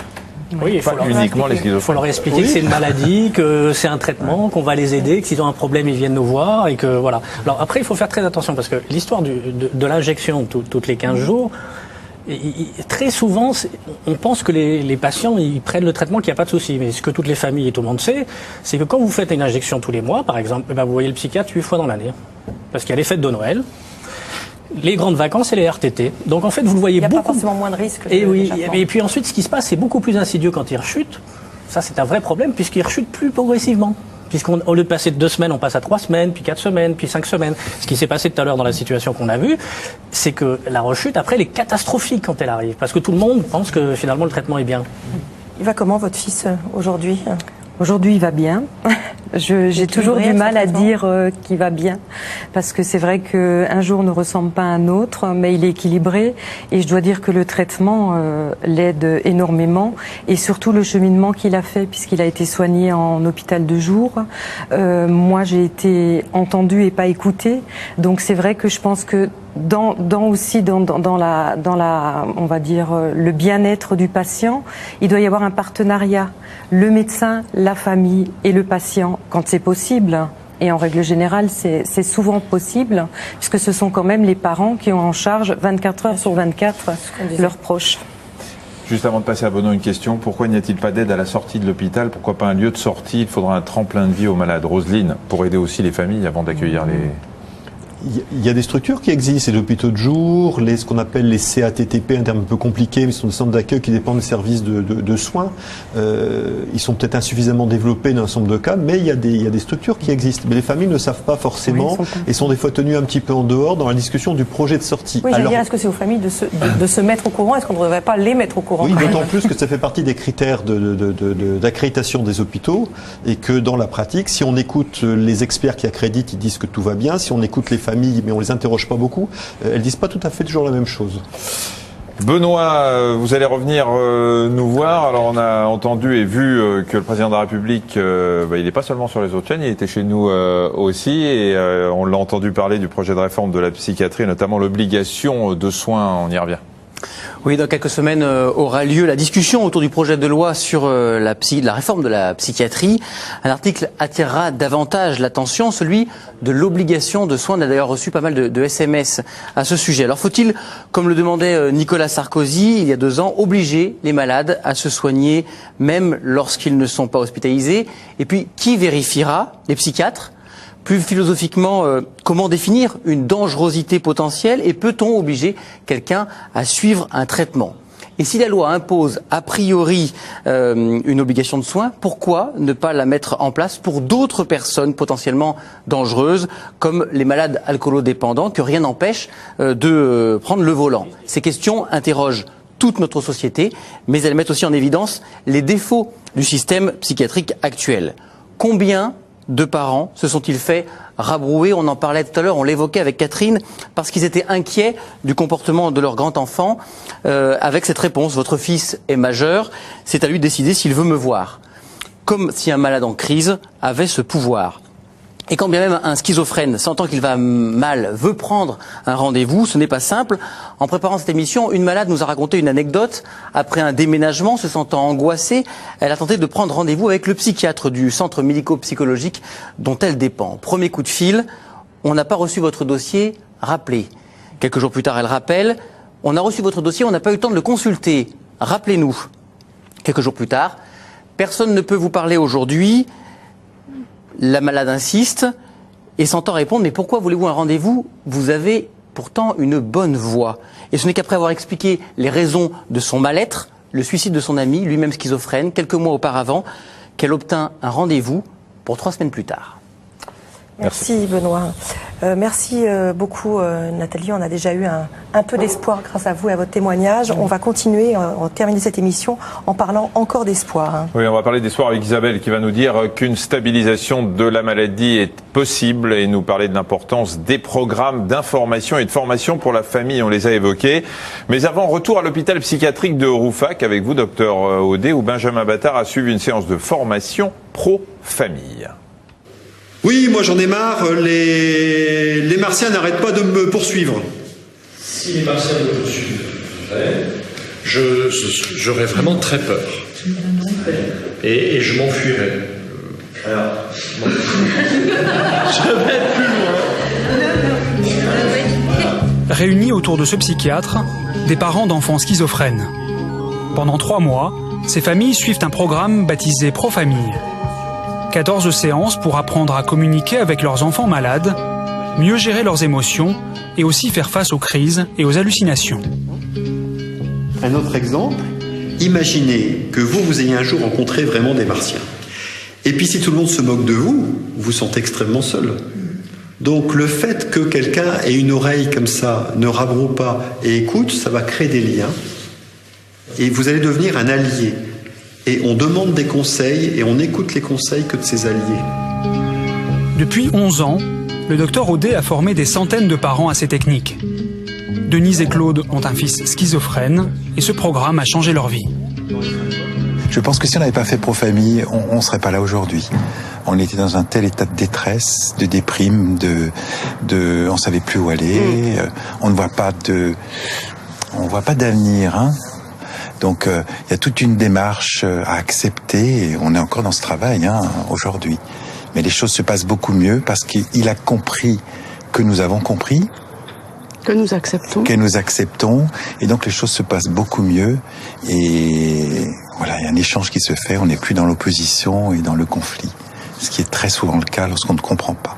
[SPEAKER 16] Oui, il faut
[SPEAKER 22] uniquement les schizophrènes.
[SPEAKER 16] Il faut leur expliquer que c'est une maladie, que c'est un traitement, qu'on va les aider, que s'ils ont un problème, ils viennent nous voir, et que voilà. Alors après, il faut faire très attention, parce que l'histoire de l'injection toutes les 15 jours, très souvent, on pense que les patients, ils prennent le traitement, qu'il n'y a pas de souci. Mais ce que toutes les familles et tout le monde sait, c'est que quand vous faites une injection tous les mois, par exemple, vous voyez le psychiatre 8 fois dans l'année. Parce qu'il y a les fêtes de Noël, les grandes vacances et les RTT. Donc en fait, vous le voyez beaucoup.
[SPEAKER 2] Il n'y a pas forcément moins de risques.
[SPEAKER 16] Et oui. Et puis ensuite, ce qui se passe, c'est beaucoup plus insidieux quand ils rechutent. Ça, c'est un vrai problème, puisqu'ils rechutent plus progressivement. Puisqu'au lieu de passer de 2 semaines, on passe à 3 semaines, puis 4 semaines, puis 5 semaines. Ce qui s'est passé tout à l'heure dans la situation qu'on a vue, c'est que la rechute, après, elle est catastrophique quand elle arrive. Parce que tout le monde pense que finalement, le traitement est bien.
[SPEAKER 2] Il va comment, votre fils, aujourd'hui ?
[SPEAKER 3] Aujourd'hui, il va bien. J'ai toujours du mal à dire qu'il va bien, parce que c'est vrai qu'un jour ne ressemble pas à un autre, mais il est équilibré, et je dois dire que le traitement l'aide énormément, et surtout le cheminement qu'il a fait, puisqu'il a été soigné en hôpital de jour. Moi, j'ai été entendue et pas écoutée, donc c'est vrai que je pense que dans la on va dire le bien-être du patient, il doit y avoir un partenariat, le médecin, la famille et le patient, quand c'est possible. Et en règle générale, c'est souvent possible, puisque ce sont quand même les parents qui ont en charge 24 heures sur 24 leurs proches.
[SPEAKER 22] Juste avant de passer à Benoît, une question. Pourquoi n'y a-t-il pas d'aide à la sortie de l'hôpital ? Pourquoi pas un lieu de sortie ? Il faudra un tremplin de vie aux malades. Roselyne, pour aider aussi les familles avant d'accueillir les...
[SPEAKER 23] Il y a des structures qui existent, les hôpitaux de jour, ce qu'on appelle les CATTP, un terme un peu compliqué, mais ce sont des centres d'accueil qui dépendent des services de soins. Ils sont peut-être insuffisamment développés dans un certain nombre de cas, mais il y a des structures qui existent. Mais les familles ne savent pas forcément et sont des fois tenues un petit peu en dehors dans la discussion du projet de sortie.
[SPEAKER 2] Oui, j'allais dire, est-ce que c'est aux familles de se mettre au courant ? Est-ce qu'on ne devrait pas les mettre au courant ?
[SPEAKER 23] Oui, d'autant plus que ça fait partie des critères d'accréditation des hôpitaux, et que dans la pratique, si on écoute les experts qui accréditent, ils disent que tout va bien. Si on écoute les familles, mais on les interroge pas beaucoup, elles disent pas tout à fait toujours la même chose.
[SPEAKER 22] Benoît, vous allez revenir nous voir. Alors on a entendu et vu que le président de la République, il n'est pas seulement sur les autres chaînes, il était chez nous aussi, et on l'a entendu parler du projet de réforme de la psychiatrie, notamment l'obligation de soins. On y revient.
[SPEAKER 4] Oui, dans quelques semaines aura lieu la discussion autour du projet de loi sur la réforme de la psychiatrie. Un article attirera davantage l'attention, celui de l'obligation de soins. On a d'ailleurs reçu pas mal de SMS à ce sujet. Alors faut-il, comme le demandait Nicolas Sarkozy il y a 2 ans, obliger les malades à se soigner même lorsqu'ils ne sont pas hospitalisés ? Et puis, qui vérifiera ? Les psychiatres ? Plus philosophiquement, comment définir une dangerosité potentielle, et peut-on obliger quelqu'un à suivre un traitement ? Et si la loi impose a priori une obligation de soins, pourquoi ne pas la mettre en place pour d'autres personnes potentiellement dangereuses, comme les malades alcoolodépendants, que rien n'empêche de prendre le volant ? Ces questions interrogent toute notre société, mais elles mettent aussi en évidence les défauts du système psychiatrique actuel. Combien de parents se sont-ils fait rabrouer ? On en parlait tout à l'heure, on l'évoquait avec Catherine, parce qu'ils étaient inquiets du comportement de leur grand enfant, avec cette réponse: votre fils est majeur, c'est à lui de décider s'il veut me voir. Comme si un malade en crise avait ce pouvoir. Et quand bien même un schizophrène, sentant qu'il va mal, veut prendre un rendez-vous, ce n'est pas simple. En préparant cette émission, une malade nous a raconté une anecdote. Après un déménagement, se sentant angoissée, elle a tenté de prendre rendez-vous avec le psychiatre du centre médico-psychologique dont elle dépend. Premier coup de fil, on n'a pas reçu votre dossier, rappelez. Quelques jours plus tard, elle rappelle, on a reçu votre dossier, on n'a pas eu le temps de le consulter, rappelez-nous. Quelques jours plus tard, personne ne peut vous parler aujourd'hui. La malade insiste et s'entend répondre « Mais pourquoi voulez-vous un rendez-vous? Vous avez pourtant une bonne voix. » Et ce n'est qu'après avoir expliqué les raisons de son mal-être, le suicide de son ami, lui-même schizophrène, quelques mois auparavant, qu'elle obtint un rendez-vous pour 3 semaines plus tard.
[SPEAKER 2] Merci Benoît. Merci beaucoup Nathalie. On a déjà eu un peu d'espoir grâce à vous et à votre témoignage. On va continuer, on termine cette émission en parlant encore d'espoir.
[SPEAKER 22] Oui, on va parler d'espoir avec Isabelle qui va nous dire qu'une stabilisation de la maladie est possible et nous parler de l'importance des programmes d'information et de formation pour la famille. On les a évoqués. Mais avant, retour à l'hôpital psychiatrique de Rouffach avec vous, docteur Audet, où Benjamin Battard a suivi une séance de formation pro-famille.
[SPEAKER 13] Oui, moi j'en ai marre, les martiens n'arrêtent pas de me poursuivre.
[SPEAKER 14] Si les martiens me poursuivent, j'aurais vraiment très peur. Et je m'enfuirais. Alors, je vais plus loin.
[SPEAKER 8] Réunis autour de ce psychiatre, des parents d'enfants schizophrènes. Pendant 3 mois, ces familles suivent un programme baptisé Pro-Famille. 14 séances pour apprendre à communiquer avec leurs enfants malades, mieux gérer leurs émotions et aussi faire face aux crises et aux hallucinations.
[SPEAKER 13] Un autre exemple, imaginez que vous ayez un jour rencontré vraiment des martiens. Et puis si tout le monde se moque de vous, vous vous sentez extrêmement seul. Donc le fait que quelqu'un ait une oreille comme ça, ne rabroue pas et écoute, ça va créer des liens. Et vous allez devenir un allié. Et on demande des conseils et on écoute les conseils que de ses alliés.
[SPEAKER 8] Depuis 11 ans, le docteur Audet a formé des centaines de parents à ces techniques. Denise et Claude ont un fils schizophrène et ce programme a changé leur vie.
[SPEAKER 5] Je pense que si on n'avait pas fait Pro-Famille, on ne serait pas là aujourd'hui. On était dans un tel état de détresse, de déprime, on savait plus où aller, on ne voit pas d'avenir, hein. Donc il y a toute une démarche à accepter et on est encore dans ce travail aujourd'hui. Mais les choses se passent beaucoup mieux parce qu'il a compris que nous avons compris.
[SPEAKER 15] Que nous acceptons.
[SPEAKER 5] Que nous acceptons. Et donc les choses se passent beaucoup mieux. Et voilà, il y a un échange qui se fait. On n'est plus dans l'opposition et dans le conflit. Ce qui est très souvent le cas lorsqu'on ne comprend pas.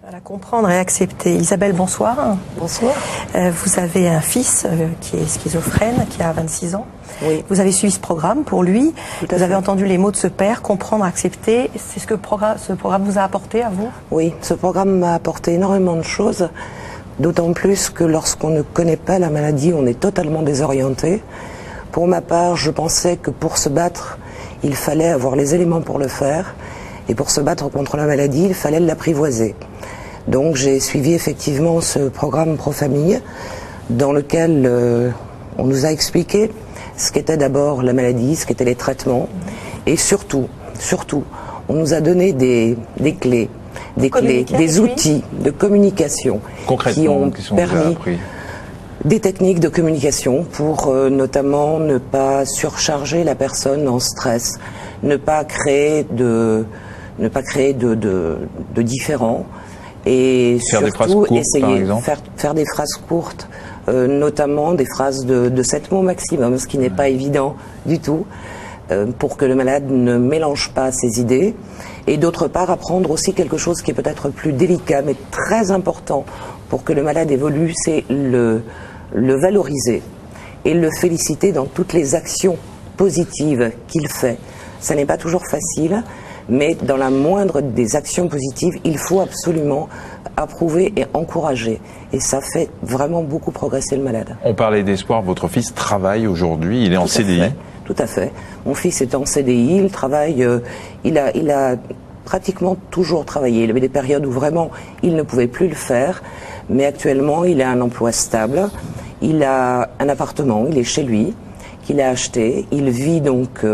[SPEAKER 2] Voilà, comprendre et accepter. Isabelle, bonsoir.
[SPEAKER 24] Bonsoir.
[SPEAKER 2] Vous avez un fils qui est schizophrène, qui a 26 ans.
[SPEAKER 24] Oui.
[SPEAKER 2] Vous avez suivi ce programme pour lui. Vous avez entendu les mots de ce père, comprendre, accepter. C'est ce que ce programme vous a apporté à vous?
[SPEAKER 24] Oui, ce programme m'a apporté énormément de choses. D'autant plus que lorsqu'on ne connaît pas la maladie, on est totalement désorienté. Pour ma part, je pensais que pour se battre, il fallait avoir les éléments pour le faire. Et pour se battre contre la maladie, il fallait l'apprivoiser. Donc j'ai suivi effectivement ce programme Pro-Famille dans lequel on nous a expliqué ce qu'était d'abord la maladie, ce qu'étaient les traitements et surtout, on nous a donné des clés, des outils de communication qui ont permis des techniques de communication pour notamment ne pas surcharger la personne en stress, ne pas créer de différends. Et surtout essayer de faire des phrases courtes, notamment des phrases de 7 mots maximum, ce qui n'est pas évident du tout, pour que le malade ne mélange pas ses idées. Et d'autre part, apprendre aussi quelque chose qui est peut-être plus délicat, mais très important pour que le malade évolue, c'est le valoriser et le féliciter dans toutes les actions positives qu'il fait. Ça n'est pas toujours facile. Mais dans la moindre des actions positives, il faut absolument approuver et encourager. Et ça fait vraiment beaucoup progresser le malade.
[SPEAKER 22] On parlait d'espoir, votre fils travaille aujourd'hui, il est en CDI.
[SPEAKER 24] Tout à fait. Mon fils est en CDI, il travaille, il a pratiquement toujours travaillé. Il avait des périodes où vraiment il ne pouvait plus le faire, mais actuellement il a un emploi stable, il a un appartement, il est chez lui, qu'il a acheté, il vit donc,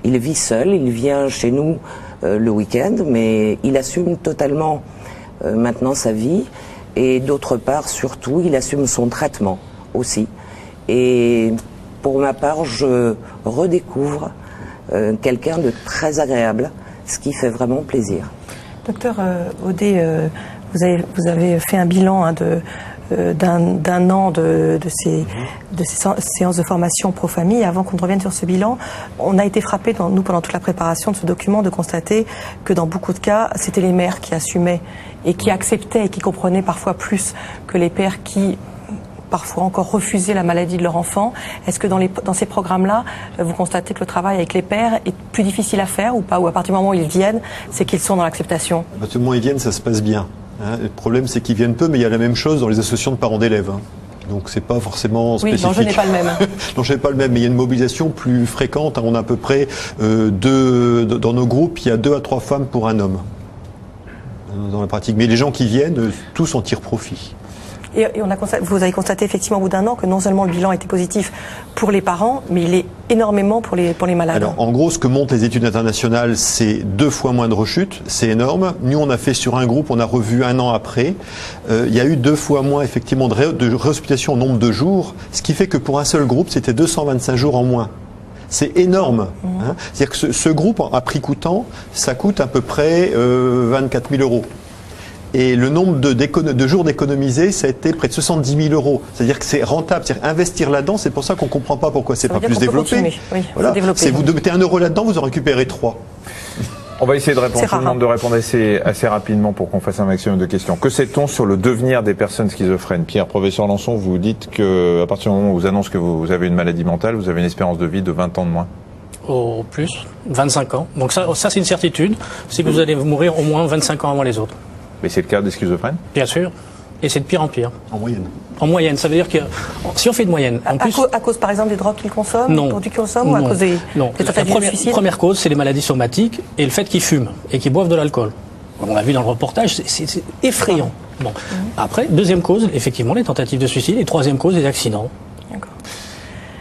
[SPEAKER 24] il vit seul, il vient chez nous le week-end, mais il assume totalement maintenant sa vie, et d'autre part, surtout, il assume son traitement aussi. Et pour ma part, je redécouvre quelqu'un de très agréable, ce qui fait vraiment plaisir.
[SPEAKER 2] Docteur Audet, vous avez fait un bilan d'un an de ces séances de formation pro-famille. Avant qu'on revienne sur ce bilan, on a été frappés, nous, pendant toute la préparation de ce document, de constater que dans beaucoup de cas, c'était les mères qui assumaient et qui acceptaient et qui comprenaient parfois plus que les pères qui parfois encore refuser la maladie de leur enfant. Est-ce que dans ces programmes-là, vous constatez que le travail avec les pères est plus difficile à faire ou pas? Ou à partir du moment où ils viennent, c'est qu'ils sont dans l'acceptation?
[SPEAKER 23] À partir du moment où ils viennent, ça se passe bien. Le problème, c'est qu'ils viennent peu, mais il y a la même chose dans les associations de parents d'élèves. Donc c'est pas forcément spécifique.
[SPEAKER 2] Oui, l'enjeu n'est pas le même.
[SPEAKER 23] L'enjeu n'est pas le même, mais il y a une mobilisation plus fréquente. On a à peu près dans nos groupes, il y a 2 à 3 femmes pour un homme dans la pratique. Mais les gens qui viennent, tous en tirent profit.
[SPEAKER 2] Et vous avez constaté effectivement au bout d'un an que non seulement le bilan était positif pour les parents, mais il est énormément pour les malades.
[SPEAKER 23] Alors en gros, ce que montrent les études internationales, c'est 2 fois moins de rechutes, c'est énorme. Nous, on a fait sur un groupe, on a revu un an après, il y a eu 2 fois moins effectivement de réhospitalisation en nombre de jours, ce qui fait que pour un seul groupe, c'était 225 jours en moins. C'est énorme. Hein. C'est-à-dire que ce groupe, à prix coûtant, ça coûte à peu près 24 000 €. Et le nombre de jours d'économisés, ça a été près de 70 000 €. C'est-à-dire que c'est rentable. C'est-à-dire investir là-dedans, c'est pour ça qu'on ne comprend pas pourquoi c'est pas plus développé.
[SPEAKER 2] Oui,
[SPEAKER 23] voilà. Si vous mettez 1 € là-dedans, vous en récupérez 3.
[SPEAKER 22] On va essayer de répondre. Je vous demande de répondre assez rapidement pour qu'on fasse un maximum de questions. Que sait-on sur le devenir des personnes schizophrènes? Pierre, professeur Lançon, vous dites qu'à partir du moment où on vous annonce que vous avez une maladie mentale, vous avez une espérance de vie de 20 ans de moins.
[SPEAKER 16] Au plus, 25 ans. Donc ça c'est une certitude. C'est que vous allez mourir au moins 25 ans avant les autres.
[SPEAKER 22] Mais c'est le cas des schizophrènes?
[SPEAKER 16] Bien sûr. Et c'est de pire en pire.
[SPEAKER 23] En moyenne.
[SPEAKER 16] En moyenne. Ça veut dire que si on fait de moyenne.
[SPEAKER 2] À cause par exemple des drogues qu'ils consomment,
[SPEAKER 16] non.
[SPEAKER 2] Des produits qu'ils consomment, ou à cause des
[SPEAKER 16] première cause, c'est les maladies somatiques et le fait qu'ils fument et qu'ils boivent de l'alcool. On l'a vu dans le reportage, c'est effrayant. Bon. Après, deuxième cause, effectivement, les tentatives de suicide. Et troisième cause, les accidents.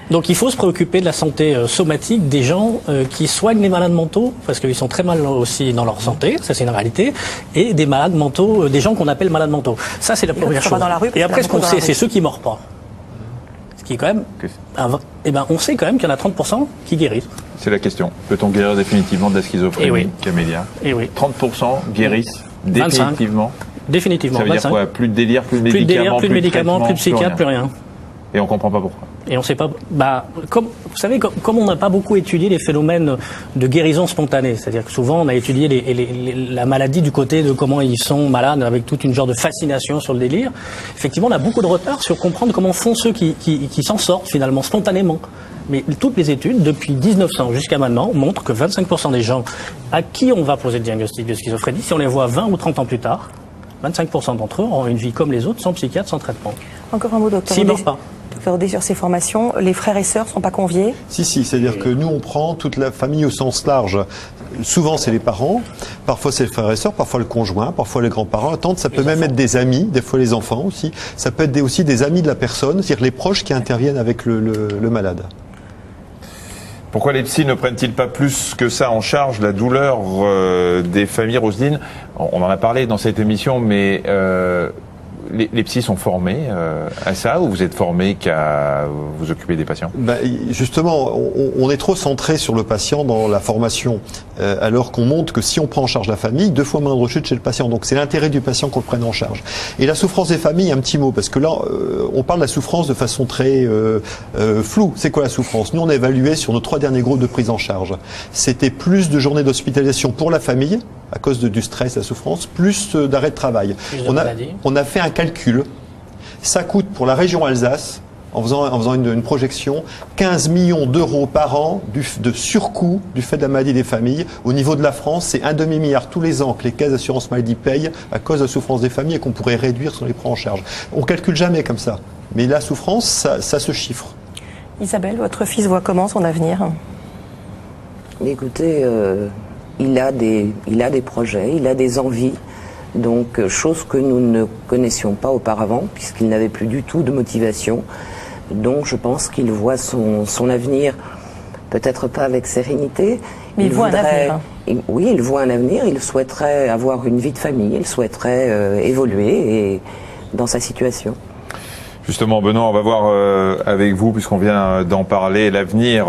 [SPEAKER 16] Donc il faut se préoccuper de la santé somatique des gens qui soignent les malades mentaux, parce qu'ils sont très mal aussi dans leur santé, ça c'est une réalité, et des malades mentaux, des gens qu'on appelle malades mentaux. Ça c'est la première chose. Et après ce qu'on sait, c'est ceux qui ne meurent pas. Ce qui est quand même... on sait quand même qu'il y en a 30% qui guérissent.
[SPEAKER 22] C'est la question. Peut-on guérir définitivement de la schizophrénie, Camélia? 30% guérissent définitivement?
[SPEAKER 16] Définitivement.
[SPEAKER 22] Ça veut dire quoi? Plus de délire, plus de médicaments,
[SPEAKER 16] plus de médicaments, plus de psychiatres, plus rien.
[SPEAKER 22] Et on ne comprend pas pourquoi.
[SPEAKER 16] Et on sait pas. Vous savez, comme on n'a pas beaucoup étudié les phénomènes de guérison spontanée, c'est-à-dire que souvent on a étudié la maladie du côté de comment ils sont malades, avec toute une genre de fascination sur le délire. Effectivement, on a beaucoup de retard sur comprendre comment font ceux qui s'en sortent finalement spontanément. Mais toutes les études, depuis 1900 jusqu'à maintenant, montrent que 25% des gens à qui on va poser le diagnostic de schizophrénie, si on les voit 20 ou 30 ans plus tard, 25% d'entre eux auront une vie comme les autres, sans psychiatre, sans traitement.
[SPEAKER 2] Encore un mot, docteur.
[SPEAKER 16] S'ils ne meurent pas.
[SPEAKER 2] Sur ces formations, les frères et sœurs ne sont pas conviés?
[SPEAKER 23] Si, c'est-à-dire que nous on prend toute la famille au sens large. Souvent c'est les parents, parfois c'est les frères et sœurs, parfois le conjoint, parfois les grands-parents, la tante, ça peut même être des amis, des fois les enfants aussi. Ça peut être aussi des amis de la personne, c'est-à-dire les proches qui interviennent avec le malade.
[SPEAKER 22] Pourquoi les psys ne prennent-ils pas plus que ça en charge la douleur des familles? Roselyne, on en a parlé dans cette émission, mais les psys sont formés à ça, ou vous êtes formés qu'à vous occuper des patients?
[SPEAKER 23] Justement, on est trop centré sur le patient dans la formation, alors qu'on montre que si on prend en charge la famille, 2 fois moins de rechute chez le patient. Donc c'est l'intérêt du patient qu'on le prenne en charge. Et la souffrance des familles, un petit mot, parce que là, on parle de la souffrance de façon très floue. C'est quoi la souffrance? Nous, on a évalué sur nos 3 derniers groupes de prise en charge. C'était plus de journées d'hospitalisation pour la famille, à cause du stress, la souffrance, plus d'arrêt de travail. On a fait un calcul. Ça coûte pour la région Alsace, en faisant une projection, 15 millions d'euros par an de surcoût du fait de la maladie des familles. Au niveau de la France, c'est 1,5 milliard tous les ans que les caisses d'assurance maladie payent à cause de la souffrance des familles et qu'on pourrait réduire si on les prend en charge. On calcule jamais comme ça. Mais la souffrance, ça se chiffre.
[SPEAKER 2] Isabelle, votre fils voit comment son avenir?
[SPEAKER 24] Écoutez, il a des projets, il a des envies, donc chose que nous ne connaissions pas auparavant, puisqu'il n'avait plus du tout de motivation. Donc je pense qu'il voit son avenir, peut-être pas avec sérénité.
[SPEAKER 2] Mais il voit un avenir.
[SPEAKER 24] Oui, il voit un avenir, il souhaiterait avoir une vie de famille, il souhaiterait évoluer dans sa situation.
[SPEAKER 22] Justement, Benoît, on va voir avec vous, puisqu'on vient d'en parler, l'avenir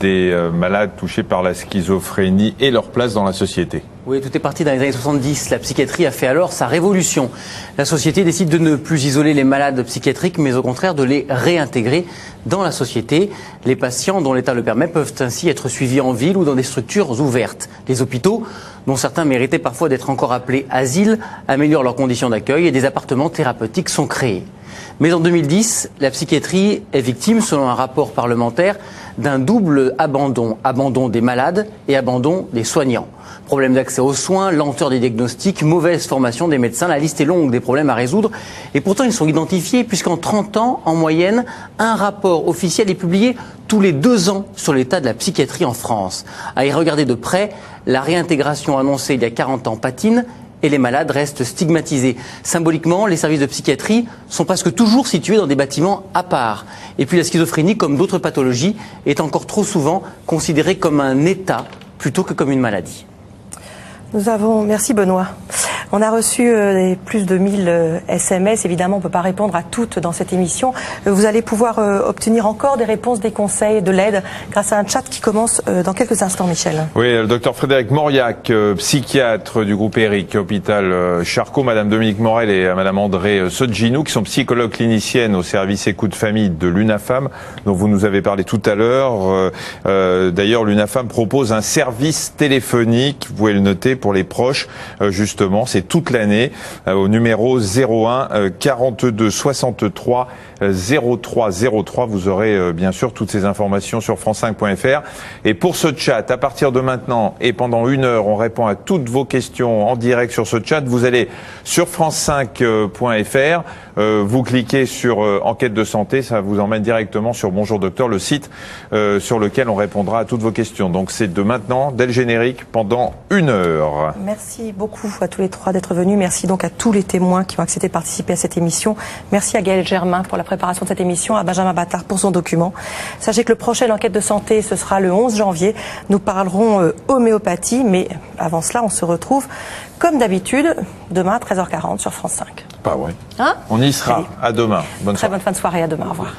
[SPEAKER 22] des malades touchés par la schizophrénie et leur place dans la société.
[SPEAKER 4] Oui, tout est parti dans les années 70. La psychiatrie a fait alors sa révolution. La société décide de ne plus isoler les malades psychiatriques, mais au contraire de les réintégrer dans la société. Les patients, dont l'état le permet, peuvent ainsi être suivis en ville ou dans des structures ouvertes. Les hôpitaux, dont certains méritaient parfois d'être encore appelés asiles, améliorent leurs conditions d'accueil et des appartements thérapeutiques sont créés. Mais en 2010, la psychiatrie est victime, selon un rapport parlementaire, d'un double abandon. Abandon des malades et abandon des soignants. Problème d'accès aux soins, lenteur des diagnostics, mauvaise formation des médecins. La liste est longue des problèmes à résoudre. Et pourtant, ils sont identifiés puisqu'en 30 ans, en moyenne, un rapport officiel est publié tous les 2 ans sur l'état de la psychiatrie en France. À y regarder de près, la réintégration annoncée il y a 40 ans patine et les malades restent stigmatisés. Symboliquement, les services de psychiatrie sont presque toujours situés dans des bâtiments à part. Et puis la schizophrénie, comme d'autres pathologies, est encore trop souvent considérée comme un état plutôt que comme une maladie.
[SPEAKER 2] Merci Benoît. On a reçu plus de 1000 SMS. Évidemment, on ne peut pas répondre à toutes dans cette émission. Vous allez pouvoir obtenir encore des réponses, des conseils, de l'aide grâce à un chat qui commence dans quelques instants, Michel.
[SPEAKER 22] Oui, le docteur Frédéric Mauriac, psychiatre du groupe Eric, hôpital Charcot, madame Dominique Morel et madame André Sodjinou, qui sont psychologues cliniciennes au service écoute famille de l'UNAFAM, dont vous nous avez parlé tout à l'heure. D'ailleurs, l'UNAFAM propose un service téléphonique, vous pouvez le noter, pour les proches, justement, c'est toute l'année, au numéro 01 42 63 03 03. Vous aurez bien sûr toutes ces informations sur france5.fr. Et pour ce chat, à partir de maintenant et pendant 1 heure, on répond à toutes vos questions en direct sur ce chat. Vous allez sur france5.fr, vous cliquez sur enquête de santé, ça vous emmène directement sur Bonjour Docteur, le site sur lequel on répondra à toutes vos questions. Donc c'est de maintenant, dès le générique, pendant 1 heure.
[SPEAKER 2] Merci beaucoup à tous les 3 d'être venus. Merci donc à tous les témoins qui ont accepté de participer à cette émission. Merci à Gaël Germain pour la préparation de cette émission, à Benjamin Battard pour son document. Sachez que le prochain enquête de santé, ce sera le 11 janvier. Nous parlerons homéopathie, mais avant cela, on se retrouve comme d'habitude demain à 13h40 sur France 5.
[SPEAKER 22] Pas vrai.
[SPEAKER 2] Hein?
[SPEAKER 22] On y sera.
[SPEAKER 2] Allez.
[SPEAKER 22] À demain. Bonne
[SPEAKER 2] Très bonne fin de soirée. À demain. Au revoir.